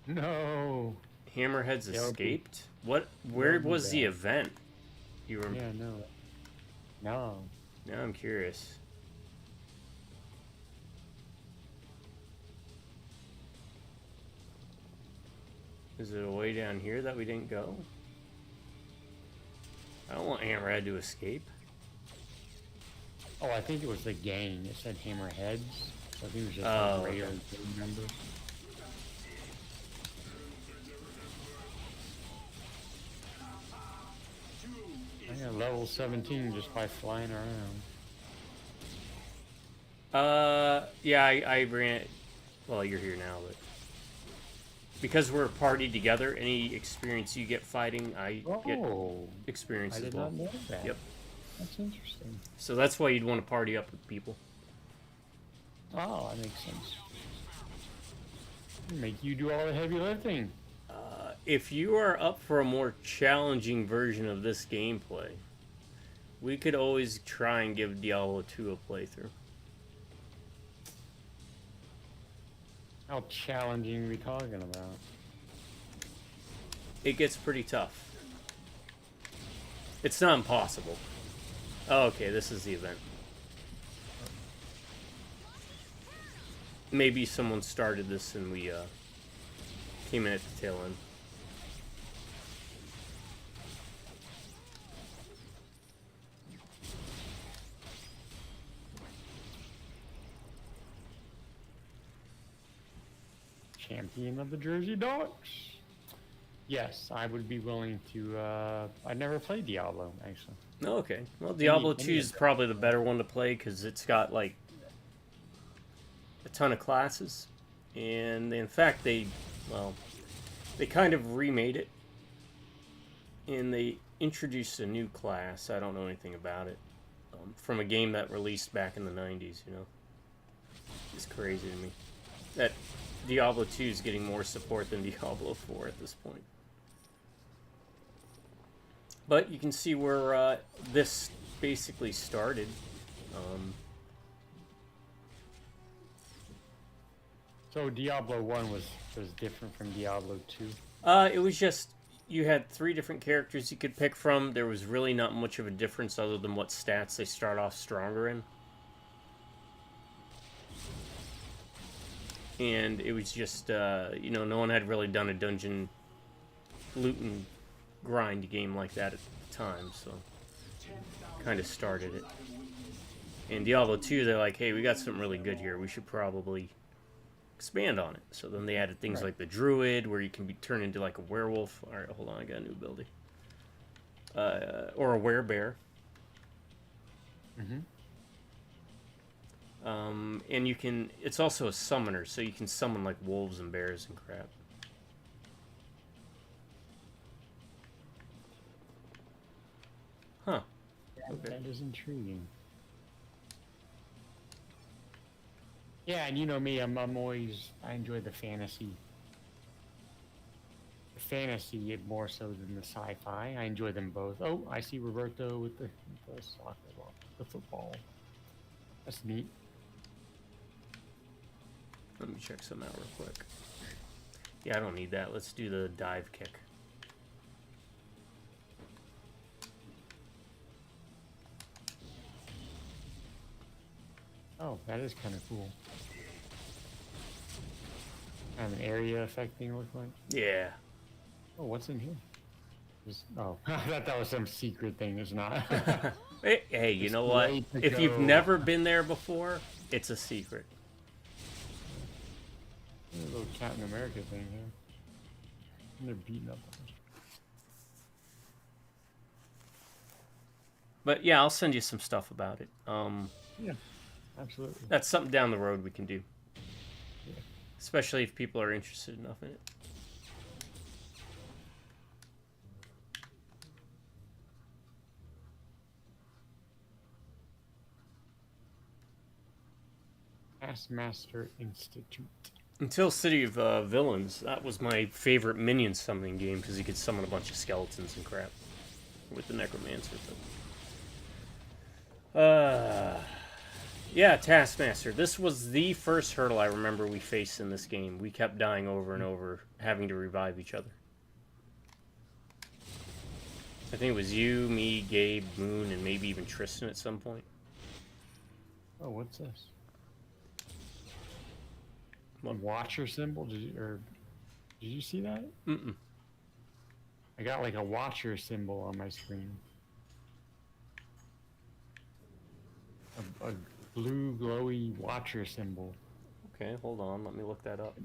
No. Hammerhead's Yeah, escaped? What? Where be was the bad. event? You were. Yeah, no. No. Now I'm curious. Is it a way down here that we didn't go? I don't want Hammerhead to escape. Oh, I think it was the gang. It said Hammerheads. So I think it was just Oh, like regular okay. gang members. I got level 17 just by flying around. Yeah, I ran. Well, you're here now, but because we're partied together, any experience you get fighting, I get Oh, experience I as did well. not know that. Yep. That's interesting. So that's why you'd want to party up with people. Oh, that makes sense. Make you do all the heavy lifting. If you are up for a more challenging version of this gameplay, we could always try and give Diablo 2 a playthrough. How challenging are we talking about? It gets pretty tough. It's not impossible. Oh, okay, this is the event. Maybe someone started this and we came in at the tail end. Champion of the Jersey Docks. Yes, I would be willing to. I never played Diablo actually. Oh, okay. Well, Diablo Any 2 of is them. probably the better one to play because it's got like a ton of classes, and in fact they kind of remade it, and they introduced a new class. I don't know anything about it from a game that released back in the '90s. You know, it's crazy to me that Diablo 2 is getting more support than Diablo 4 at this point. But you can see where this basically started. So Diablo 1 was different from Diablo 2. It was just you had 3 different characters you could pick from. There was really not much of a difference other than what stats they start off stronger in. And it was just, you know, no one had really done a dungeon loot and grind game like that at the time, so kind of started it. In Diablo 2, they're like, hey, we got something really good here. We should probably expand on it. So then they added things like the Druid, where you can be turned into like a werewolf. All right, hold on, I got a new ability. Or a werebear. And you can, it's also a summoner, so you can summon like wolves and bears and crap. Huh. Okay. That is intriguing. Yeah, and you know me, I'm always, I enjoy the fantasy. The fantasy more so than the sci-fi. I enjoy them both. Oh, I see Roberto with the soccer ball, the football. That's neat. Let me check some out real quick. Yeah, I don't need that. Let's do the dive kick. Oh, that is kind of cool. Kind of an area effect thing, look like. Yeah. Oh, what's in here? Oh, I thought that was some secret thing. It's not. Hey, you know what? If you've never been there before, it's a secret. A little Captain America thing here. And they're beating up on us. But yeah, I'll send you some stuff about it. Yeah, absolutely. That's something down the road we can do. Yeah. Especially if people are interested enough in it. Taskmaster Institute. Until City of Villains, that was my favorite minion summoning game because you could summon a bunch of skeletons and crap with the Necromancer. Yeah, Taskmaster. This was the first hurdle I remember we faced in this game. We kept dying over and over, having to revive each other. I think it was you, me, Gabe, Moon, and maybe even Tristan at some point. Oh, what's this? A watcher symbol? Did you see that? Mm-mm. I got like a watcher symbol on my screen. A blue glowy watcher symbol. Okay, hold on. Let me look that up.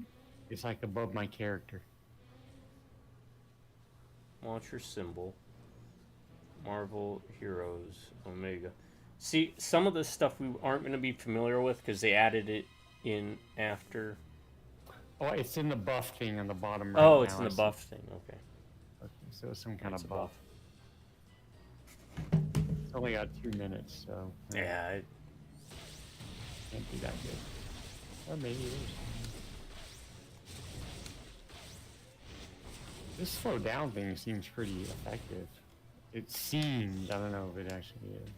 It's like above my character. Launcher symbol. Marvel Heroes Omega. See, some of this stuff we aren't going to be familiar with because they added it in after. Oh, it's in the buff thing on the bottom right. Oh, it's now. in the buff thing. Okay. Okay, so it's some kind It's of a buff. It's only got 2 minutes, so Yeah. can't be that good. Or maybe it is. This slow down thing seems pretty effective. It seems. I don't know if it actually is.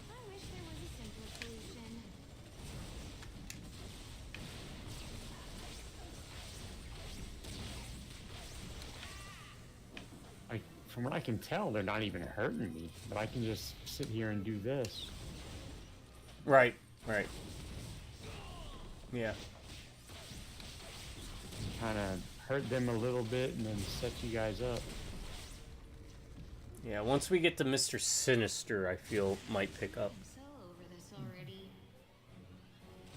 I wish there was a simpler solution. From what I can tell, they're not even hurting me. But I can just sit here and do this. Right. Right. Yeah. Kind of hurt them a little bit and then set you guys up. Yeah, once we get to Mr. Sinister, I feel might pick up. I'm so over this already.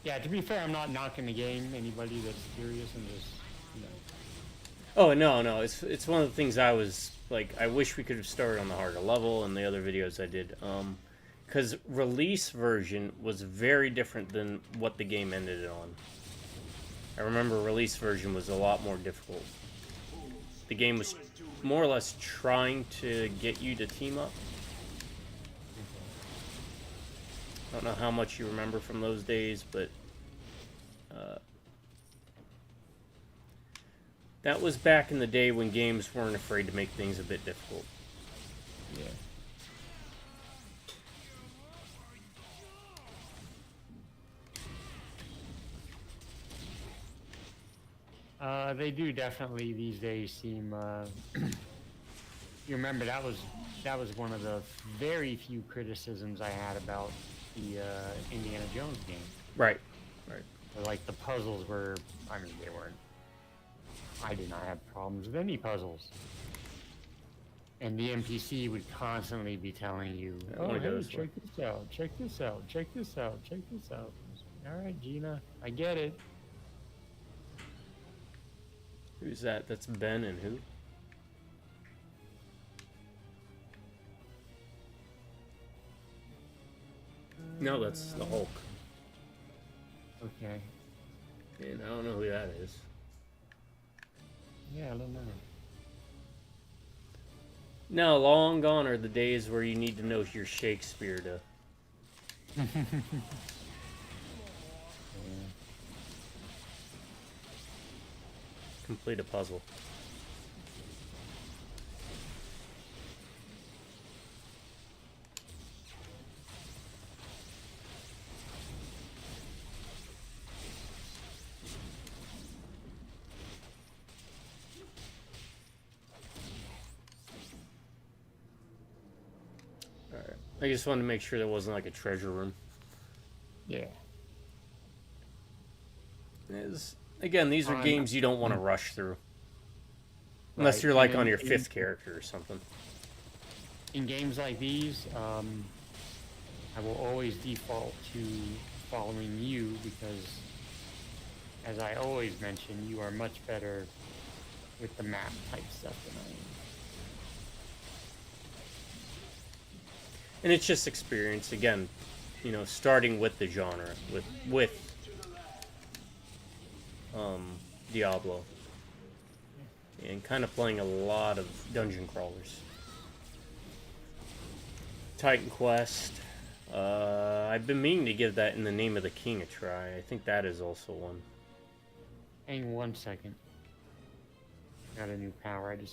Yeah, to be fair, I'm not knocking the game. Anybody that's curious and just, you know. Oh, no. It's one of the things I was, like, I wish we could have started on the harder level and the other videos I did. Because release version was very different than what the game ended on. I remember release version was a lot more difficult. The game was more or less trying to get you to team up. I don't know how much you remember from those days, but that was back in the day when games weren't afraid to make things a bit difficult. Yeah. They do definitely these days seem. You remember that was one of the very few criticisms I had about the Indiana Jones game. Right. Like the puzzles were. I mean, they weren't. I did not have problems with any puzzles. And the NPC would constantly be telling you, "Oh, hey, check this out, check this out, check this out, check this out." All right, Gina, I get it. Who's that? That's Ben and who? No, that's the Hulk. Okay. And I don't know who that is. Yeah, I don't know. No, long gone are the days where you need to know your Shakespeare to... complete a puzzle. Alright. I just wanted to make sure there wasn't like a treasure room. Yeah. Again, these are games you don't want to rush through. Unless you're like on your 5th character or something. In games like these, I will always default to following you because, as I always mention, you are much better with the map type stuff than I am. And it's just experience. Again, you know, starting with the genre, with Diablo. And kind of playing a lot of dungeon crawlers. Titan Quest. I've been meaning to give that In the Name of the King a try. I think that is also one. Hang on 1 second. Got a new power. Let me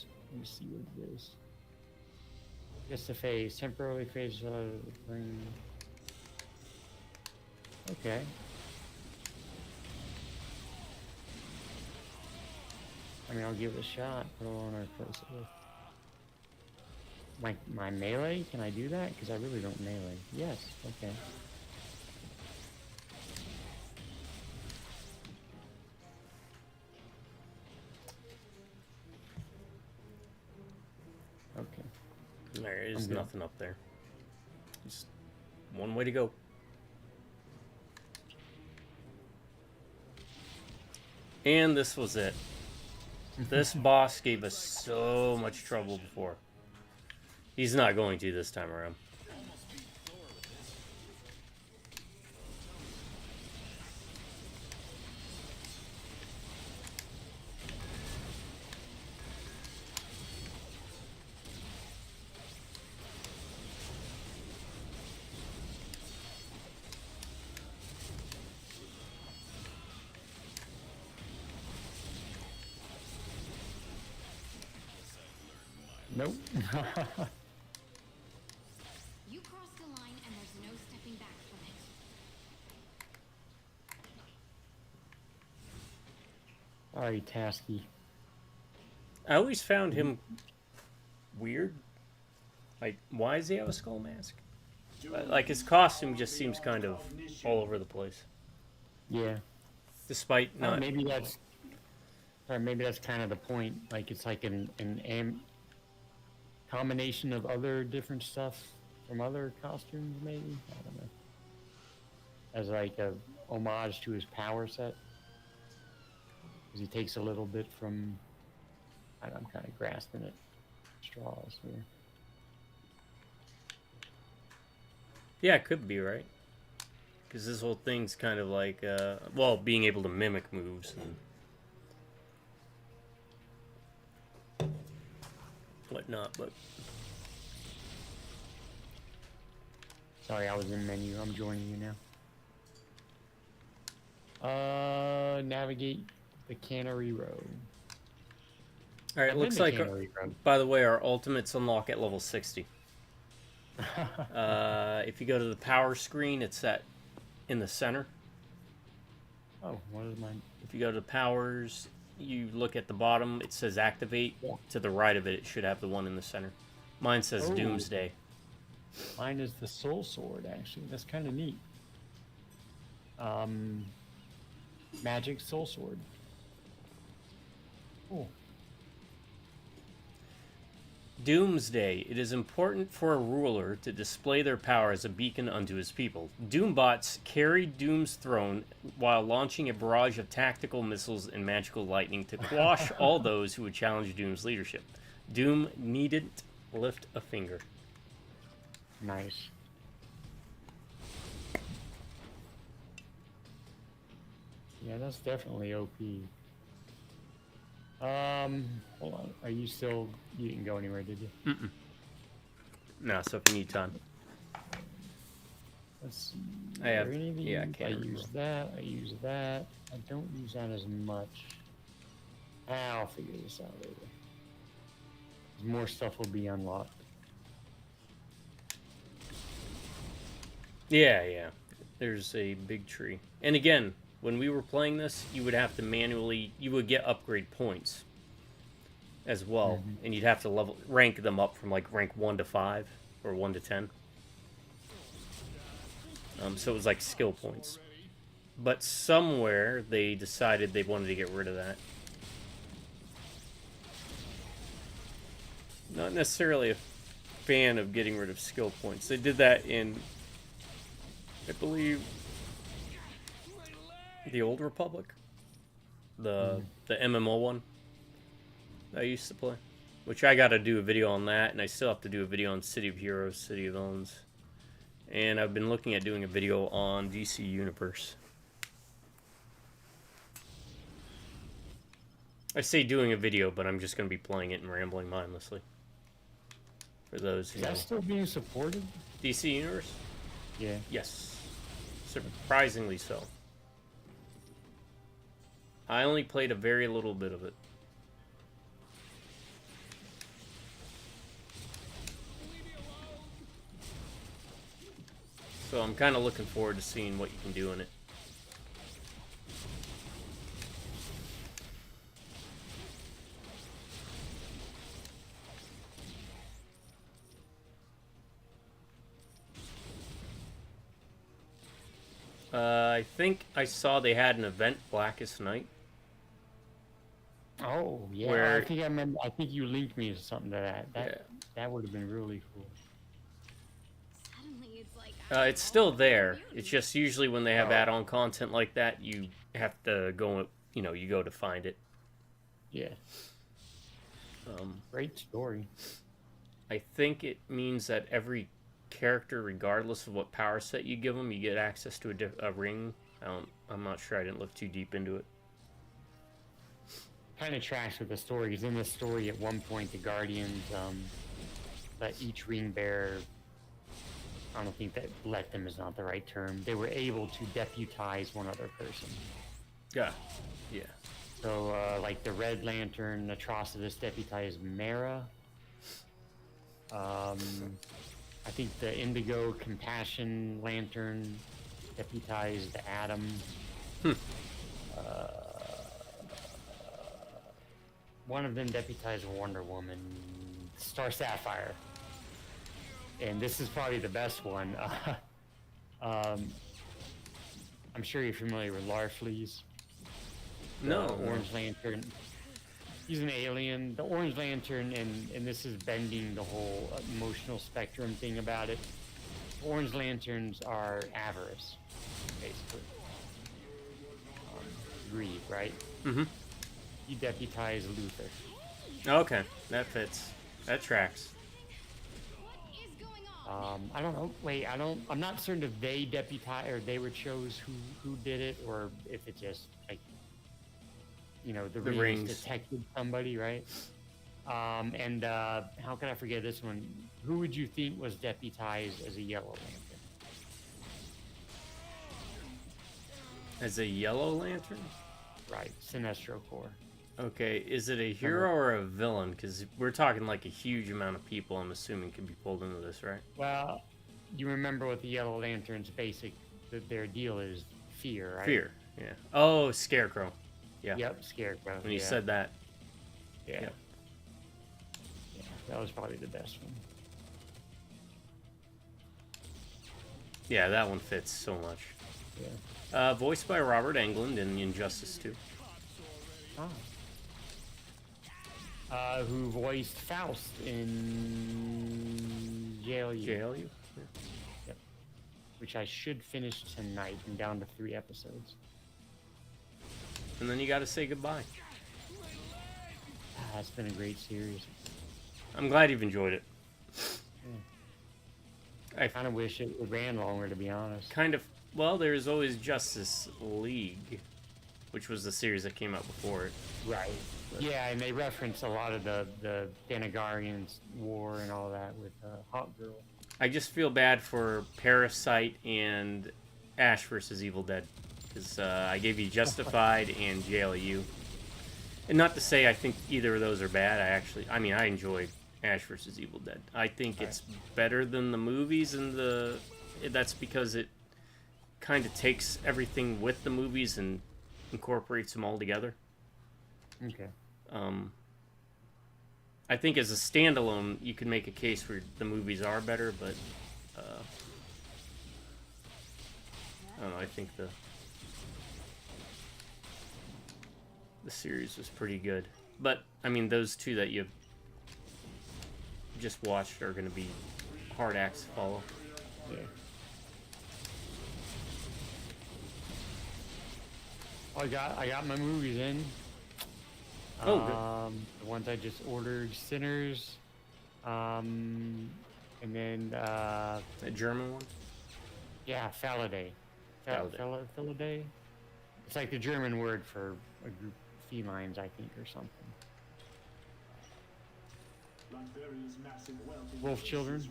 see what it is. Just a phase. Temporarily phase. Okay. I mean, I'll give it a shot. Put it on our first. My melee? Can I do that? Because I really don't melee. Yes. Okay. Okay. There is nothing up there. Just one way to go. And this was it. This boss gave us so much trouble before. He's not going to this time around. Nope. You crossed the line and there's no stepping back from it. Sorry, Tasky. I always found him weird. Like, why does he have a skull mask? Like, his costume just seems kind of all over the place. Yeah. Despite Or not... maybe that's kind of the point. Like, it's like an combination of other different stuff from other costumes, maybe? I don't know. As like a homage to his power set. Because he takes a little bit from... I'm kind of grasping at straws here. Yeah, it could be, right? Because this whole thing's kind of like, well, being able to mimic moves and whatnot, but... Sorry, I was in menu. I'm joining you now. Navigate the Cannery Road. Alright, it looks like, by the way, our ultimates unlock at level 60. If you go to the power screen, it's in the center. Oh, what is mine? If you go to powers, you look at the bottom, it says activate. Yeah. To the right of it, it should have the one in the center. Mine says Doomsday. Mine is the Soul Sword, actually. That's kind of neat. Magic Soul Sword. Cool. Doomsday. It is important for a ruler to display their power as a beacon unto his people. Doombots carry Doom's throne while launching a barrage of tactical missiles and magical lightning to quash all those who would challenge Doom's leadership. Doom needn't lift a finger. Nice. Yeah, that's definitely OP. Hold on. Are you still... You didn't go anywhere, did you? Mm-mm. No, so if you need time. Let's see. I have... Yeah, I can't use that. I use that. I don't use that as much. I'll figure this out later. More stuff will be unlocked. Yeah. There's a big tree. And again, when we were playing this, you would have to manually... You would get upgrade points as well. Mm-hmm. And you'd have to rank them up from like rank 1 to 5 or 1 to 10. So it was like skill points. But somewhere they decided they wanted to get rid of that. Not necessarily a fan of getting rid of skill points. They did that in, I believe, the Old Republic, the MMO one that I used to play, which I got to do a video on that, and I still have to do a video on City of Heroes, City of Villains, and I've been looking at doing a video on DC Universe. I say doing a video, but I'm just going to be playing it and rambling mindlessly. For those who... Is that still being supported? DC Universe? Yeah. Yes. Surprisingly so. I only played a very little bit of it. So I'm kind of looking forward to seeing what you can do in it. I think I saw they had an event, Blackest Night. Oh, yeah. Where... I think I remember. I think you linked me to something to that. That would have been really cool. Suddenly it's like... It's still there. It's just usually when they have add-on content like that, you have to go, you go to find it. Yeah. Great story. I think it means that every character, regardless of what power set you give them, you get access to a ring. I'm not sure. I didn't look too deep into it. Kind of tracks with the story, because in the story at one point the Guardians let each ring bearer, I don't think that let them is not the right term, they were able to deputize one other person. Yeah. So like the Red Lantern Atrocitus deputized Mara. I think the Indigo Compassion Lantern deputized Adam. One of them deputized Wonder Woman. Star Sapphire. and this is probably the best one. I'm sure you're familiar with Larfleeze. No. Orange Lantern. He's an alien. The Orange Lantern, and this is bending the whole emotional spectrum thing about it. Orange Lanterns are avarice, basically. Greed, right? Mm-hmm. You deputize Luther. Okay, that fits. That tracks. I don't know. Wait, I'm not certain if they deputized or they were chose who did it, or if it just like, you know, the rings rings detected somebody, right? And how can I forget this one? Who would you think was deputized as a Yellow Lantern? As a Yellow Lantern? Right, Sinestro Corps. Okay, is it a hero or a villain? Because we're talking like a huge amount of people, I'm assuming, can be pulled into this, right? Well, you remember what the Yellow Lantern's their deal is fear, right? Fear, yeah. Oh, Scarecrow. Yeah. Yep, Scarecrow. When you said that. Yeah. Yep. Yeah, that was probably the best one. Yeah, that one fits so much. Yeah. Voiced by Robert Englund in Injustice 2. Who voiced Faust in Jail You. Jail You? Yeah. Yep. Which I should finish tonight. I'm down to 3 episodes. And then you gotta say goodbye. It's been a great series. I'm glad you've enjoyed it. I kind of wish it ran longer, to be honest. Kind of. Well, there's always Justice League, which was the series that came out before it. Right. Yeah, and they reference a lot of the Thanagarians war and all that with Hawk Girl. I just feel bad for Parasite and Ash vs. Evil Dead, because I gave you Justified and JLU. And not to say I think either of those are bad. I enjoyed Ash vs. Evil Dead. I think it's better than the movies, and that's because it kind of takes everything with the movies and incorporates them all together. Okay. I think as a standalone, you can make a case where the movies are better, but I don't know. I think the series was pretty good. But I mean, those two that you've just watched are going to be hard acts to follow. Yeah. I got my movies in. Oh, good. The ones I just ordered, Sinners, and then That German one? yeah, Faladay. Faladay. It's like the German word for a group of felines, I think, or something. Wolf Children.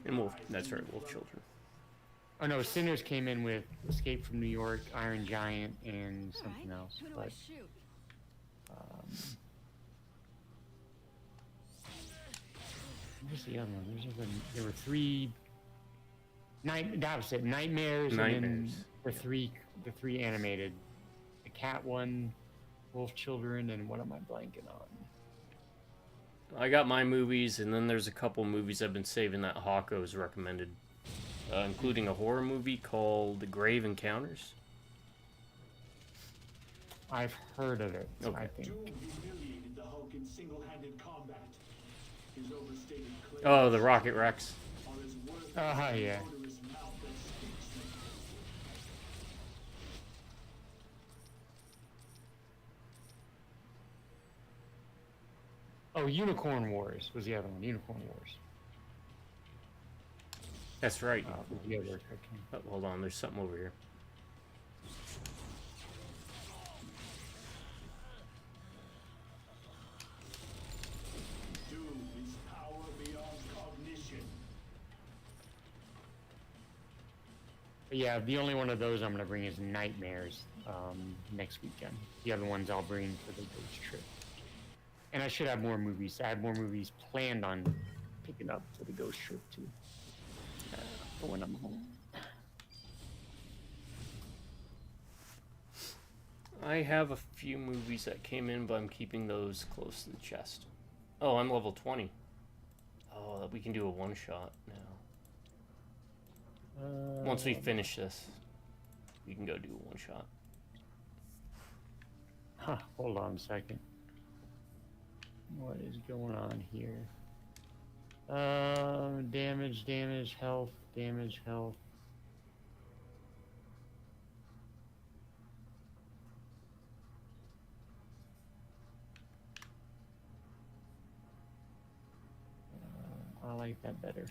And Wolf. That's right, Wolf Children. Oh no, Sinners came in with Escape from New York, Iron Giant, and something else. But where's the other one? There were 3. That was it. Nightmares. And then the three animated. The Cat one, Wolf Children, and what am I blanking on? I got my movies, and then there's a couple movies I've been saving that Hawko's recommended, including a horror movie called The Grave Encounters. I've heard of it. Okay. I think. Oh, the Rocket Rex. Yeah. Oh, Unicorn Wars was the other one. Unicorn Wars. That's right. Was the other cartoon. Oh, hold on, there's something over here. But yeah, the only one of those I'm gonna bring is Nightmares next weekend. The other ones I'll bring for the ghost trip. And I should have more movies. I have more movies planned on picking up for the ghost trip too. For when I'm home. I have a few movies that came in, but I'm keeping those close to the chest. Oh, I'm level 20. Oh, we can do a one-shot now. Once we finish this, we can go do a one shot. Huh, hold on a second. What is going on here? Damage, health, damage, health. I like that better.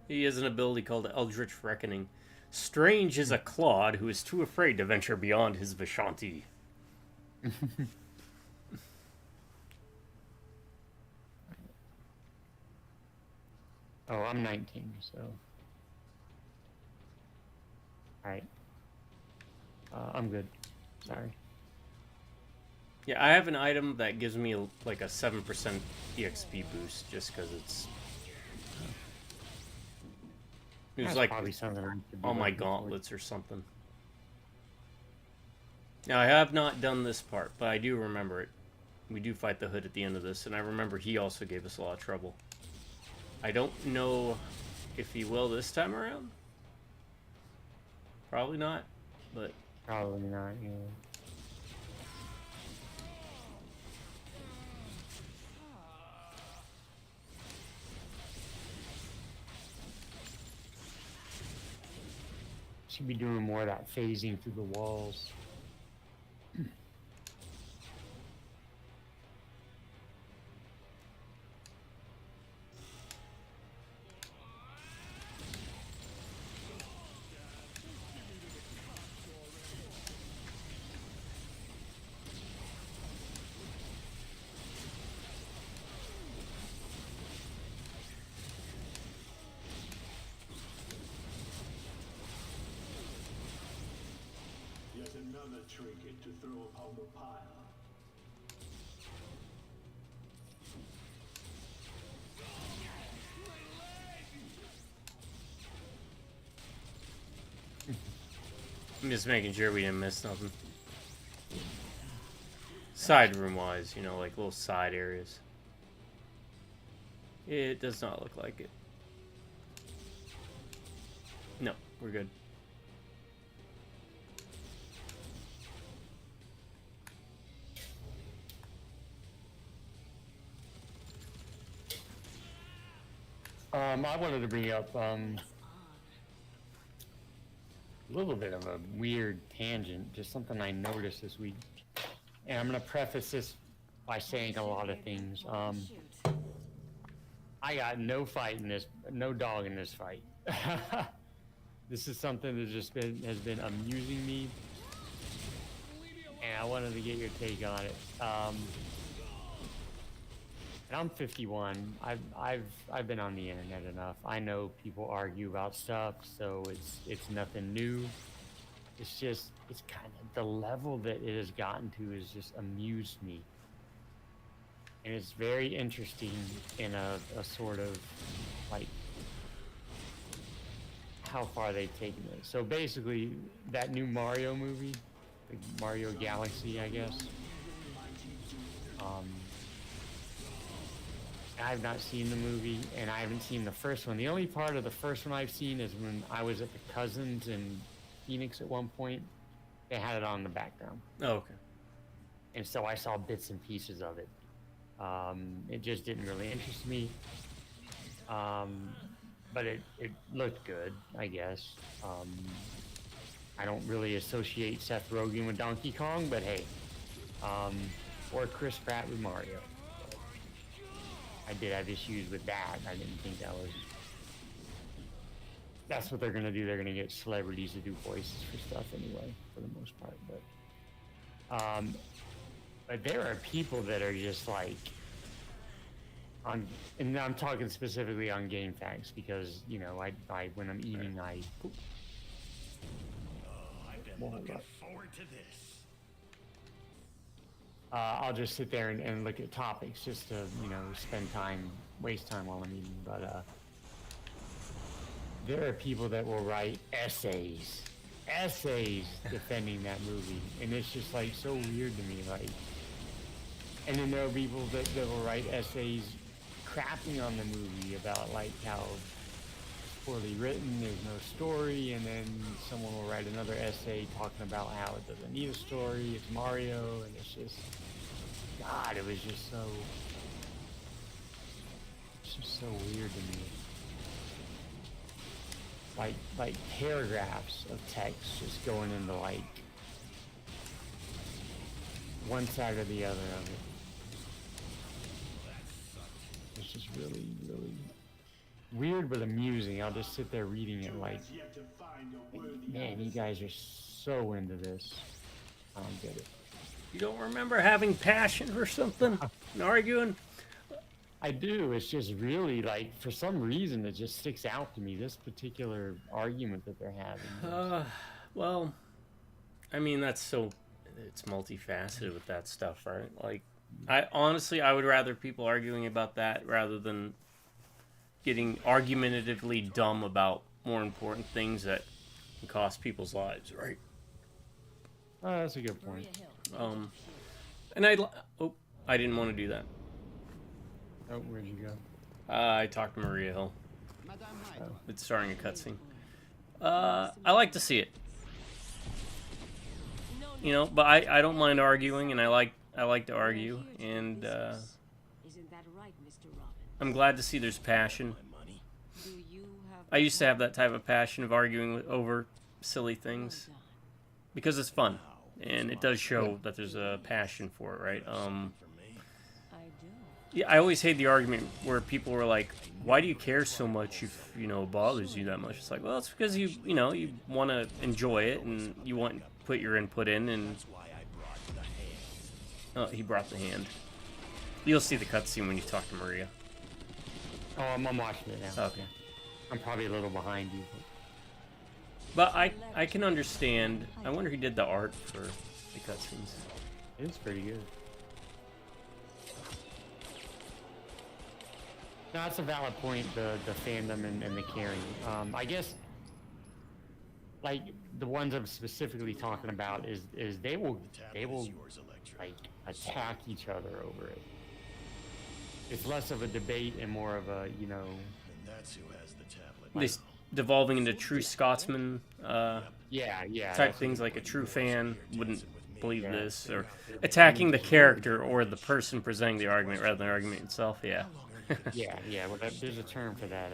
He has an ability called Eldritch Reckoning. Strange is a clod who is too afraid to venture beyond his Vishanti. Oh, I'm 19, so... Alright. I'm good. Sorry. Yeah, I have an item that gives me like a 7% EXP boost just because it's... It was That's like probably something I could be on my looking for. gauntlets or something. Now, I have not done this part, but I do remember it. We do fight the Hood at the end of this, and I remember he also gave us a lot of trouble. I don't know if he will this time around. Probably not, but... Probably not, yeah. Should be doing more of that phasing through the walls. Yet another trinket to throw upon the pile. I'm just making sure we didn't miss nothing. Side room wise, you know, like little side areas. It does not look like it. No, we're good. I wanted to bring up a little bit of a weird tangent, just something I noticed this week. And I'm going to preface this by saying a lot of things. I got no fight in this, no dog in this fight. This is something that just has been amusing me, and I wanted to get your take on it. And I'm 51. I've been on the internet enough. I know people argue about stuff, so it's nothing new. It's just it's kind of the level that it has gotten to has just amused me, and it's very interesting in a sort of like how far they've taken it. So basically, that new Mario movie, the Mario Galaxy, I guess. I've not seen the movie, and I haven't seen the first one. The only part of the first one I've seen is when I was at the Cousins in Phoenix at one point. They had it on in the background. Oh, okay. And so I saw bits and pieces of it. It just didn't really interest me. But it looked good, I guess. I don't really associate Seth Rogen with Donkey Kong, but hey. Or Chris Pratt with Mario. I did have issues with that. I didn't think that was... That's what they're going to do. They're going to get celebrities to do voices for stuff anyway, for the most part. But there are people that are just like... and I'm talking specifically on GameFAQs because, you know, I when I'm eating, I've been looking forward to this. I'll just sit there and look at topics just to, you know, waste time while I'm eating. But there are people that will write essays essays defending that movie, and it's just like so weird to me. Like, and then there are people that will write essays crapping on the movie about like how it's poorly written, there's no story, and then someone will write another essay talking about how it doesn't need a story. It's Mario, and it's just God. It was just so. It's just so weird to me. Like paragraphs of text just going into like one side or the other of it. It's just really, really weird but amusing. I'll just sit there reading it like, man, you guys are so into this. I don't get it. You don't remember having passion for something and arguing? I do. It's just really like, for some reason, it just sticks out to me, this particular argument that they're having. Well, I mean, it's multifaceted with that stuff, right? Like, I would rather people arguing about that rather than getting argumentatively dumb about more important things that can cost people's lives, right? Oh, that's a good point. And I didn't want to do that. Oh, where'd you go? I talked to Maria Hill. It's starting a cutscene. I like to see it. You know, but I don't mind arguing, and I like to argue, and Isn't that right, Mr. Robin? I'm glad to see there's passion. Do you have I used to have that type of passion of arguing over silly things because it's fun, and it does show that there's a passion for it, right? I do. Yeah, I always hate the argument where people were like, "Why do you care so much if it bothers you that much?" It's like, well, it's because you want to enjoy it and you want to put your input in. And oh, he brought the hand. You'll see the cutscene when you talk to Maria. Oh, I'm watching it now. Okay. I'm probably a little behind you. But I can understand. I wonder who did the art for the cutscenes. It's pretty good. No, that's a valid point, the fandom and the caring. I guess, like, the ones I'm specifically talking about is they will like, attack each other over it. It's less of a debate and more of a, That's who has the tablet. This devolving into true Scotsman yeah, type things, like a true fan wouldn't believe this, or attacking the character or the person presenting the argument rather than the argument itself. Yeah. yeah. Well, there's a term for that.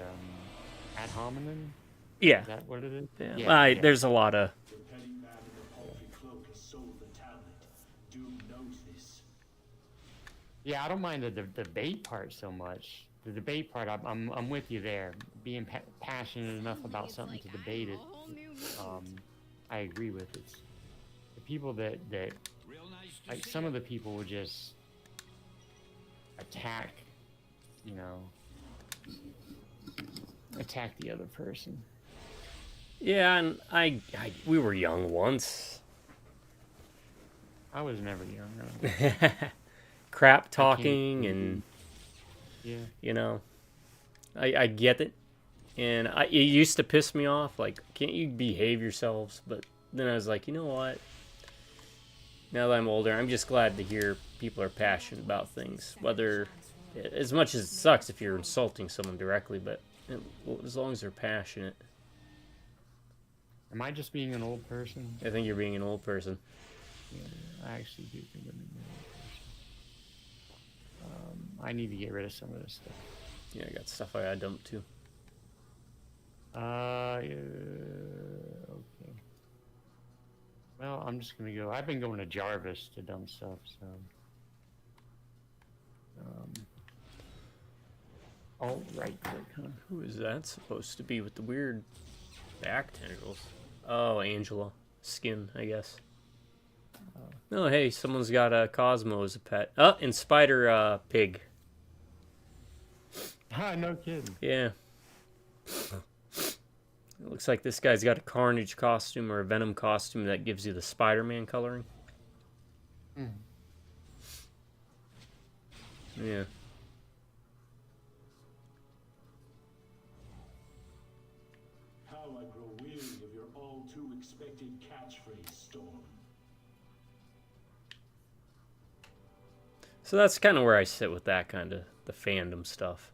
Ad hominem. Yeah. Is that what it is? Yeah. Yeah. There's a lot of. The petty man in the paltry cloak has sold the tablet. Doom knows this. Yeah, I don't mind the debate part so much. The debate part, I'm with you there. Being passionate enough about something to debate it, I agree with it. The people that like, some of the people would just attack, attack the other person. Yeah, and we were young once. I was never young. Crap talking and yeah. I get it, and it used to piss me off. Like, can't you behave yourselves? But then I was like, you know what? Now that I'm older, I'm just glad to hear people are passionate about things. Whether, as much as it sucks if you're insulting someone directly, but as long as they're passionate. Am I just being an old person? I think you're being an old person. Yeah, I actually do think I'm an old person. I need to get rid of some of this stuff. Yeah, I got stuff I dumped too. Okay. Well, I'm just gonna go. I've been going to Jarvis to dump stuff, so. Oh, right click, huh? Who is that supposed to be with the weird back tendrils? Oh, Angela. Skin, I guess. Oh, hey, someone's got a Cosmo as a pet. Oh, and Spider Pig. Ah, no kidding. Yeah. It looks like this guy's got a Carnage costume or a Venom costume that gives you the Spider-Man coloring. Yeah. How I grow weary of your all too expected storm. So that's kind of where I sit with that kind of the fandom stuff.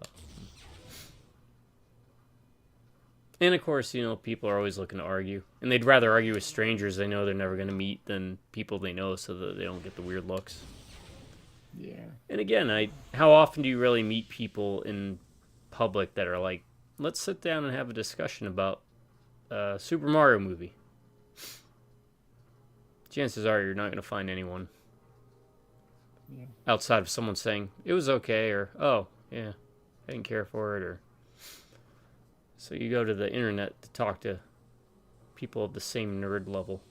And of course, you know, people are always looking to argue. And they'd rather argue with strangers they know they're never going to meet than people they know so that they don't get the weird looks. Yeah. And again, how often do you really meet people in public that are like, let's sit down and have a discussion about a Super Mario movie? Chances are you're not going to find anyone. Yeah. Outside of someone saying, it was okay, or, oh, yeah, I didn't care for it, or... So you go to the internet to talk to people of the same nerd level.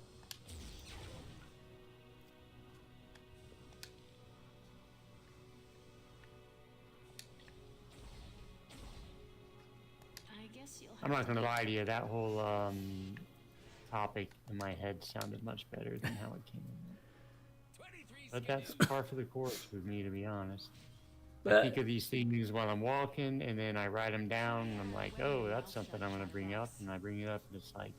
I guess you'll I'm have not to gonna get- lie to you. That whole topic in my head sounded much better than how it came in. But that's par for the course with me, to be honest. I think of these things while I'm walking, and then I write them down, and I'm like, oh, that's something I'm going to bring up, and I bring it up, and it's like,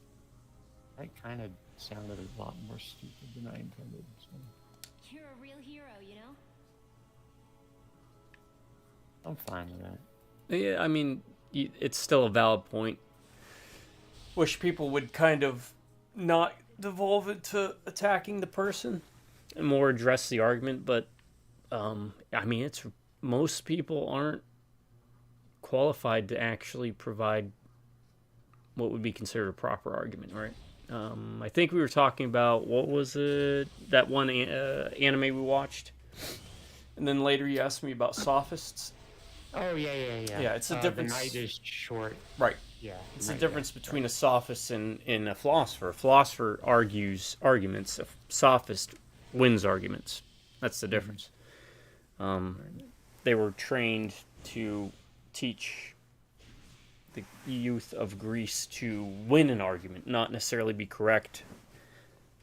that kind of sounded a lot more stupid than I intended. So You're a real hero, you know? I'm fine with that. Yeah, I mean, it's still a valid point. Wish people would kind of not devolve it to attacking the person and more address the argument, but, I mean, most people aren't qualified to actually provide what would be considered a proper argument, right? I think we were talking about, what was it, that one anime we watched? And then later you asked me about sophists. Oh, yeah. Yeah, it's a difference. The night is short. Right. Yeah. It's the difference between a sophist and a philosopher. A philosopher argues arguments. A sophist wins arguments. That's the difference. They were trained to teach the youth of Greece to win an argument, not necessarily be correct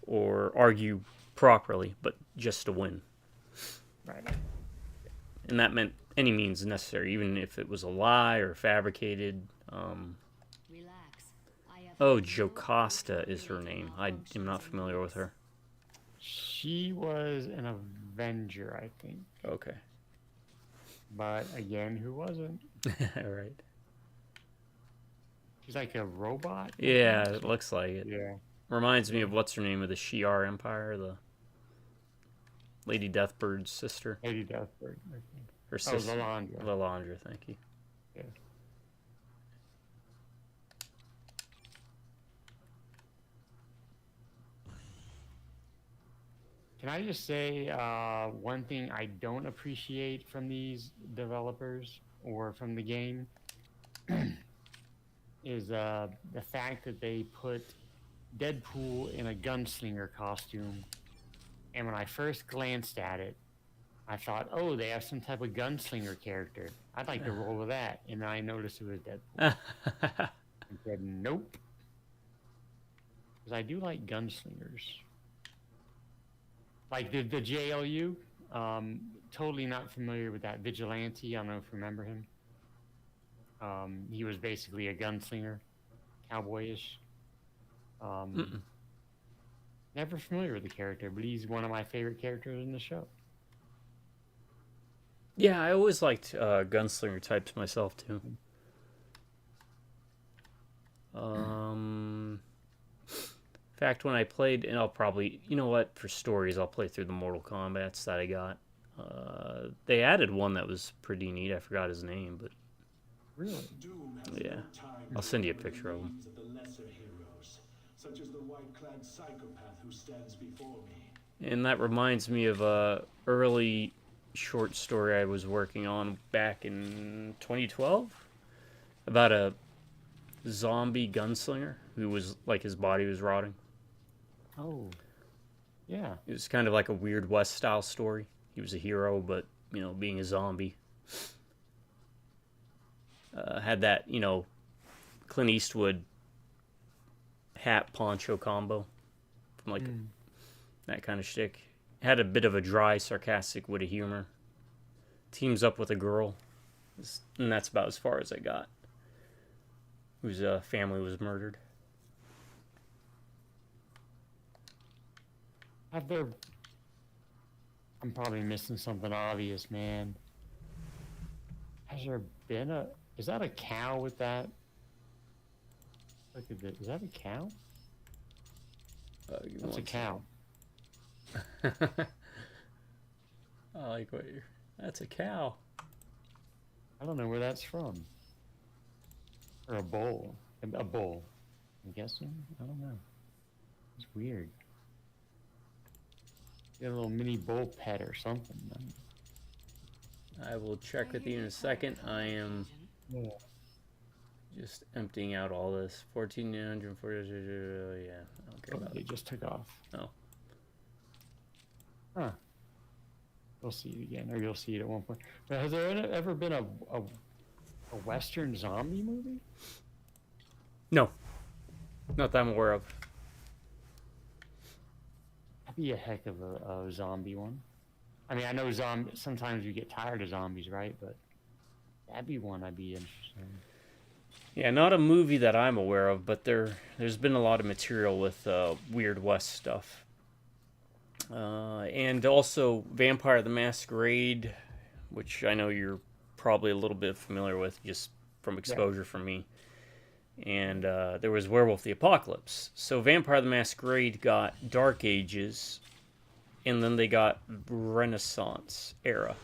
or argue properly, but just to win. Right. And that meant any means necessary, even if it was a lie or fabricated. Relax. Oh, Jocasta is her name. I am not familiar with her. She was an Avenger, I think. Okay. But again, who wasn't? Right. She's like a robot? Yeah, it looks like it. Yeah. Reminds me of what's her name of the Shi'ar Empire, the Lady Deathbird's sister. Lady Deathbird, I think. Her sister. Lilandra. Lilandra, thank you. Yeah. Can I just say one thing I don't appreciate from these developers or from the game is the fact that they put Deadpool in a gunslinger costume, and when I first glanced at it, I thought, oh, they have some type of gunslinger character. I'd like to roll with that. And then I noticed it was Deadpool. I said, nope. Because I do like gunslingers. Like the JLU, totally not familiar with that vigilante. I don't know if you remember him. He was basically a gunslinger, cowboyish. Never familiar with the character, but he's one of my favorite characters in the show. Yeah, I always liked gunslinger types myself too. In fact, when I played, and I'll probably, you know what, for stories, I'll play through the Mortal Kombats that I got. They added one that was pretty neat. I forgot his name, but Really? yeah, I'll send you a picture of him. The lesser heroes, such as the white-clad psychopath who stands before me. And that reminds me of a early short story I was working on back in 2012 about a zombie gunslinger who was like his body was rotting. Oh, yeah. It was kind of like a Weird West style story. He was a hero, but you know, being a zombie. Had that, you know, Clint Eastwood hat poncho combo from like that kind of shtick. Had a bit of a dry, sarcastic wit of humor. Teams up with a girl, and that's about as far as I got. Whose family was murdered. Have there... I'm probably missing something obvious, man. Has there been a... Is that a cow with that? Look at this. Is that a cow? That's a cow. I like what you're... That's a cow. I don't know where that's from. Or a bull. A bull. I'm guessing? I don't know. It's weird. Get a little mini bull pet or something. I will check with you in a second. I am just emptying out all this. 1,440. Yeah, I don't care about It it. just took off. Oh. Huh. You'll see it again, or you'll see it at one point. But has there ever been a Western zombie movie? No. Not that I'm aware of. That'd be a heck of a zombie one. I mean, I know sometimes you get tired of zombies, right? But that'd be one I'd be interested in. Yeah, not a movie that I'm aware of, but there's been a lot of material with Weird West stuff. And also Vampire the Masquerade, which I know you're probably a little bit familiar with just from exposure from me. And there was Werewolf the Apocalypse. So Vampire the Masquerade got Dark Ages, and then they got Renaissance era.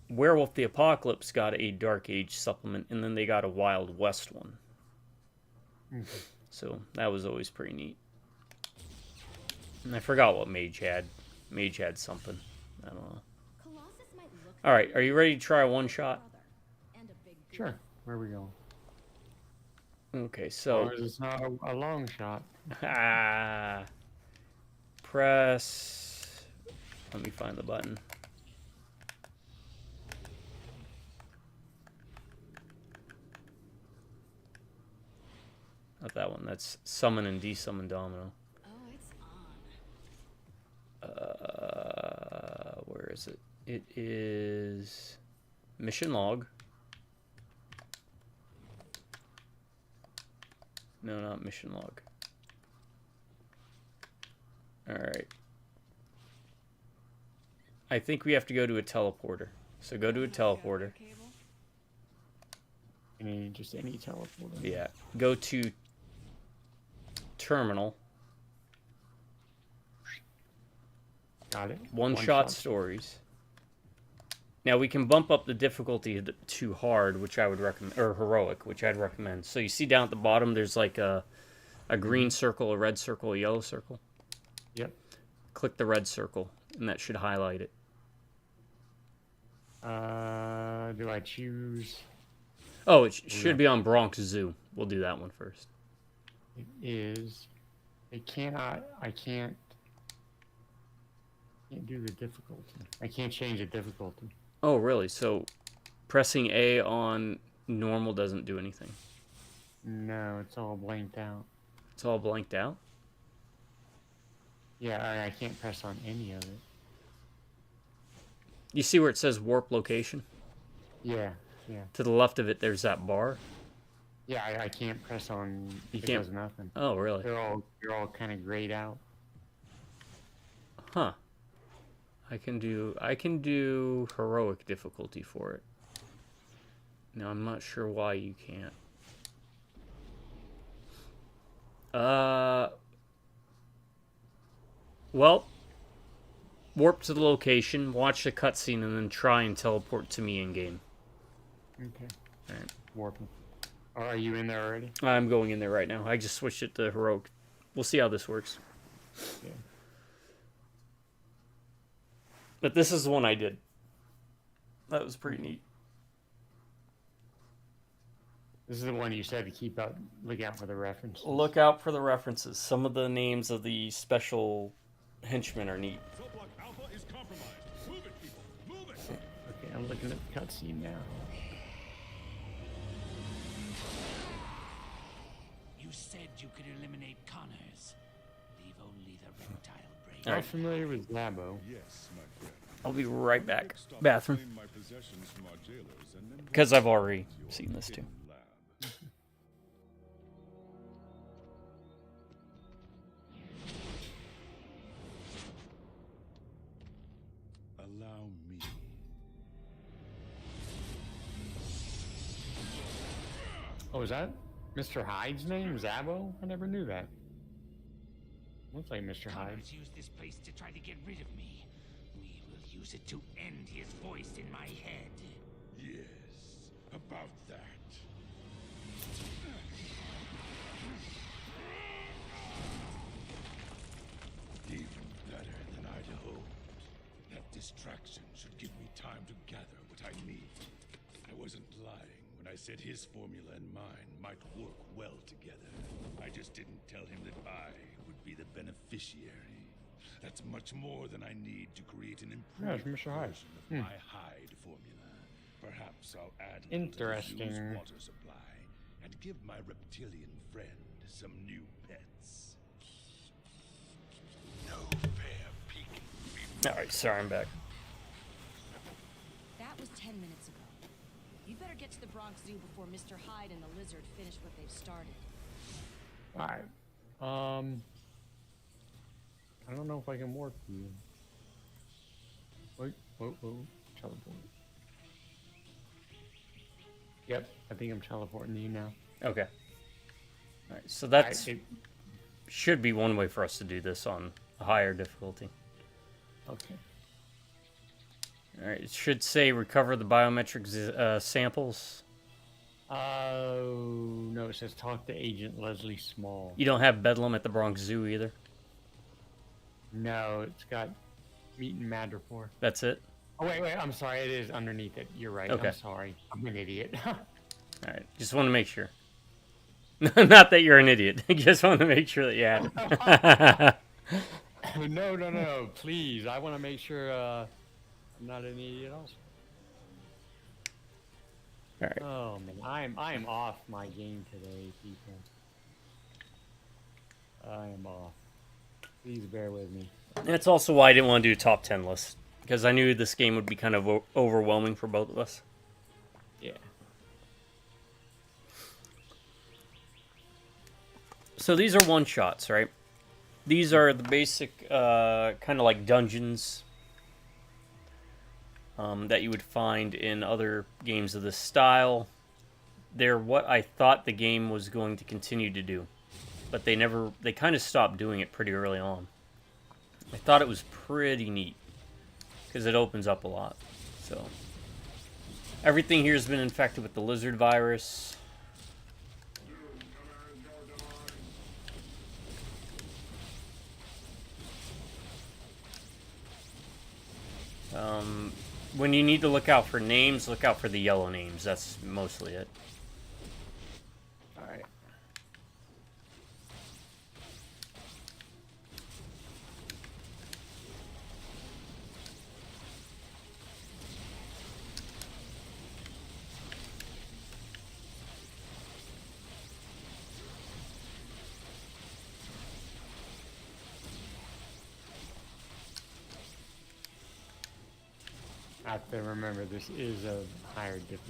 Werewolf the Apocalypse got a Dark Age supplement, and then they got a Wild West one. So that was always pretty neat. And I forgot what Mage had. Mage had something. I don't know. Alright, are you ready to try a one-shot? Sure. Where are we going? Okay, so... it's not a long shot. Press... Let me find the button. Not that one. That's summon and desummon domino. Oh, it's on. Where is it? It is mission log. No, not mission log. Alright. I think we have to go to a teleporter. So go to a teleporter. Just any teleporter. Yeah. Go to terminal. Got it. One-shot stories. Now we can bump up the difficulty to hard, which I would recommend, or heroic, which I'd recommend. So you see down at the bottom, there's like a green circle, a red circle, a yellow circle. Yep. Click the red circle, and that should highlight it. Do I choose? Oh, it should be on Bronx Zoo. We'll do that one first. It is. I can't do the difficulty. I can't change the difficulty. Oh, really? So pressing A on normal doesn't do anything? No, it's all blanked out. It's all blanked out? Yeah, I can't press on any of it. You see where it says warp location? Yeah, yeah. To the left of it, there's that bar. Yeah, I can't press on. You it can't. does nothing. Oh, really? They're all kind of grayed out. Huh. I can do heroic difficulty for it. Now I'm not sure why you can't. Well, warp to the location, watch the cutscene, and then try and teleport to me in game. Okay. All right. Warping. Are you in there already? I'm going in there right now. I just switched it to heroic. We'll see how this works. Yeah. But this is the one I did. That was pretty neat. This is the one you said to look out for the references. Look out for the references. Some of the names of the special henchmen are neat. Alpha is compromised. Move it, people. Move it. Okay, I'm looking at the cutscene now. You said you could eliminate Connors. Leave only the reptile brain. I'm familiar with Labo. Yes, my friend. I'll be right back. Bathroom. Claim my possessions from our jailers and then Because I've already seen this too. lab. allow me. Oh, is that Mr. Hyde's name? Zabo? I never knew that. Looks like Mr. Hyde. Connors used this place to try to get rid of me. We will use it to end his voice in my head. Yes, about that. Even better than I'd hoped. That distraction should give me time to gather what I need. I wasn't lying when I said his formula and mine might work well together. I just didn't tell him that I would be the beneficiary. That's much more than I need to create an improved Yeah, it's Mr. Hyde. version of my Hyde formula. Perhaps I'll add a little to the Interesting. zoo's water supply and give my reptilian friend some new pets. No fair peeking. All right, sorry, I'm back. That was 10 minutes ago. You'd better get to the Bronx Zoo before Mr. Hyde and the lizard finish what they've started. Alright. I don't know if I can warp you. Wait, whoa. Teleport. Yep, I think I'm teleporting to you now. Okay. All right, so that's Alright, should be one way for us to do this on a higher difficulty. okay. All right, it should say recover the biometric samples. Oh, no, it says talk to Agent Leslie Small. You don't have Bedlam at the Bronx Zoo either. No, it's got Meet and Madripoor. That's it. Oh, wait, I'm sorry, it is underneath it. You're right, Okay. I'm sorry. I'm an idiot. All right, just want to make sure. Not that you're an idiot. Just want to make sure that you had it. No, please. I want to make sure I'm not an idiot also. All right. Oh man, I am off my game today, people. I am off. Please bear with me. That's also why I didn't want to do a top 10 list, because I knew this game would be kind of overwhelming for both of us. Yeah. So these are one-shots, right? These are the basic kind of like dungeons that you would find in other games of this style. They're what I thought the game was going to continue to do, but they kind of stopped doing it pretty early on. I thought it was pretty neat because it opens up a lot. So everything here has been infected with the lizard virus. When you need to look out for names, look out for the yellow names. That's mostly it. Alright. I have to remember this is a higher difficulty.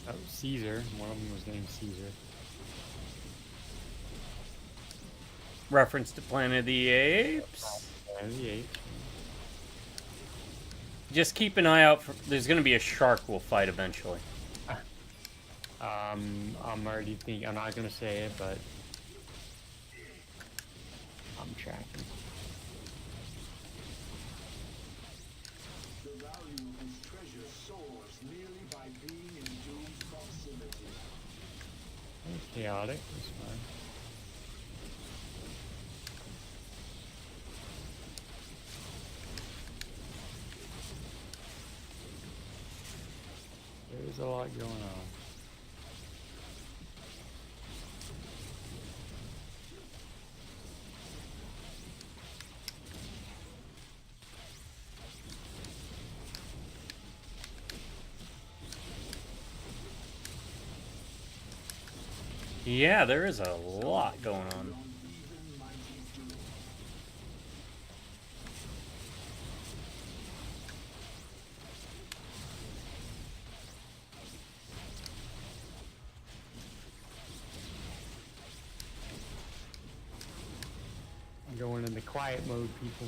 Oh, Caesar. One of them was named Caesar. Reference to Planet of the Apes. And the eight. Just keep an eye out for. There's going to be a shark we'll fight eventually. I'm already thinking. I'm not gonna say it, but I'm tracking. The value of this treasure soars merely by being in Doom's proximity. It's chaotic. It's fine. There's a lot going on. Yeah, there is a lot going on. Going into quiet mode, people.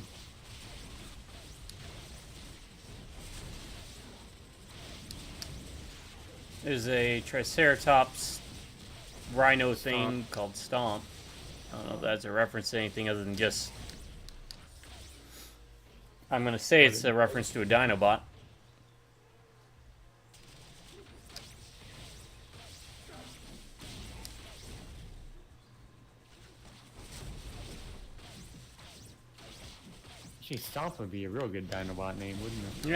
There's a Triceratops rhino thing called Stomp. I don't know if that's a reference to anything other than just... I'm going to say it's a reference to a Dinobot. Actually, Stomp would be a real good Dinobot name, wouldn't it?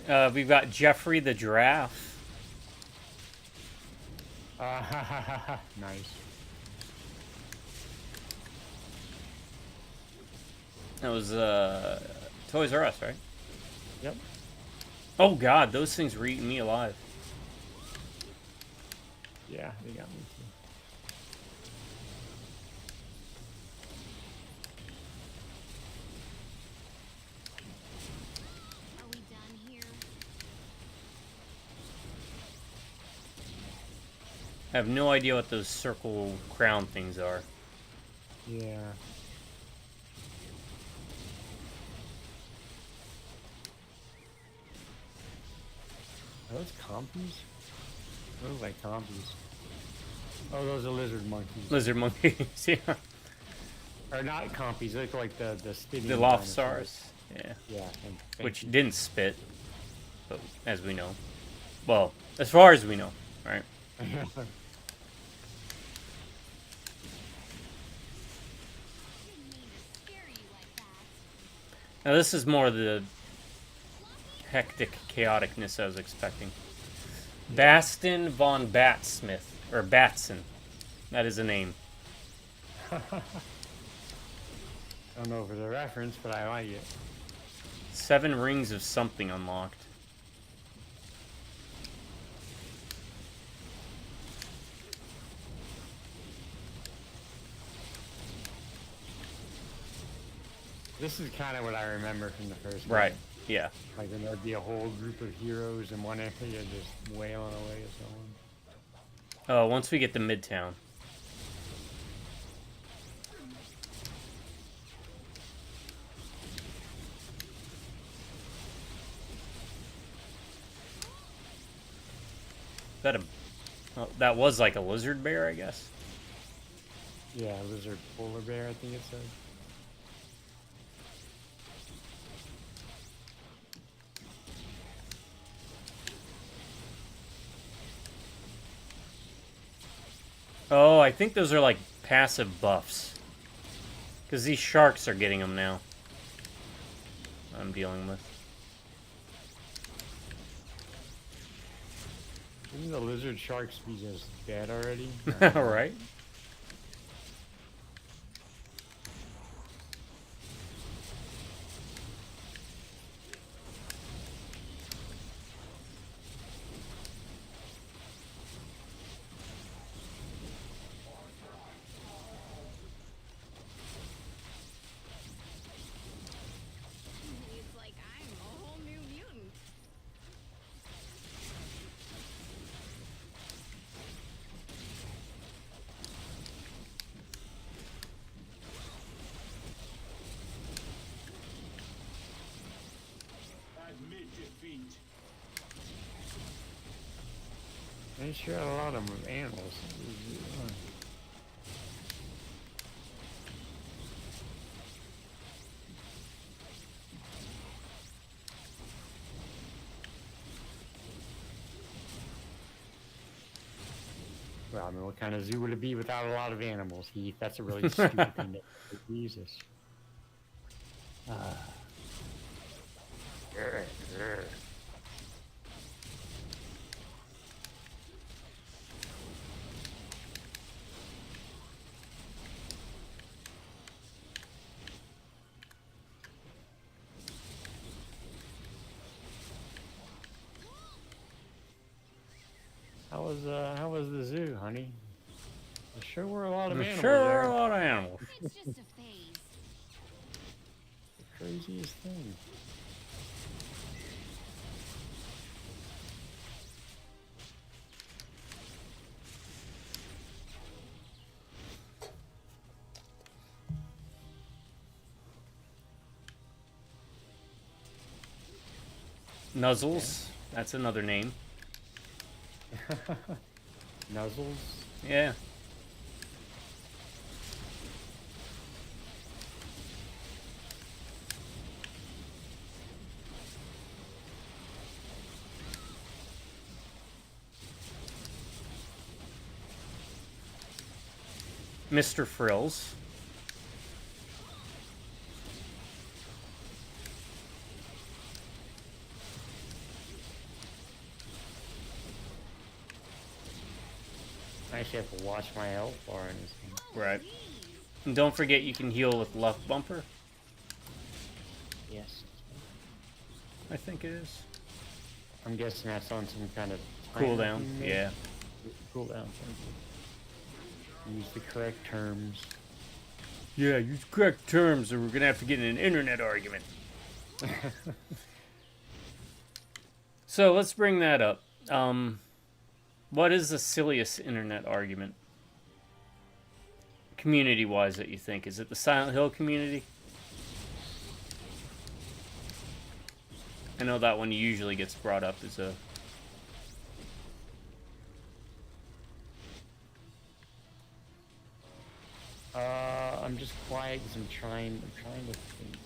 Yeah. We've got Jeffrey the Giraffe. Nice. That was Toys R Us, right? Yep. Oh god, those things were eating me alive. Yeah, they got me too. Are we done here? I have no idea what those circle crown things are. Yeah. Are those compies? Those look like compies. Oh, those are lizard monkeys. Lizard monkeys, yeah. Or not compies, they look like the spitting The dinosaurs. Lofstars, yeah. Yeah. Which didn't spit, but as we know. Well, as far as we know, right? Now this is more the hectic chaoticness I was expecting. Bastin von Batsmith, or Batson. That is a name. I don't know if it's a reference, but I like it. 7 rings of something unlocked. This is kind of what I remember from the first Right, game. yeah. Like when there'd be a whole group of heroes in one area just wailing away at someone. Once we get to Midtown. That a... Oh, that was like a lizard bear, I guess. Yeah, lizard polar bear, I think it said. Oh, I think those are like passive buffs. Because these sharks are getting them now. I'm dealing with. Shouldn't the lizard sharks be just dead already? Right? It's like I'm a whole new mutant. Admit defeat. They sure had a lot of animals. Well, I mean, what kind of zoo would it be without a lot of animals, Heath? That's a really stupid thing to say. Jesus. How was the zoo, honey? There sure were a lot of There animals sure there. are a lot of animals. It's just a phase. The craziest thing. Nuzzles. That's another name. Nuzzles. Yeah. Mr. Frills. I actually have to watch my health bar in this one. Right. And don't forget you can heal with left bumper. Yes. I think it is. I'm guessing that's on some kind of Cooldown. thing, maybe? Yeah. Cooldown. Use the correct terms. Yeah, use correct terms or we're gonna have to get in an internet argument. So let's bring that up. What is the silliest internet argument? Community-wise that you think? Is it the Silent Hill community? I know that one usually gets brought up as a... I'm just quiet because I'm trying to think.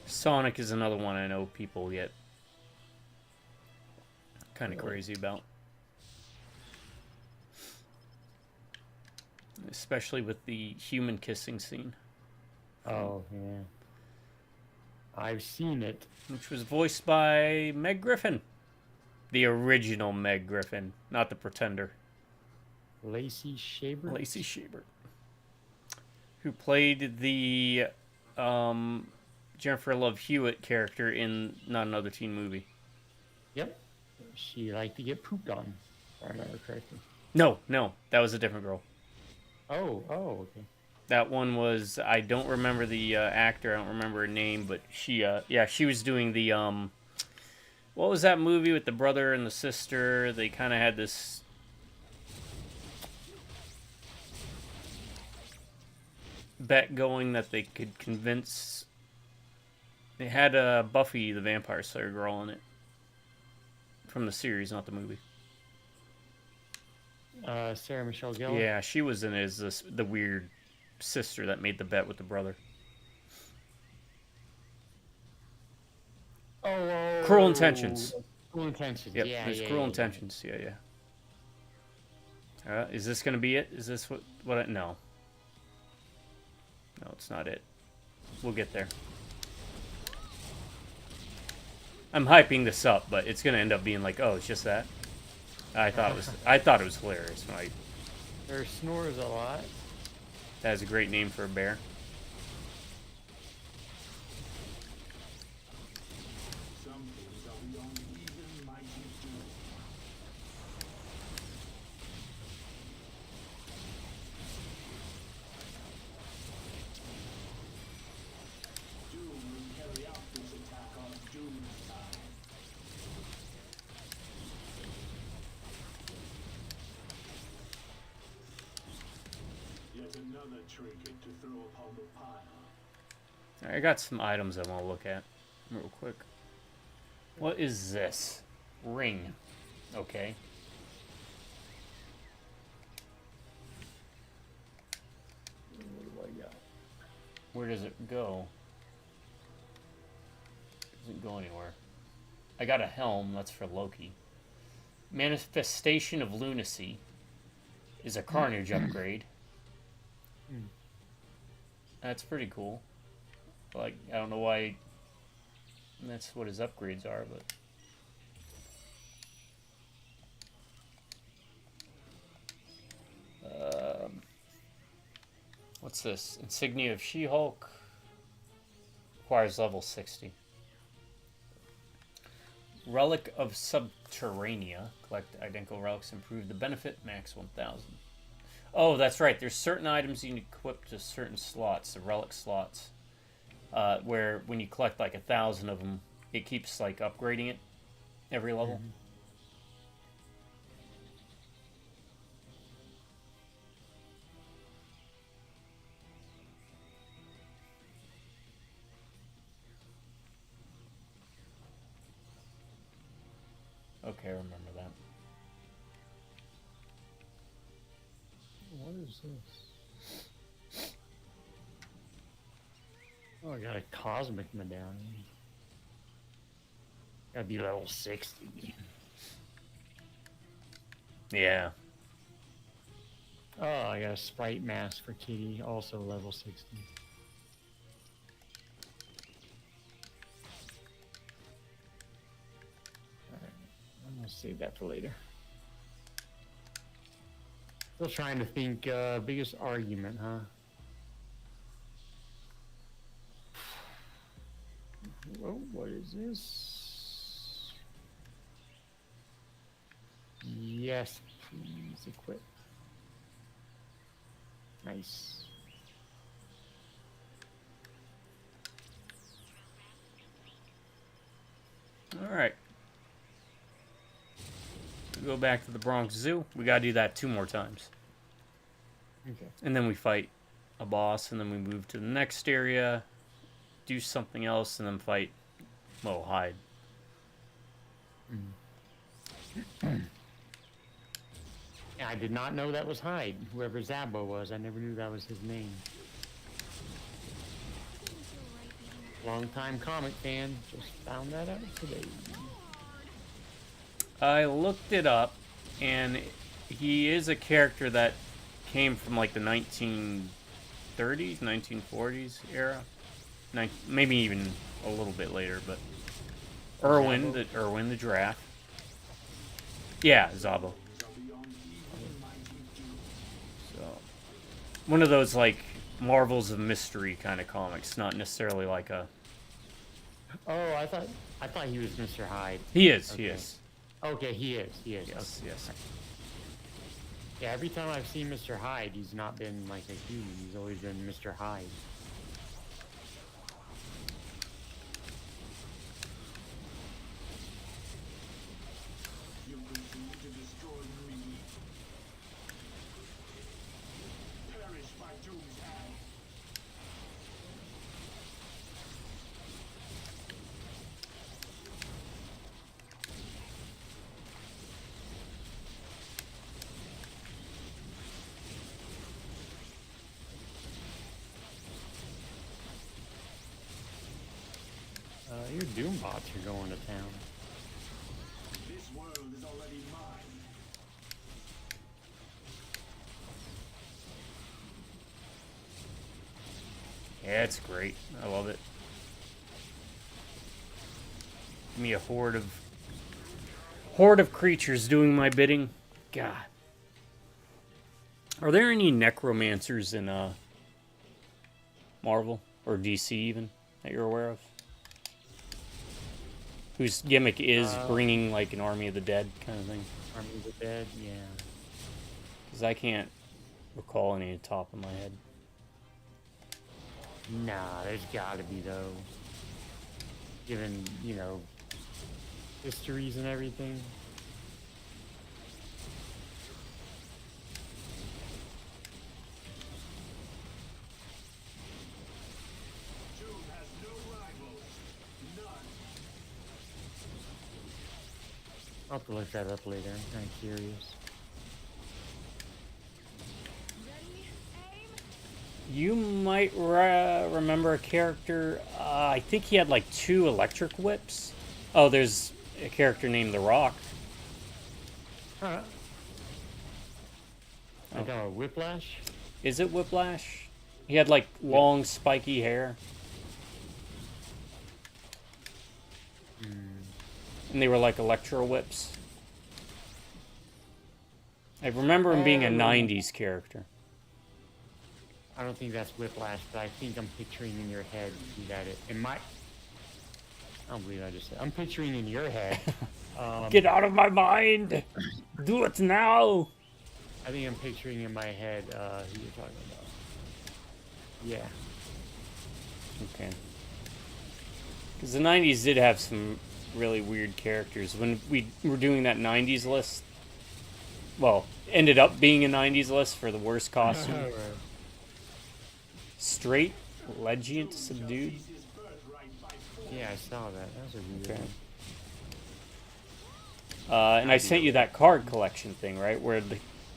Sonic is another one I know people get kind of crazy about. Especially with the human kissing scene. Oh, yeah. I've seen it. Which was voiced by Meg Griffin. The original Meg Griffin, not the pretender. Lacey Shabert? Lacey Shabert. Who played the Jennifer Love Hewitt character in Not Another Teen Movie. Yep. She liked to get pooped on, if I remember correctly. No, that was a different girl. Oh, okay. That one was, I don't remember the actor, I don't remember her name, but she was doing the, what was that movie with the brother and the sister? They kind of had this bet going that they could convince, they had Buffy the Vampire Slayer girl in it. From the series, not the movie. Sarah Michelle Gellar? Yeah, she was in it as the weird sister that made the bet with the brother. Oh, Cruel Intentions. Cruel Intentions. Yep, Yeah, there's yeah, Cruel yeah. Intentions. Yeah. Is this gonna be it? Is this what? No. No, it's not it. We'll get there. I'm hyping this up, but it's gonna end up being like, oh, it's just that. I thought it was hilarious. There snores a lot. That is a great name for a bear. Some things are beyond even mighty doom. Doom will carry out this attack on Doom's side. Yet another trinket to throw upon the pile. I got some items I want to look at real quick. What is this? Ring. Okay. What do I got? Where does it go? Doesn't go anywhere. I got a helm. That's for Loki. Manifestation of Lunacy is a Carnage upgrade. That's pretty cool. Like, I don't know why that's what his upgrades are, but... what's this? Insignia of She-Hulk. Requires level 60. Relic of Subterranea. Collect identical relics, improve the benefit, max 1,000. Oh, that's right. There's certain items you can equip to certain slots, the relic slots. Where when you collect like 1,000 of them, it keeps like upgrading it every level. Mm-hmm. Okay, I remember that. What is this? Oh, I got a cosmic medallion. Gotta be level 60. Yeah. Oh, I got a sprite mask for Kitty, also level 60. Alright, I'm gonna save that for later. Still trying to think, biggest argument, huh? Oh, what is this? Yes, please equip. Nice. All right. Go back to the Bronx Zoo. We gotta do that 2 more times. Okay. And then we fight a boss, and then we move to the next area, do something else, and then fight, well, Hyde. Yeah, I did not know that was Hyde. Whoever Zabbo was, I never knew that was his name. Long-time comic fan, just found that out today. I looked it up, and he is a character that came from like the 1930s, 1940s era. Maybe even a little bit later, but Irwin the Giraffe. Yeah, Zabo. So, one of those like Marvels of Mystery kind of comics, not necessarily like a. Oh, I thought he was Mr. Hyde. He is. Okay. He is. Okay, he is. Yes. Okay. Yes. Yeah, every time I've seen Mr. Hyde, he's not been like a human. He's always been Mr. Hyde. You continue to destroy me. Perish by Doom's hand. Your Doom bots are going to town. This world is already mine. Yeah, it's great. I love it. Give me a horde of creatures doing my bidding. God. Are there any necromancers in Marvel or DC even that you're aware of? Whose gimmick is bringing like an army of the dead kind of thing? Army of the Dead, yeah. Because I can't recall any at the top of my head. Nah, there's gotta be though. Given, you know, histories and everything. Doom has no rivals. None. I'll have to look that up later. I'm kind of curious. You might remember a character. I think he had like 2 electric whips. Oh, there's a character named The Rock. Huh. I got a Whiplash. Is it Whiplash? He had like long, spiky hair. And they were like electro whips. I remember him being a 90s character. I don't think that's Whiplash, but I think I'm picturing in your head that it might. I don't believe I just said. I'm picturing in your head. Get out of my mind! Do it now! I think I'm picturing in my head who you're talking about. Yeah. Okay. Because the 90s did have some really weird characters. When we were doing that 90s list, well, ended up being a 90s list for the worst costume. Straight, Legient, Subdued. Yeah, I saw that. That was a weird Okay. one. And I sent you that card collection thing, right? Where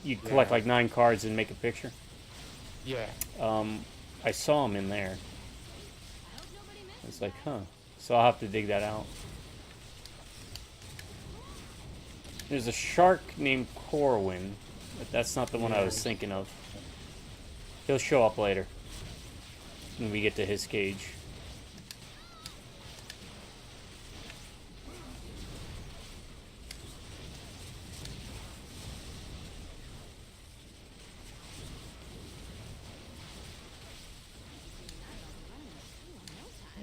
you collect like 9 cards and make a picture. Yeah. I saw him in there. It's like, huh. So I'll have to dig that out. There's a shark named Corwin, but that's not the one I was thinking of. He'll show up later when we get to his cage.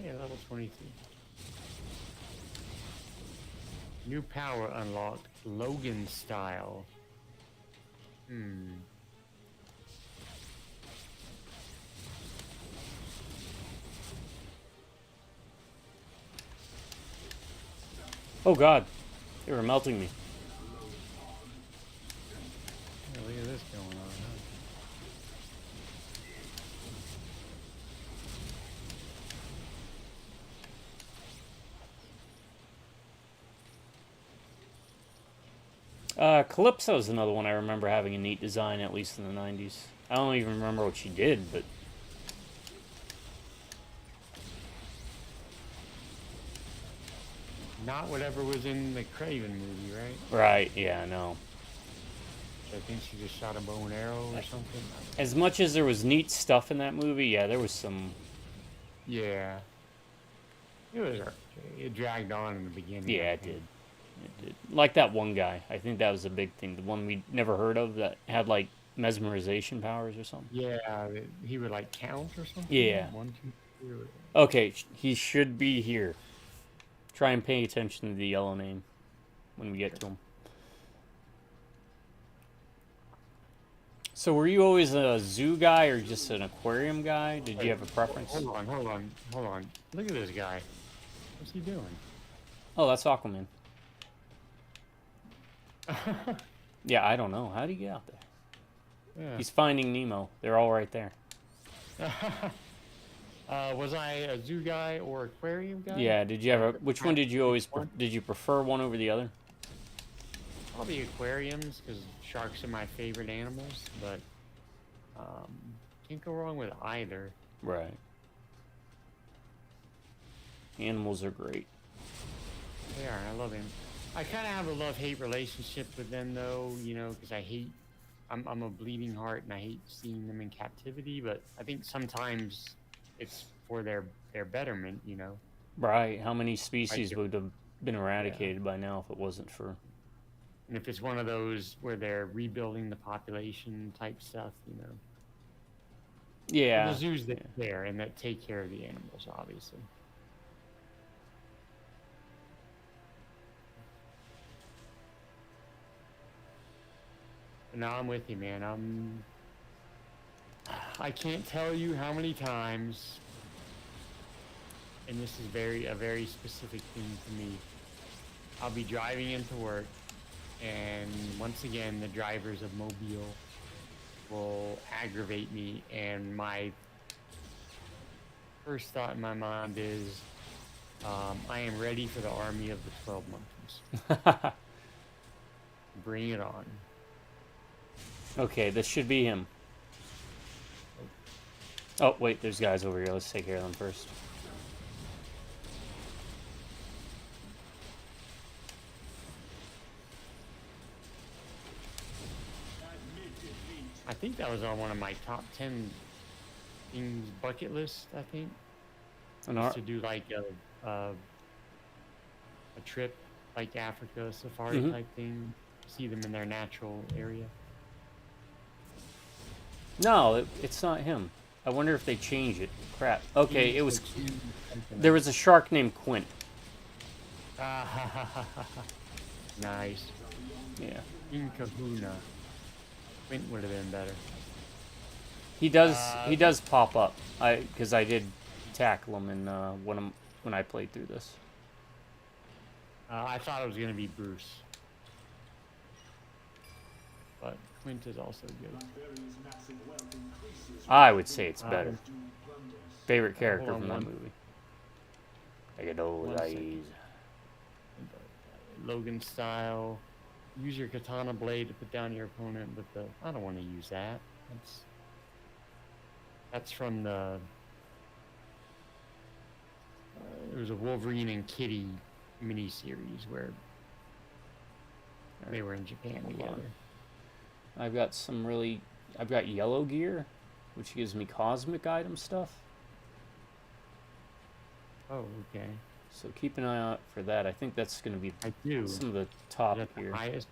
Hey, level 23. New power unlocked. Logan style. Oh god, they were melting me. Yeah, look at this going on, huh? Calypso's another one I remember having a neat design, at least in the 90s. I don't even remember what she did, but... Not whatever was in the Craven movie, right? Right, yeah, no. I think she just shot a bow and arrow or something. As much as there was neat stuff in that movie, yeah, there was some... Yeah. It was okay. It dragged on in the beginning. Yeah, it did. It did. Like that one guy. I think that was a big thing. The one we never heard of that had, like, mesmerization powers or something. Yeah, he would, like, count or something? Yeah. 1, 2, 3. Okay, he should be here. Try and pay attention to the yellow name when we get to him. So were you always a zoo guy or just an aquarium guy? Did you have a preference? Hold on. Look at this guy. What's he doing? Oh, that's Aquaman. Yeah, I don't know. How did he get out there? Yeah. He's finding Nemo. They're all right there. Was I a zoo guy or aquarium guy? Yeah, did you ever... Which one did you always... Did you prefer one over the other? Probably aquariums, because sharks are my favorite animals, but can't go wrong with either. Right. Animals are great. They are. I love them. I kind of have a love-hate relationship with them, though, you know, because I hate... I'm a bleeding heart, and I hate seeing them in captivity, but I think sometimes it's for their betterment, you know. Right. How many species would have been eradicated by now if it wasn't for... And if it's one of those where they're rebuilding the population type stuff, you know. Yeah. The zoos that there and that take care of the animals, obviously. But now I'm with you, man. I can't tell you how many times, and this is a very specific thing to me. I'll be driving into work, and once again, the drivers of Mobile will aggravate me, and my first thought in my mind is, I am ready for the army of the 12 monkeys. Bring it on. Okay, this should be him. Oh, wait, there's guys over here. Let's take care of them first. I think that was on one of my top 10 things bucket list, I think. To do like a trip, like Africa safari type thing. See them in their natural area. No, it's not him. I wonder if they change it. Crap. Okay, it was... There was a shark named Quint. Nice. Yeah. In Kahuna. Quint would have been better. He does pop up. Because I did tackle him in when I played through this. I thought it was going to be Bruce. But Quint is also good. I would say it's better. Favorite character from that movie. I get those eyes. Logan style. Use your katana blade to put down your opponent, but I don't want to use that. That's from the. There was a Wolverine and Kitty miniseries where they were in Japan together. I've got yellow gear, which gives me cosmic item stuff. Oh, okay. So keep an eye out for that. I think that's going to be some of the top here. Highest.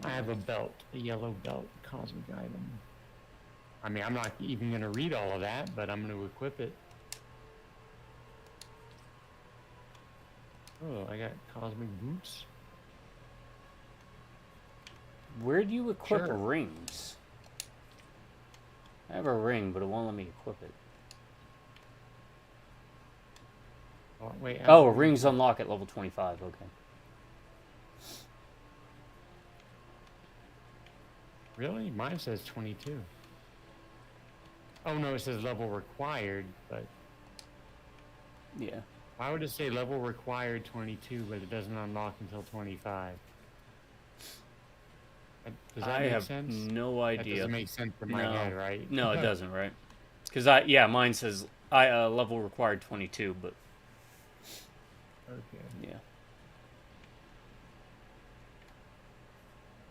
I have a belt, a yellow belt, cosmic item. I mean, I'm not even going to read all of that, but I'm going to equip it. Oh, I got cosmic boots. Where do you equip rings? I have a ring, but it won't let me equip it. Oh, wait. Oh, rings unlock at level 25. Okay. Really? Mine says 22. Oh, no, it says level required, but... Yeah. Why would it say level required 22, but it doesn't unlock until 25? Does that make sense? I have no idea. That doesn't make sense in my head, right? No, it doesn't, right? Because mine says level required 22, but... Okay. Yeah.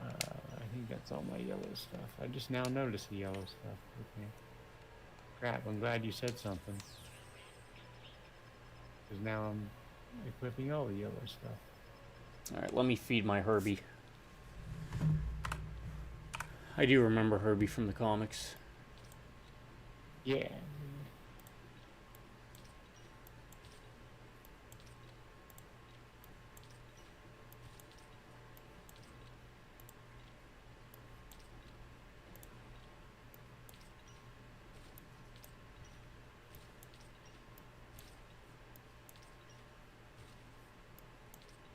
I think that's all my yellow stuff. I just now noticed the yellow stuff. Okay. Crap, I'm glad you said something. Because now I'm equipping all the yellow stuff. Alright, let me feed my Herbie. I do remember Herbie from the comics. Yeah.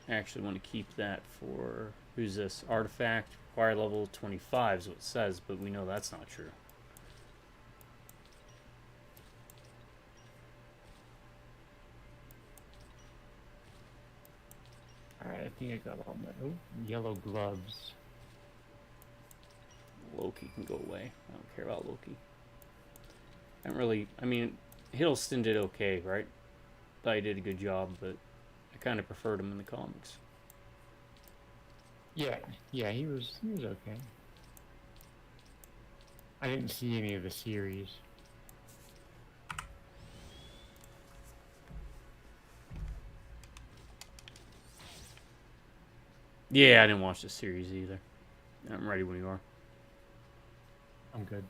I actually want to keep that for... Who's this? Artifact. Require level 25 is what it says, but we know that's not true. Alright, I think I got all my... Oh, yellow gloves. Loki can go away. I don't care about Loki. I don't really... I mean, Hiddleston did okay, right? Thought he did a good job, but I kind of preferred him in the comics. Yeah, he was okay. I didn't see any of the series. Yeah, I didn't watch the series either. I'm ready when you are. I'm good.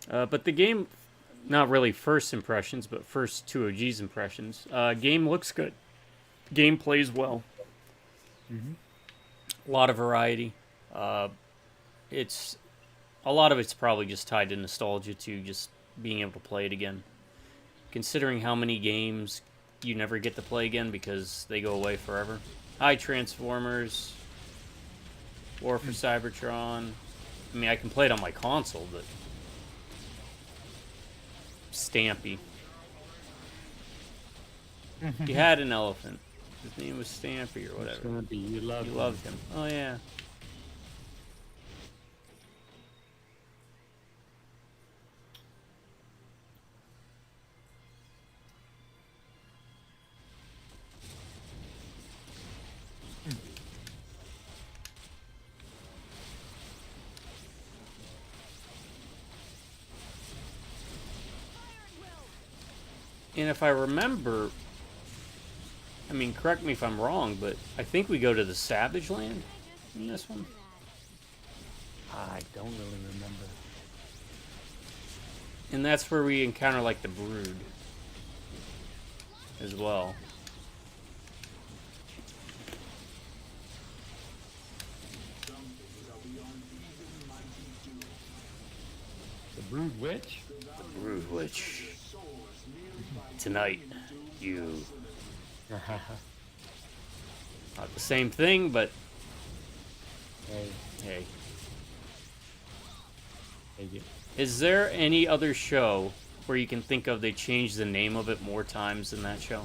But the game, not really first impressions, but first 2OG's impressions. Game looks good. Game plays well. A lot of variety. It's a lot of it's probably just tied to nostalgia, to just being able to play it again. Considering how many games you never get to play again because they go away forever. Hi, Transformers. War for Cybertron. I mean, I can play it on my console, but... Stampy. He had an elephant. His name was Stampy or whatever. Stampy, you loved him. Oh, yeah. And if I remember, I mean, correct me if I'm wrong, but I think we go to the Savage Land in this one. I don't really remember. And that's where we encounter, like, the Brood as well. The Brood Witch? The Brood Witch. Tonight, you... Not the same thing, but... Hey. Take it. Is there any other show where you can think of they changed the name of it more times than that show?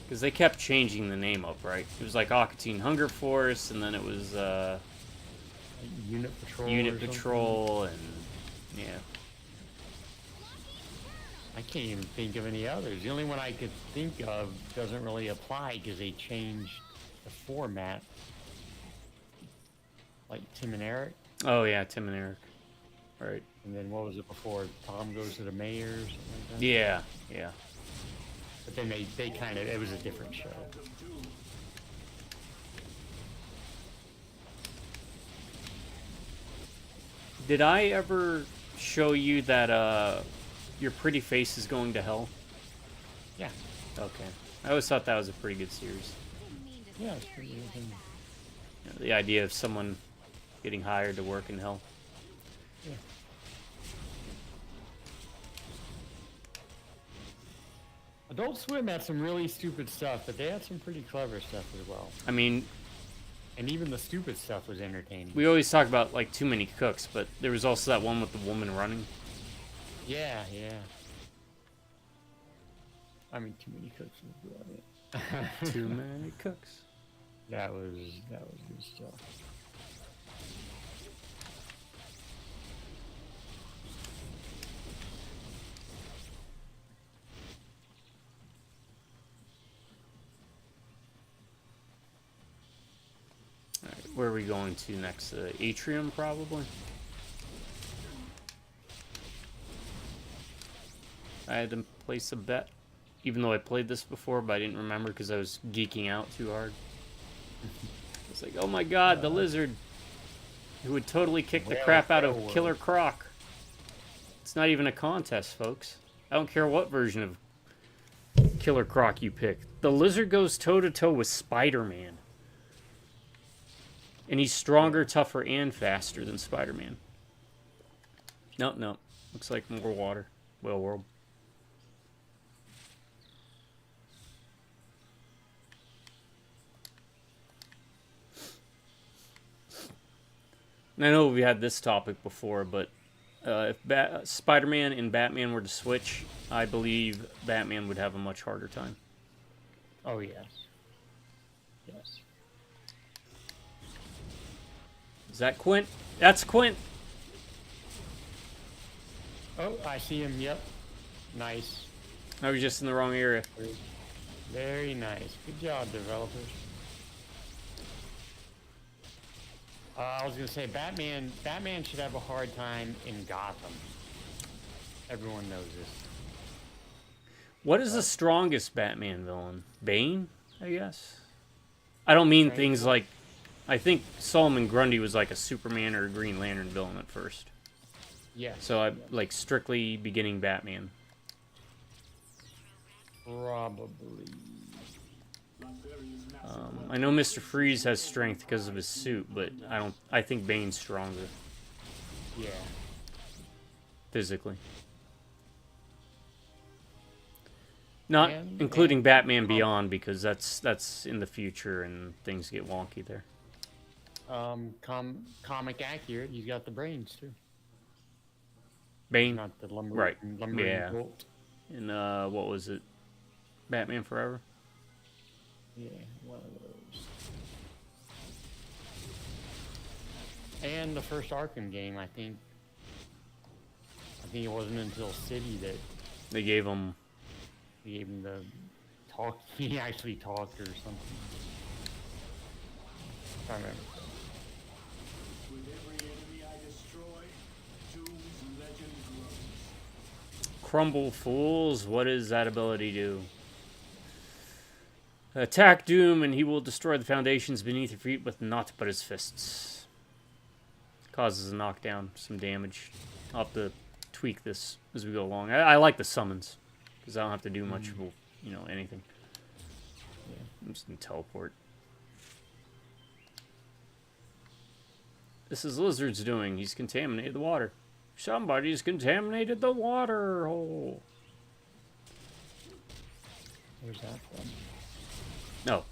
Because they kept changing the name up, right? It was like Aquatine Hunger Force, and then it was Unit Patrol. Unit Patrol, and yeah. I can't even think of any others. The only one I could think of doesn't really apply because they changed the format. Like Tim and Eric. Oh yeah, Tim and Eric. Right. And then what was it before? Tom Goes to the Mayor or something like that? Yeah, yeah. But then they kind of, it was a different show. Did I ever show you that Your Pretty Face is Going to Hell? Yeah. Okay. I always thought that was a pretty good series. Yeah, it's pretty good. You know, the idea of someone getting hired to work in hell. Yeah. Adult Swim had some really stupid stuff, but they had some pretty clever stuff as well. I mean, and even the stupid stuff was entertaining. We always talk about like Too Many Cooks, but there was also that one with the woman running. Yeah, yeah. I mean, Too Many Cooks was brilliant. Too Many Cooks. That was good stuff. Alright, where are we going to next? Atrium, probably? I had to place a bet, even though I played this before, but I didn't remember because I was geeking out too hard. It's like, oh my god, the lizard, who would totally kick the crap out of Killer Croc. It's not even a contest, folks. I don't care what version of Killer Croc you pick. The lizard goes toe-to-toe with Spider-Man. And he's stronger, tougher, and faster than Spider-Man. Nope, nope. Looks like more water. Well, world. And I know we had this topic before, but if Spider-Man and Batman were to switch, I believe Batman would have a much harder time. Oh, yes. Yes. Is that Quint? That's Quint! Oh, I see him, yep. Nice. I was just in the wrong area. Very nice. Good job, developers. I was gonna say Batman should have a hard time in Gotham. Everyone knows this. What is the strongest Batman villain? Bane, I guess? I don't mean things like... I think Solomon Grundy was like a Superman or a Green Lantern villain at first. Yeah. So I like strictly beginning Batman. Probably. I know Mr. Freeze has strength because of his suit, but I think Bane's stronger. Yeah. Physically. Not including Batman Beyond, because that's in the future and things get wonky there. Comic accurate. He's got the brains too. Bane, not the lumber. Right? Yeah. Bolt. And what was it? Batman Forever. Yeah, one of those. And the first Arkham game, I think it wasn't until City that they gave him the talk. He actually talked or something. I remember. With every enemy I destroy, Doom's legend grows. Crumble Fools. What does that ability do? Attack Doom, and he will destroy the foundations beneath your feet with naught but his fists. Causes a knockdown, some damage. I'll have to tweak this as we go along. I like the summons, because I don't have to do much of, anything. Yeah, I'm just gonna teleport. This is Lizard's doing. He's contaminated the water. Somebody's contaminated the water hole. Where's that from? No,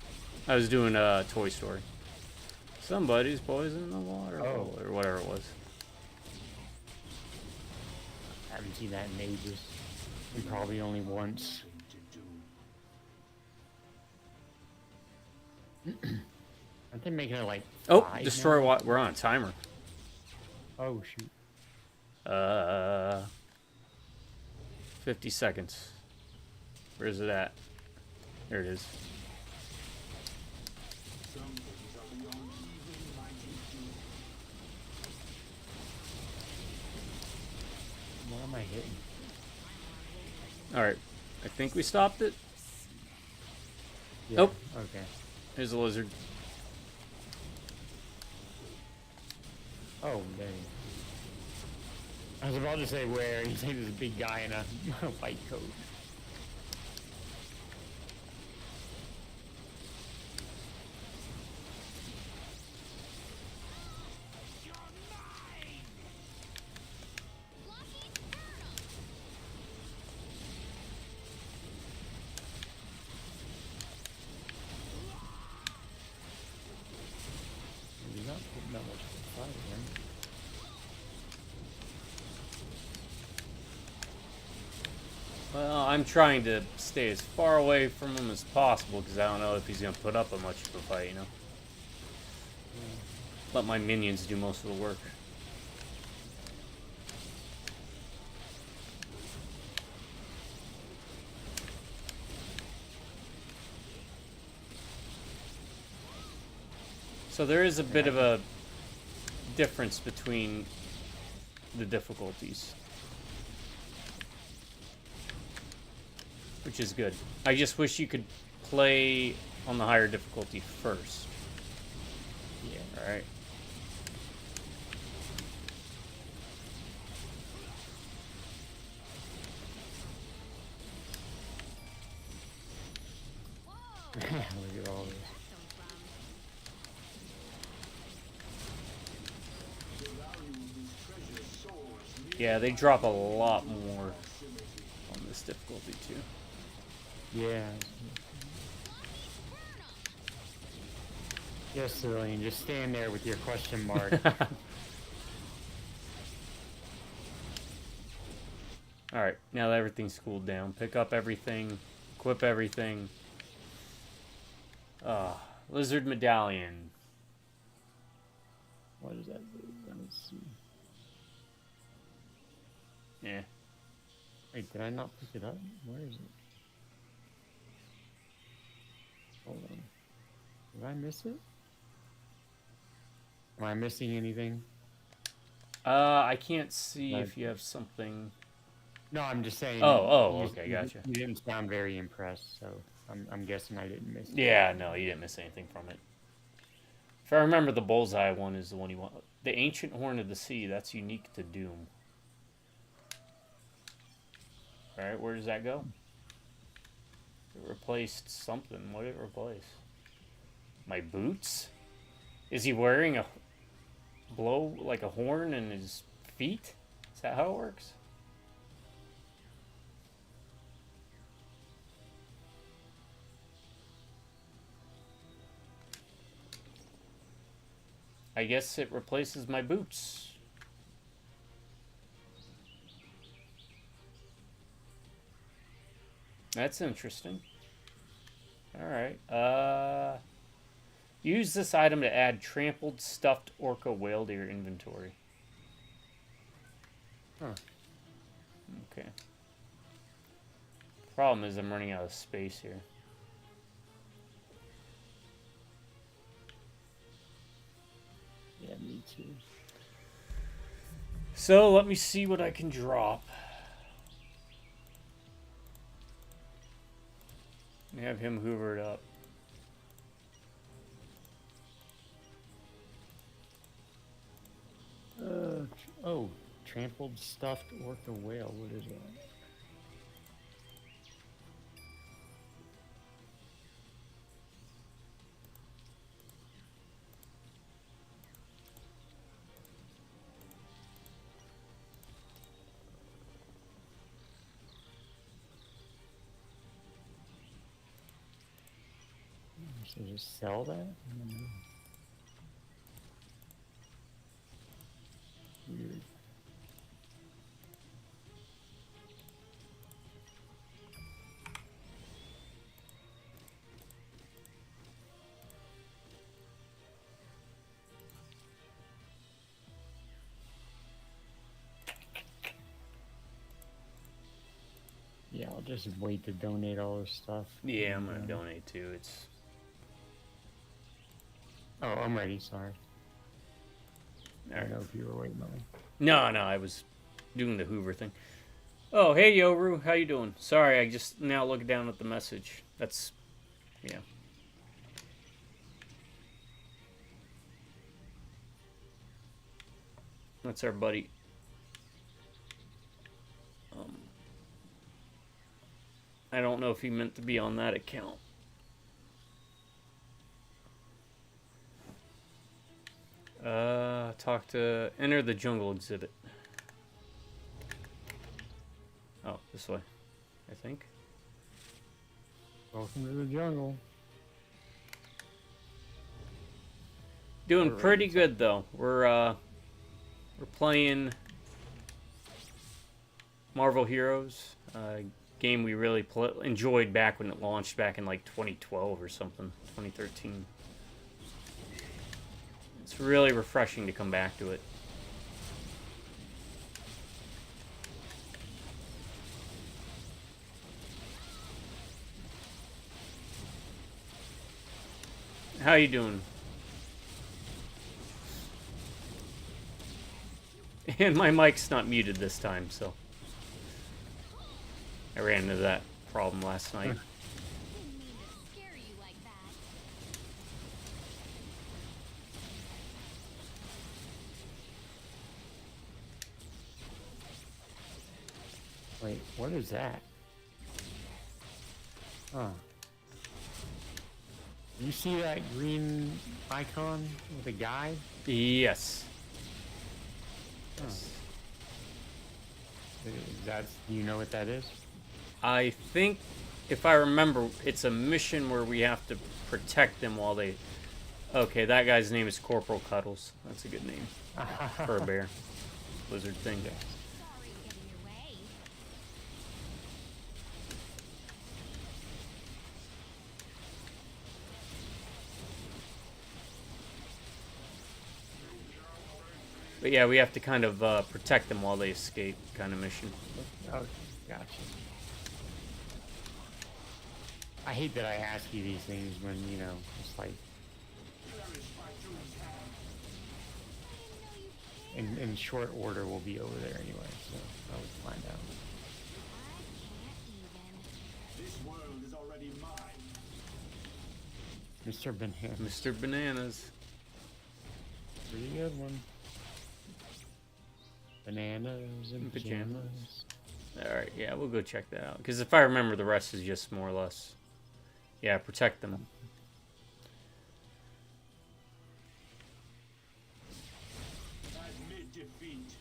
I was doing Toy Story. Somebody's poisoning the water hole, or whatever it was. haven't seen that in ages. And probably only once. Aren't they making it like Oh, 5 destroy now? what? We're on a timer. Oh shoot. 50 seconds. Where is it at? There it is. What am I hitting? Alright. I think we stopped it. Yeah, Nope. Okay. Here's a lizard. Oh, dang. I was about to say where. He's like this big guy in a white coat. He's not putting that much fight again. Well, I'm trying to stay as far away from him as possible because I don't know if he's going to put up a much of a fight, you know? Let my minions do most of the work. So there is a bit of a difference between the difficulties, which is good. I just wish you could play on the higher difficulty first. Yeah. Alright. Look at all this. Yeah, they drop a lot more on this difficulty too. Yeah. Yes, civilian, just stand there with your question mark. Alright, now that everything's cooled down, pick up everything, equip everything. Lizard medallion. What does that do? Let's see. Yeah. Wait, did I not pick it up? Where is it? Hold on. Did I miss it? Am I missing anything? I can't see Like- if you have something. No, I'm just saying. Oh, you- okay, gotcha. You didn't sound very impressed, so I'm guessing I didn't miss it. Yeah, no, you didn't miss anything from it. If I remember, the bullseye one is the one you want. The Ancient Horn of the Sea, that's unique to Doom. Alright, where does that go? It replaced something. What did it replace? My boots? Is he wearing a blow like a horn in his feet? Is that how it works? I guess it replaces my boots. That's interesting. Alright. Use this item to add trampled stuffed orca whale to your inventory. Huh. Okay. Problem is I'm running out of space here. Yeah, me too. So let me see what I can drop. Have him hoovered up. Oh, trampled stuffed orca whale. What is that? So just sell that? I don't know. Weird. just wait to donate all this stuff. Yeah, I'm gonna donate too. It's. Oh, I'm ready. Sorry. I Alright. don't know if you were waiting on me. No, I was doing the Hoover thing. Oh, hey Yoru, how you doing? Sorry, I just now look down at the message. That's, yeah. That's our buddy. I don't know if he meant to be on that account. Enter the jungle exhibit. Oh, this way, I think. Welcome to the jungle. Doing pretty good though. We're playing Marvel Heroes, game we really enjoyed back when it launched back in like 2012 or something, 2013. It's really refreshing to come back to it. How you doing? And my mic's not muted this time, so I ran into that problem last night. Wait, what is that? Huh. You see that green icon with a guy? Yes. Huh. That's, do you know what that is? I think, if I remember, it's a mission where we have to protect them while they... Okay, that guy's name is Corporal Cuddles. That's a good name for a bear. Lizard thing. But yeah, we have to kind of protect them while they escape, kind of mission. Oh, gotcha. I hate that I ask you these things when, you know, it's like... In short order, we'll be over there anyway, so I would find out. This world is already mine. Mr. Bananas. Mr. Bananas. Pretty good one. Bananas and pajamas. Alright, yeah, we'll go check that out. Because if I remember, the rest is just more or less... Yeah, protect them. Admit defeat.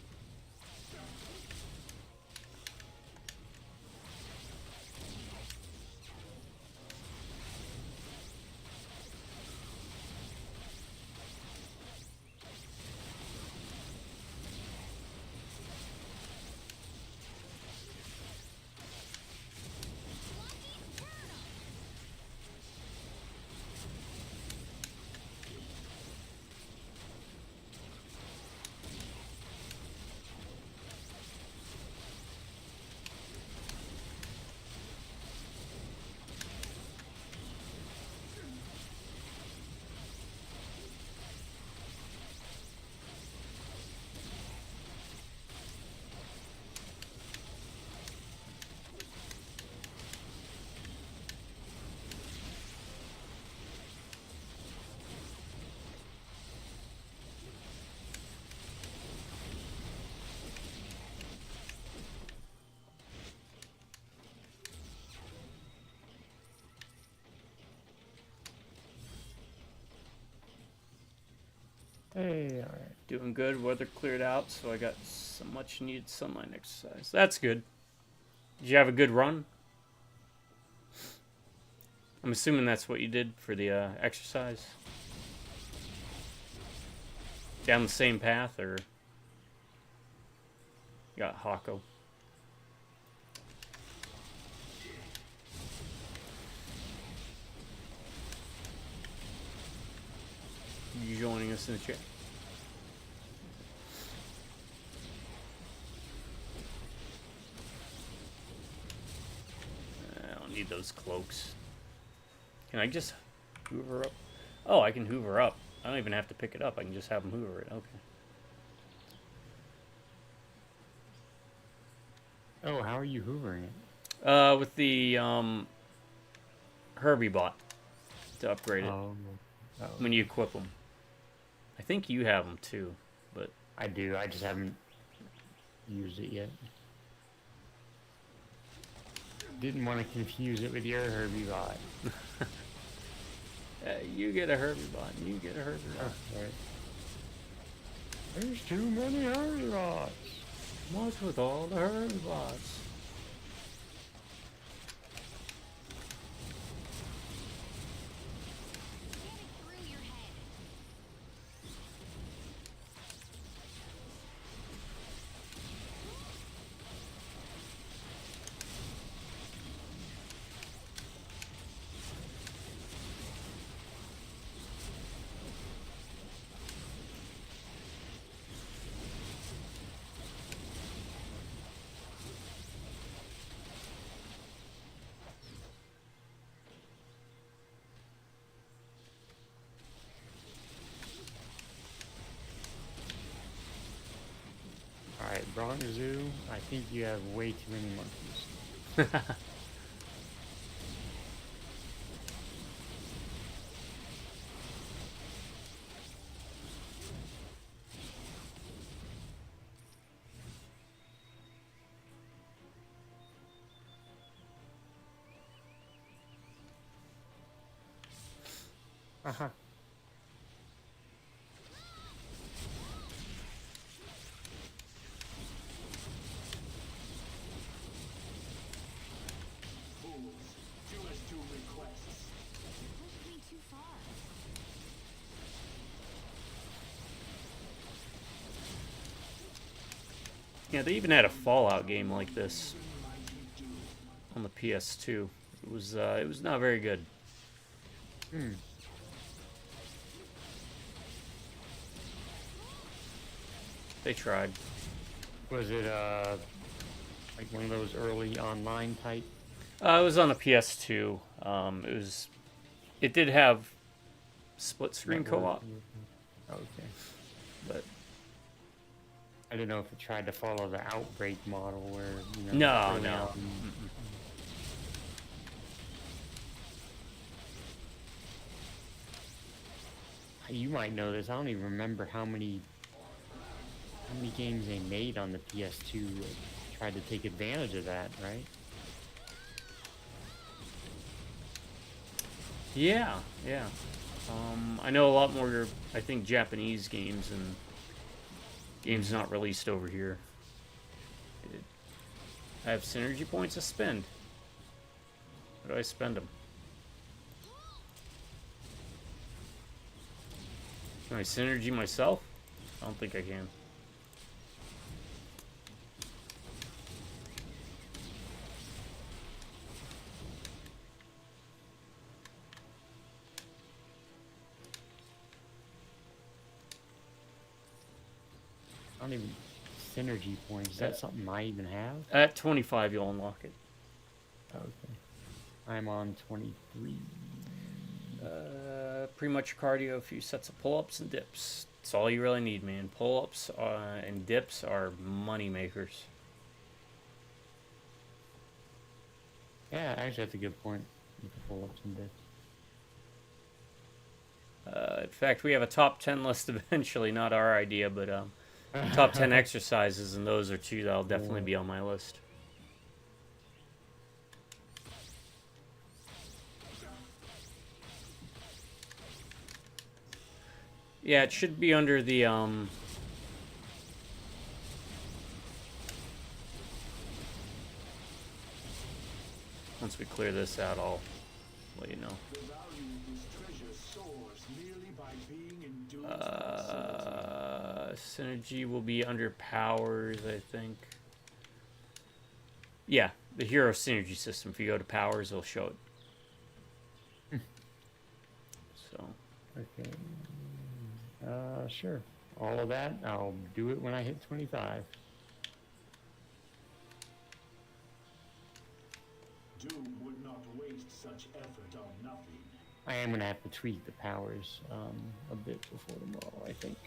Hey, alright. Doing good. Weather cleared out, so I got some much needed sunlight exercise. That's good. Did you have a good run? I'm assuming that's what you did for the exercise. Down the same path, or you got Hako? You joining us in the chat? need those cloaks. Can I just hoover up? Oh, I can hoover up. I don't even have to pick it up. I can just have them hoover it. Okay. Oh, how are you hoovering it? With the Herbie bot to upgrade it Oh, when you equip them. I think you have them too, but I do. I just haven't used it yet. Didn't want to confuse it with your Herbie bot. you get a Herbie bot. You get a Herbie bot. Oh, right. There's too many Herbie bots. What's with all the Herbie bots? Alright, Bronx Zoo, I think you have way too many monkeys. Uh-huh. Yeah, they even had a Fallout game like this on the PS2. It was not very good. Hmm. They tried. Was it, like one of those early online type? It was on the PS2. It did have split screen co-op, Okay. but I didn't know if it tried to follow the Outbreak model where, you know... no, early no. on- Mm-mm. You might know this. I don't even remember how many games they made on the PS2 that tried to take advantage of that, right? Yeah, yeah. I know a lot more, I think, Japanese games and games not released over here. I have synergy points to spend. How do I spend them? Can I synergy myself? I don't think I can. I don't even... Synergy points. Is that something I even have? At 25, you'll unlock it. Okay. I'm on 23. Pretty much cardio, a few sets of pull-ups and dips. That's all you really need, man. Pull-ups and dips are money makers. Yeah, actually, that's a good point. You can pull ups and dips. In fact, we have a top 10 list eventually, not our idea, but top 10 exercises, and those are two that'll definitely be on my list. Yeah, it should be under the, once we clear this out, I'll let you know. The value of this treasure soars merely by being endued by certainty. Synergy will be under powers, I think. Yeah, the hero synergy system. If you go to powers, it'll show it. So. Okay. Sure. All of that, I'll do it when I hit 25. Doom would not wait I am gonna have to tweak the powers a bit before tomorrow, I think.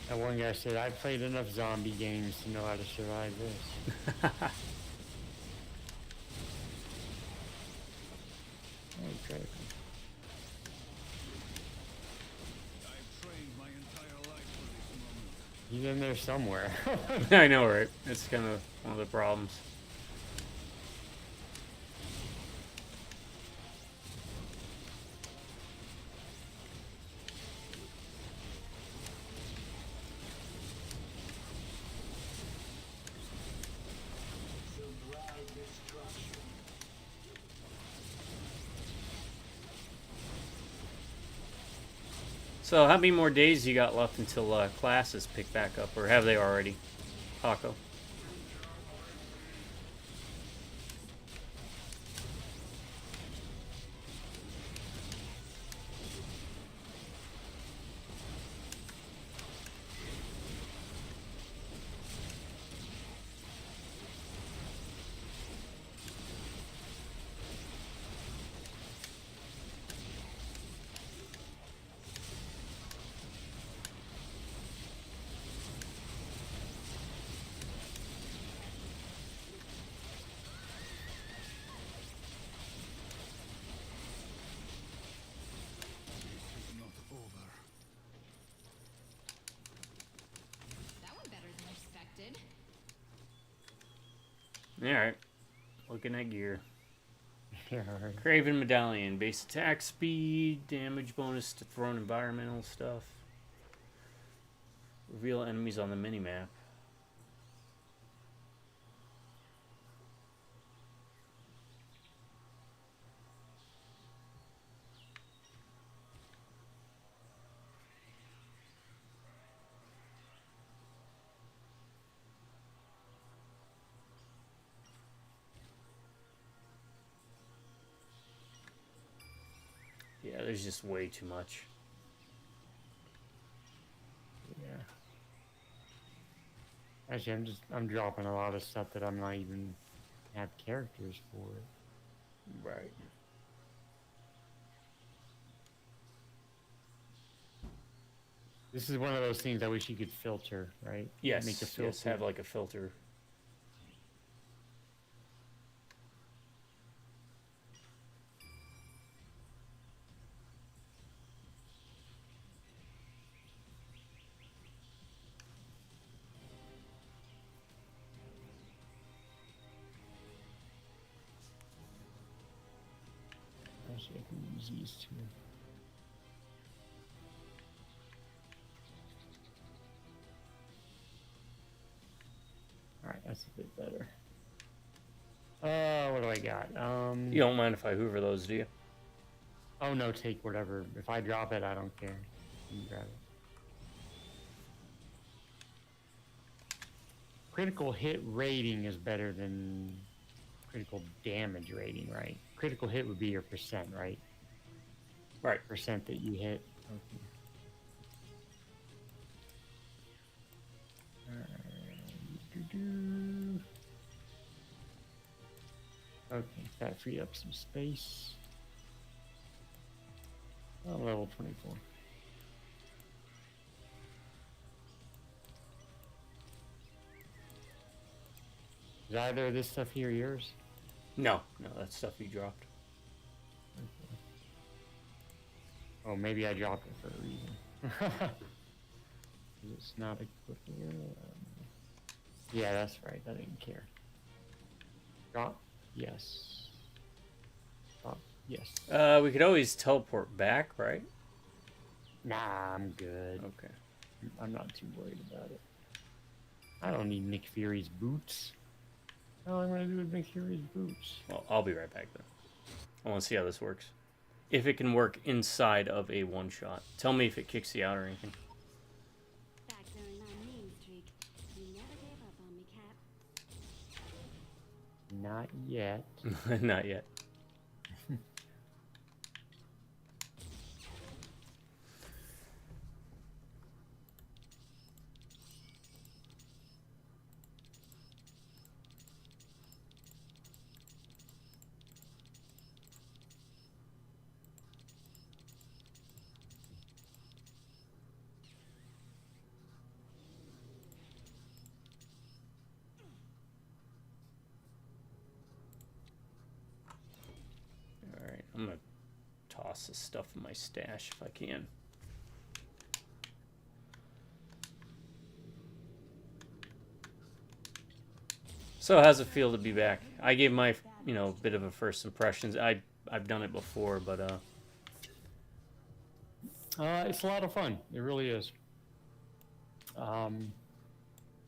That one guy said, "I played enough zombie games to know how to survive this." Okay. I've trained my entire life for this moment. He's in there somewhere. I know, right? It's kind of one of the problems. So, how many more days you got left until classes pick back up, or have they already, Paco? It's not over. That went better than expected. Alright. Looking at gear. Yeah, right. Craven Medallion. Base attack speed, damage bonus to thrown environmental stuff. Reveal enemies on the minimap. Yeah, there's just way too much. Yeah. Actually, I'm dropping a lot of stuff that I'm not even have characters for it. Right. This is one of those things I wish you could filter, right? Yes, Make a filter. yes, have like a filter. Actually, I can use these two. Alright, that's a bit better. What do I got? You don't mind if I hoover those, do you? Oh no, take whatever. If I drop it, I don't care. You can grab it. Critical hit rating is better than critical damage rating, right? Critical hit would be your percent, right? Right. Percent that you hit. Okay. Okay, that freed up some space. Oh, level 24. Is either of this stuff here yours? No, no, that's stuff you dropped. Okay. Oh, maybe I dropped it for a reason. It's not equipped here. Yeah, that's right. I didn't care. Drop? Yes. Drop? Yes. We could always teleport back, right? Nah, I'm good. Okay. I'm not too worried about it. I don't need Nick Fury's boots. What am I gonna do with Nick Fury's boots? Well, I'll be right back then. I want to see how this works. if it can work inside of a one-shot. Tell me if it kicks you out or anything. Back during our mean streak, you never gave up on me, Cap. Not yet. Not yet. Alright, I'm gonna toss this stuff in my stash if I can. So how's it feel to be back? I gave my, bit of a first impressions. I've done it before, but It's a lot of fun. It really is.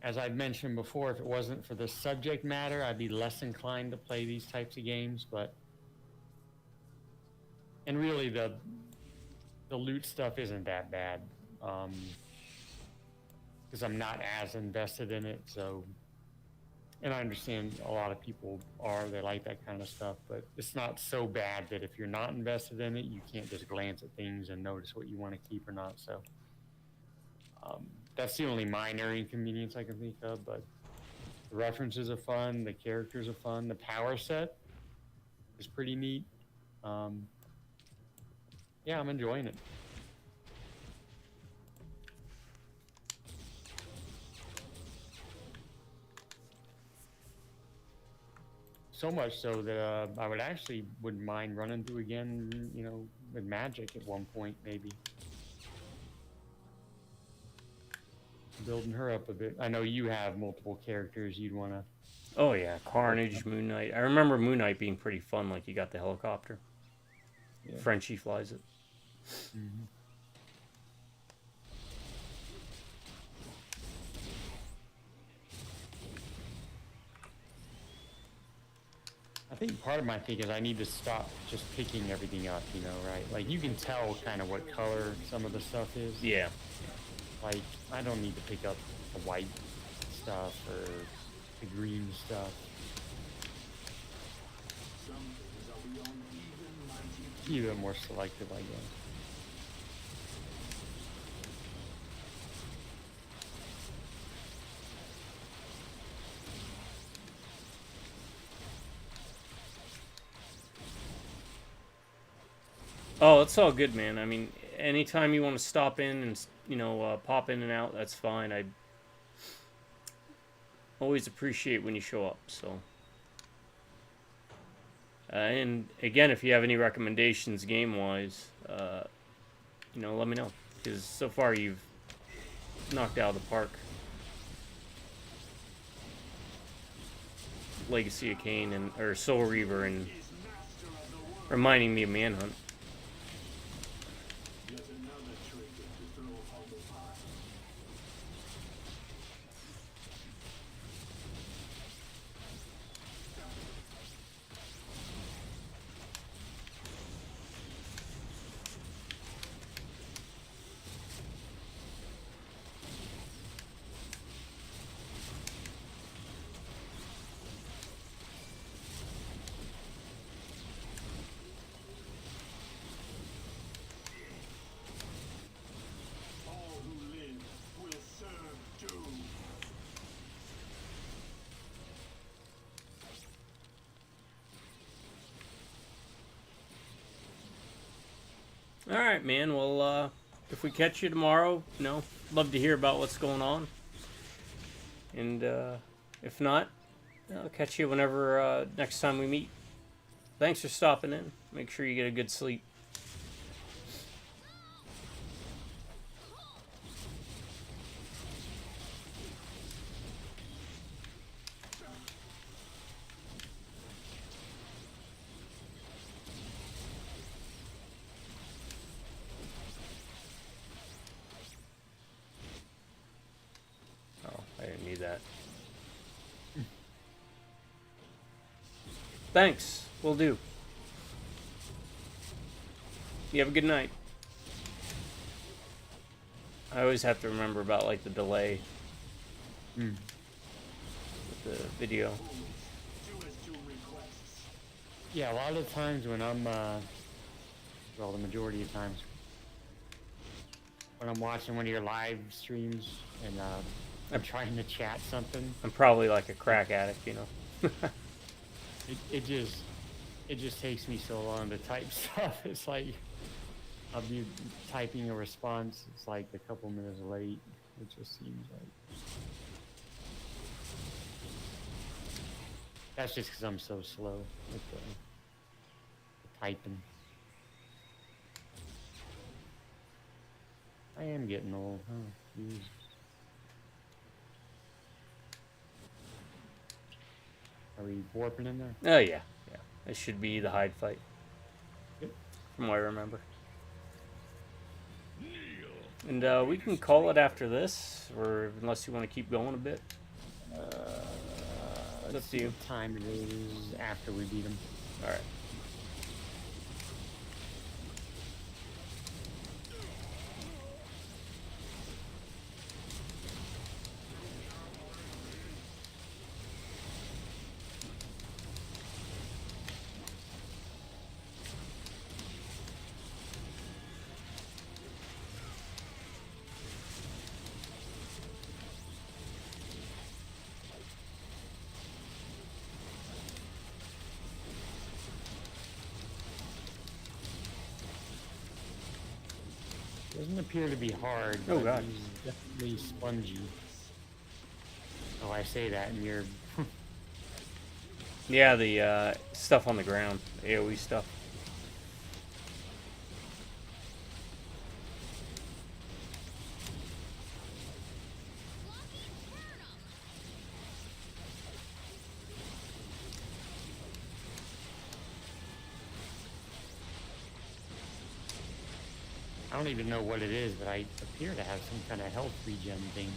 As I've mentioned before, if it wasn't for the subject matter, I'd be less inclined to play these types of games. And really, the loot stuff isn't that bad, because I'm not as invested in it. So, and I understand a lot of people they like that kind of stuff, but it's not so bad that if you're not invested in it, you can't just glance at things and notice what you want to keep or not. So. That's the only minor inconvenience I can think of, but the references are fun, the characters are fun, the power set is pretty neat. Yeah, I'm enjoying it. So much so that I wouldn't mind running through again, with Magic at one point, maybe. Building her up a bit. I know you have multiple characters you'd want to... Oh yeah, Carnage, Moon Knight. I remember Moon Knight being pretty fun, like you got the helicopter. Yeah. Frenchie flies it. Mm-hmm. I think part of my thing is I need to stop just picking everything up, right? Like, you can tell kind of what color some of the stuff is. Yeah. Like, I don't need to pick up the white stuff or the green stuff. Be a bit more selective, I guess. Oh, it's all good, man. I mean, anytime you want to stop in and, pop in and out, that's fine. I always appreciate when you show up, so. And again, if you have any recommendations game-wise, let me know. Because so far you've knocked out of the park. Legacy of Kain or Soul Reaver and reminding me of Manhunt. Alright, man. Well, if we catch you tomorrow, love to hear about what's going on. And if not, I'll catch you whenever next time we meet. Thanks for stopping in. Make sure you get a good sleep. Thanks. Will do. You have a good night. I always have to remember about like the delay with the video. Yeah, a lot of the times when I'm, well, the majority of times when I'm watching one of your live streams and I'm trying to chat something, I'm probably like a crack addict, you know. it just takes me so long to type stuff. It's like I'll be typing a response. It's like a couple minutes late. It just seems like that's just because I'm so slow with the typing. I am getting old, huh? Jeez. Are we warping in there? Oh yeah, yeah. It should be the hide fight, Yep. from what I remember. And we can call it after this, or unless you want to keep going a bit. It's up to you. What time it is after we beat them. All right. Doesn't appear to be hard. Oh, but God. he's definitely spongy. Oh, I say that, and you're. Yeah, the stuff on the ground, AOE stuff. I don't even know what it is, but I appear to have some kind of health regen thing.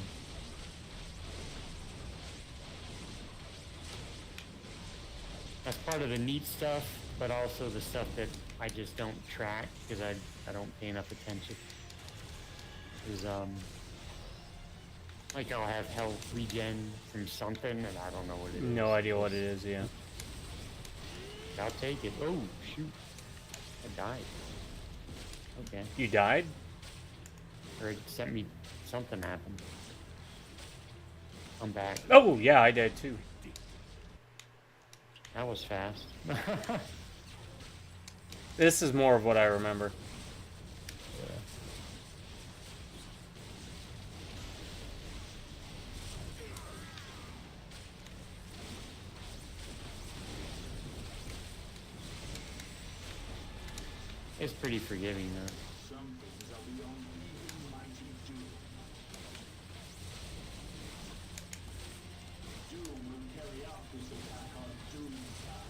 That's part of the neat stuff, but also the stuff that I just don't track because I don't pay enough attention. Is like I'll have health regen from something and I don't know what it is. No idea what it is, yeah. I'll take it. Oh shoot. I died. Okay. You died? Or it sent me something happened. I'm back. Oh, yeah, I died too. That was fast. This is more of what I remember. It's pretty forgiving though. Some things are beyond even mighty Doom. Doom will carry out this attack on Doom's time.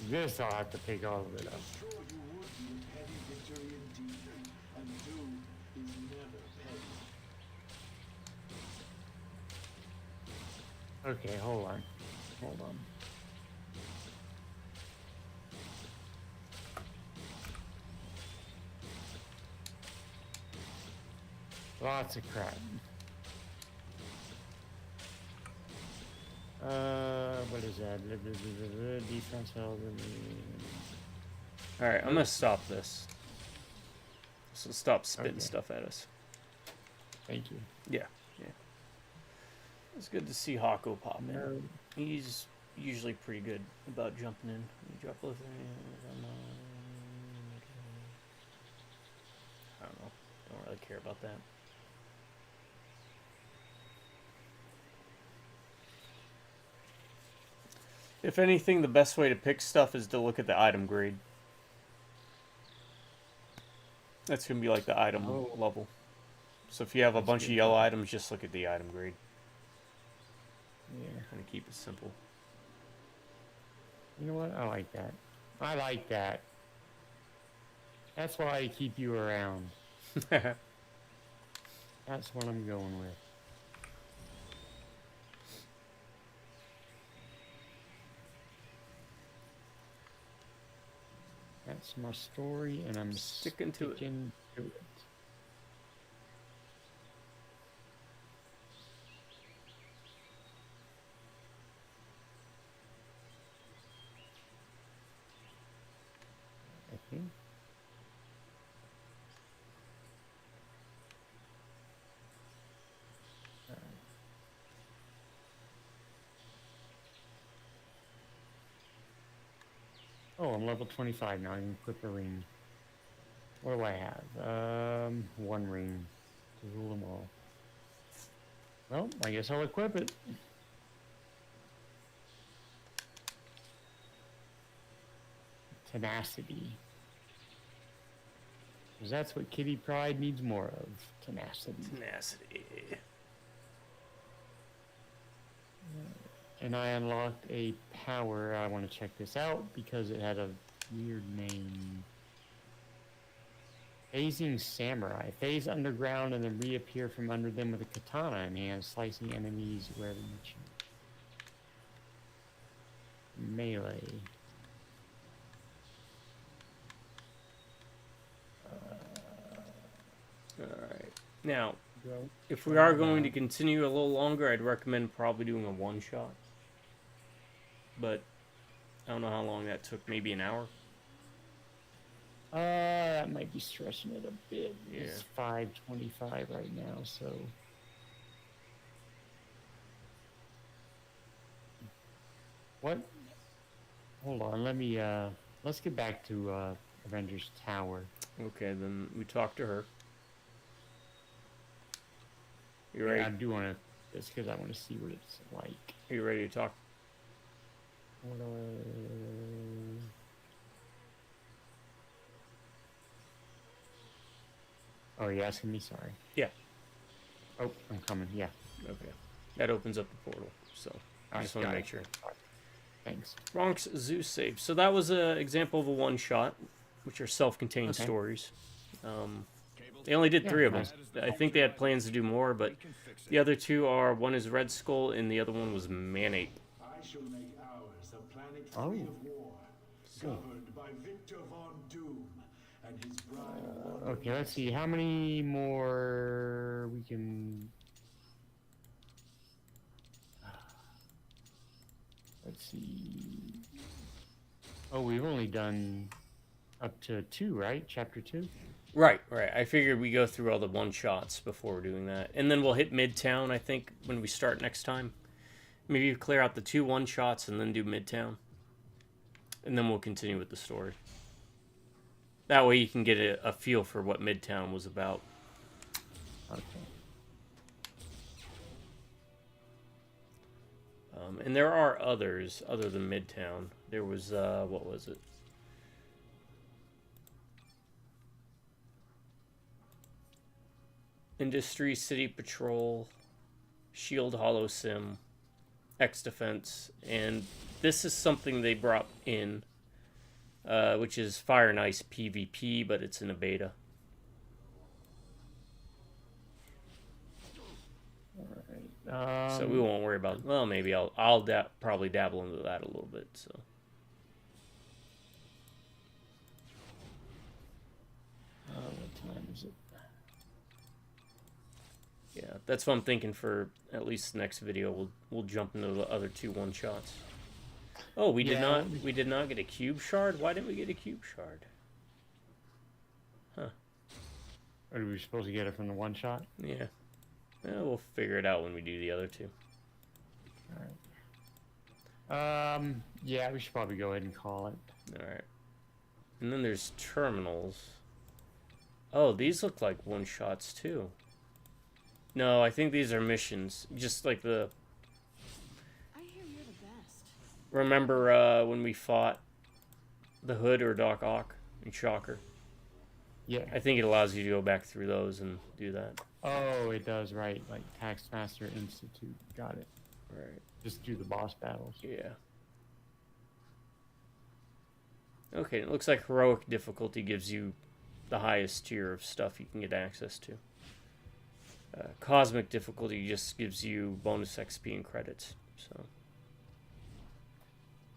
This I'll have to pick all of it up. Sure you would be a petty victory indeed, and Doom is never petty. Okay, hold on. Hold on. Lots of crap. What is that? Defense held. Alright, I'm gonna stop this. So stop spitting Okay. stuff at us. Thank you. Yeah, yeah. It's good to see Hako pop in. He's usually pretty good about jumping in. You drop both. I don't know. Don't really care about that. If anything, the best way to pick stuff is to look at the item grade. That's gonna be like the item level. So if you have a bunch of yellow items, just look at the item grade. Yeah. Kind of keep it simple. You know what? I like that. I like that. That's why I keep you around. That's what I'm going with. That's my story, and I'm Sticking to it. to it. I think. Oh, I'm level 25 now. I can equip the ring. What do I have? One ring to rule them all. Well, I guess I'll equip it. Tenacity. Because that's what Kitty Pryde needs more of. Tenacity. Tenacity. And I unlocked a power. I want to check this out because it had a weird name. Phasing Samurai. Phase underground and then reappear from under them with a katana in hand, slicing enemies wherever you choose. Melee. Alright. Now, if we are going to continue a little longer, I'd recommend probably doing a one-shot. But I don't know how long that took. Maybe an hour? That might be stretching it a bit. Yeah. It's 5:25 right now, so... What? Hold on, let me, let's get back to, Avengers Tower. Okay, then we talk to her. You ready? Yeah, I do want to, just because I want to see what it's like. Are you ready to talk? What do Oh, you're asking me? Sorry. Yeah. Oh, I'm coming. Yeah. Okay. That opens up the portal, so I just want to make sure. Thanks. Bronx Zoo save. So that was an example of a one-shot, which are self-contained stories. They only did 3 of them. I think they had plans to do more, but the other 2 are, one is Red Skull and the other one was Manape. I shall make ours a planet free of war, governed by Victor Von Doom and his bride. Okay, let's see. How many more we can... Let's see. Oh, we've only done up to 2, right? Chapter 2? Right. I figured we go through all the one-shots before we're doing that. And then we'll hit Midtown, I think, when we start next time. Maybe clear out the 2 one-shots and then do Midtown. And then we'll continue with the story. That way you can get a feel for what Midtown was about. Okay. And there are others other than Midtown. There was, what was it? Industry, City Patrol, Shield Hollow Sim, X-Defense, and this is something they brought in, which is Fire and Ice PvP, but it's in a beta. So we won't worry about. Well, maybe I'll probably dabble into that a little bit. So. What time is it? Yeah, that's what I'm thinking for at least the next video. We'll jump into the other 2 one-shots. Oh, we did not get a cube shard. Why didn't we get a cube shard? Huh? Are we supposed to get it from the one shot? Yeah. We'll figure it out when we do the other 2. Alright. Yeah, we should probably go ahead and call it. Alright. And then there's terminals. Oh, these look like one-shots too. No, I think these are missions. Just like the... I hear you're the best. Remember when we fought the Hood or Doc Ock and Shocker? Yeah. I think it allows you to go back through those and do that. Oh, it does, right. Like Taskmaster Institute. Got it. Right. Just do the boss battles. Yeah. Okay, it looks like heroic difficulty gives you the highest tier of stuff you can get access to. Cosmic difficulty just gives you bonus XP and credits. So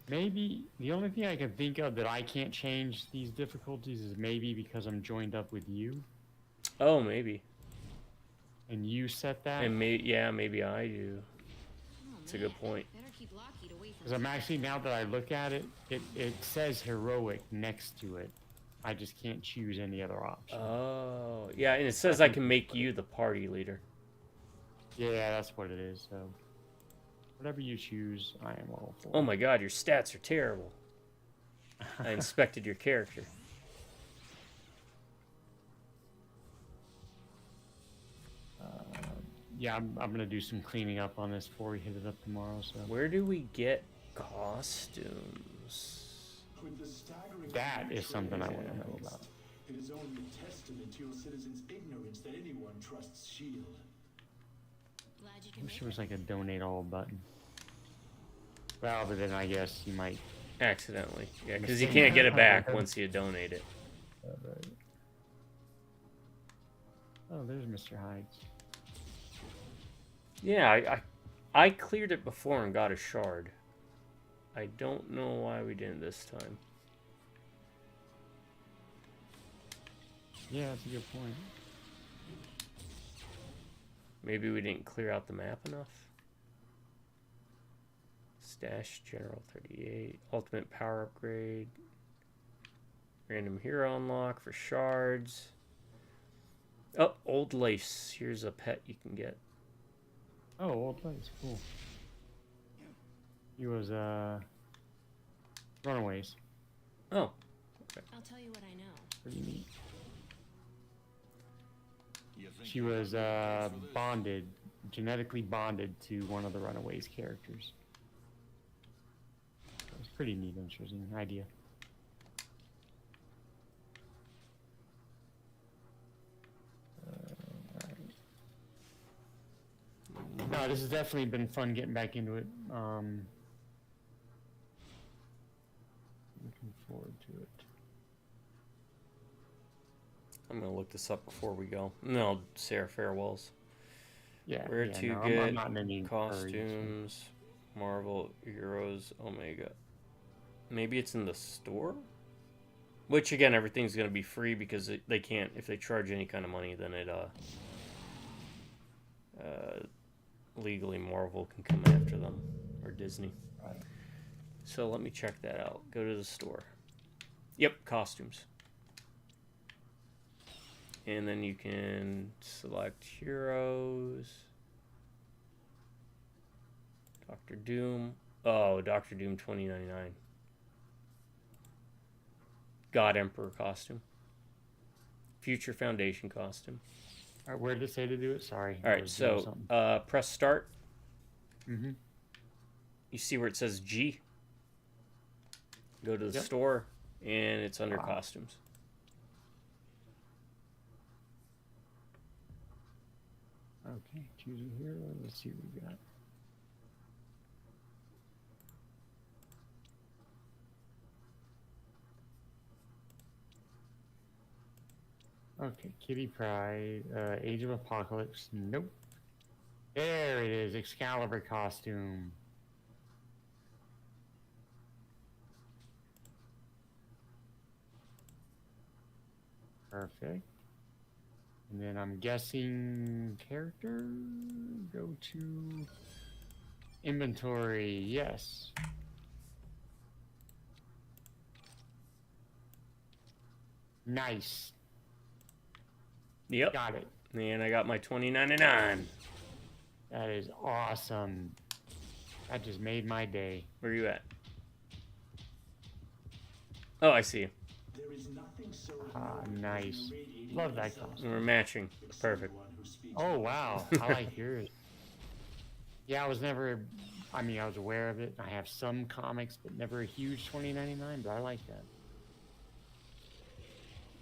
Maybe the only thing I can think of that I can't change these difficulties is maybe because I'm joined up with you oh, maybe. and you set that. And maybe I do. That's a good point. Better keep Lockheed away from Because I'm actually, now that I look at it, it says heroic next to it. I just can't choose any other option. Oh, yeah, and it says I can make you the party leader. Yeah, that's what it is. So whatever you choose, I am all for. Oh my god, your stats are terrible. I inspected your character. Yeah, I'm gonna do some cleaning up on this before we hit it up tomorrow. So Where do we get costumes? With the staggering that is something I trade want to know about. It is only a testament to your citizens' ignorance that anyone trusts S.H.I.E.L.D. Glad you I can wish make there was like a donate all button. Well, but then I guess you might. Accidentally. Yeah, because you can't get it back once you donate it. Right. Oh, there's Mr. Hides. Yeah, I cleared it before and got a shard. I don't know why we didn't this time. Yeah, that's a good point. Maybe we didn't clear out the map enough. Stash General 38. Ultimate power upgrade. Random hero unlock for shards. Oh, old lace. Here's a pet you can get. Oh, old place, cool. He was Runaways. Oh, I'll tell you what I know. Pretty neat. She was bonded, genetically bonded to one of the Runaways characters. It was pretty neat, interesting idea. No, this has definitely been fun getting back into it. Looking forward to it. I'm gonna look this up before we go. No, Sarah Farewells. Yeah. Where yeah, to no, get I'm not in any hurry, so- costumes, Marvel Heroes, Omega. Maybe it's in the store? Which, again, everything's going to be free because they can't, if they charge any kind of money, then it, legally Marvel can come after them, or Disney. Right. So let me check that out. Go to the store. Yep, costumes. And then you can select heroes. Dr. Doom. Oh, Dr. Doom 2099. God Emperor costume. Future Foundation costume. All right, where did it say to do it? Sorry. All right, so press start. Mm-hmm. You see where it says G? Go to the Yep. store, and it's under costumes. Okay, choose a hero. Let's see what we got. Okay, Kitty Pryde, Age of Apocalypse. Nope. There it is, Excalibur costume. Perfect. And then I'm guessing character. Go to inventory. Yes. Nice. Yep. Got it. And I got my 2099. That is awesome. That just made my day. Where are you at? Oh, I see you. There is nothing so Nice. Love that costume. We're matching. Perfect. Oh, wow. I like yours. Yeah, I was never, I mean, I was aware of it. I have some comics, but never a huge 2099, but I like that.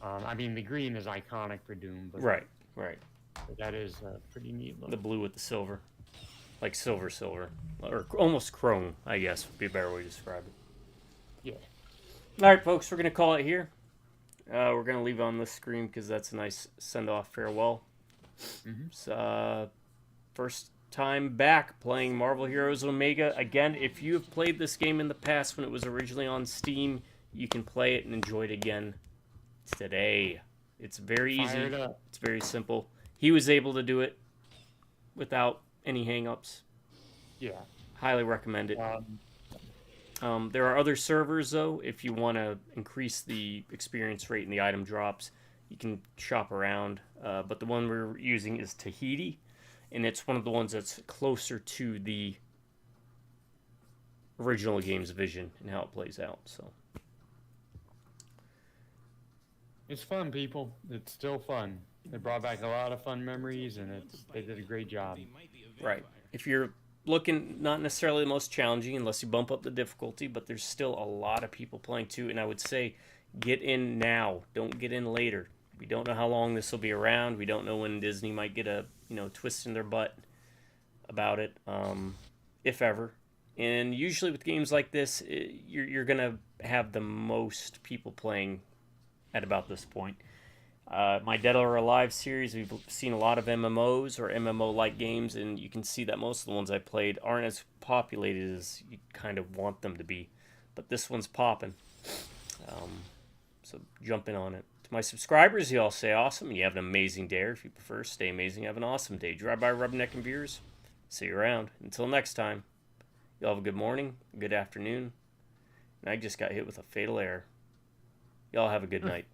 I mean, the green is iconic for Doom, but Right. but that is pretty neat look. The blue with the silver. Like silver. Or almost chrome, I guess, would be a better way to describe it. Yeah. All right, folks, we're going to call it here. We're going to leave it on this screen because that's a nice send-off farewell. It's first time back playing Marvel Heroes Omega. Again, if you have played this game in the past when it was originally on Steam, you can play it and enjoy it again today. It's very easy. It's very simple. He was able to do it without any hang-ups. Yeah. Highly recommend it. There are other servers, though. If you want to increase the experience rate and the item drops, you can shop around. But the one we're using is Tahiti, and it's one of the ones that's closer to the original game's vision and how it plays out. So It's fun, people. It's still fun. They brought back a lot of fun memories, and they did a great job. Right. If you're looking, not necessarily the most challenging unless you bump up the difficulty, but there's still a lot of people playing too, and I would say get in now. Don't get in later. We don't know how long this will be around. We don't know when Disney might get a twist in their butt about it, if ever. And usually with games like this, you're gonna have the most people playing at about this point. My Dead or Alive series, we've seen a lot of MMOs or MMO-like games, and you can see that most of the ones I played aren't as populated as you kind of want them to be. But this one's popping. So jump in on it. To my subscribers, you all stay awesome, and you have an amazing day. Or if you prefer, stay amazing, have an awesome day. Drive by Rubberneck and Beers. See you around. Until next time, you all have a good morning, a good afternoon, and I just got hit with a fatal error. Y'all have a good night.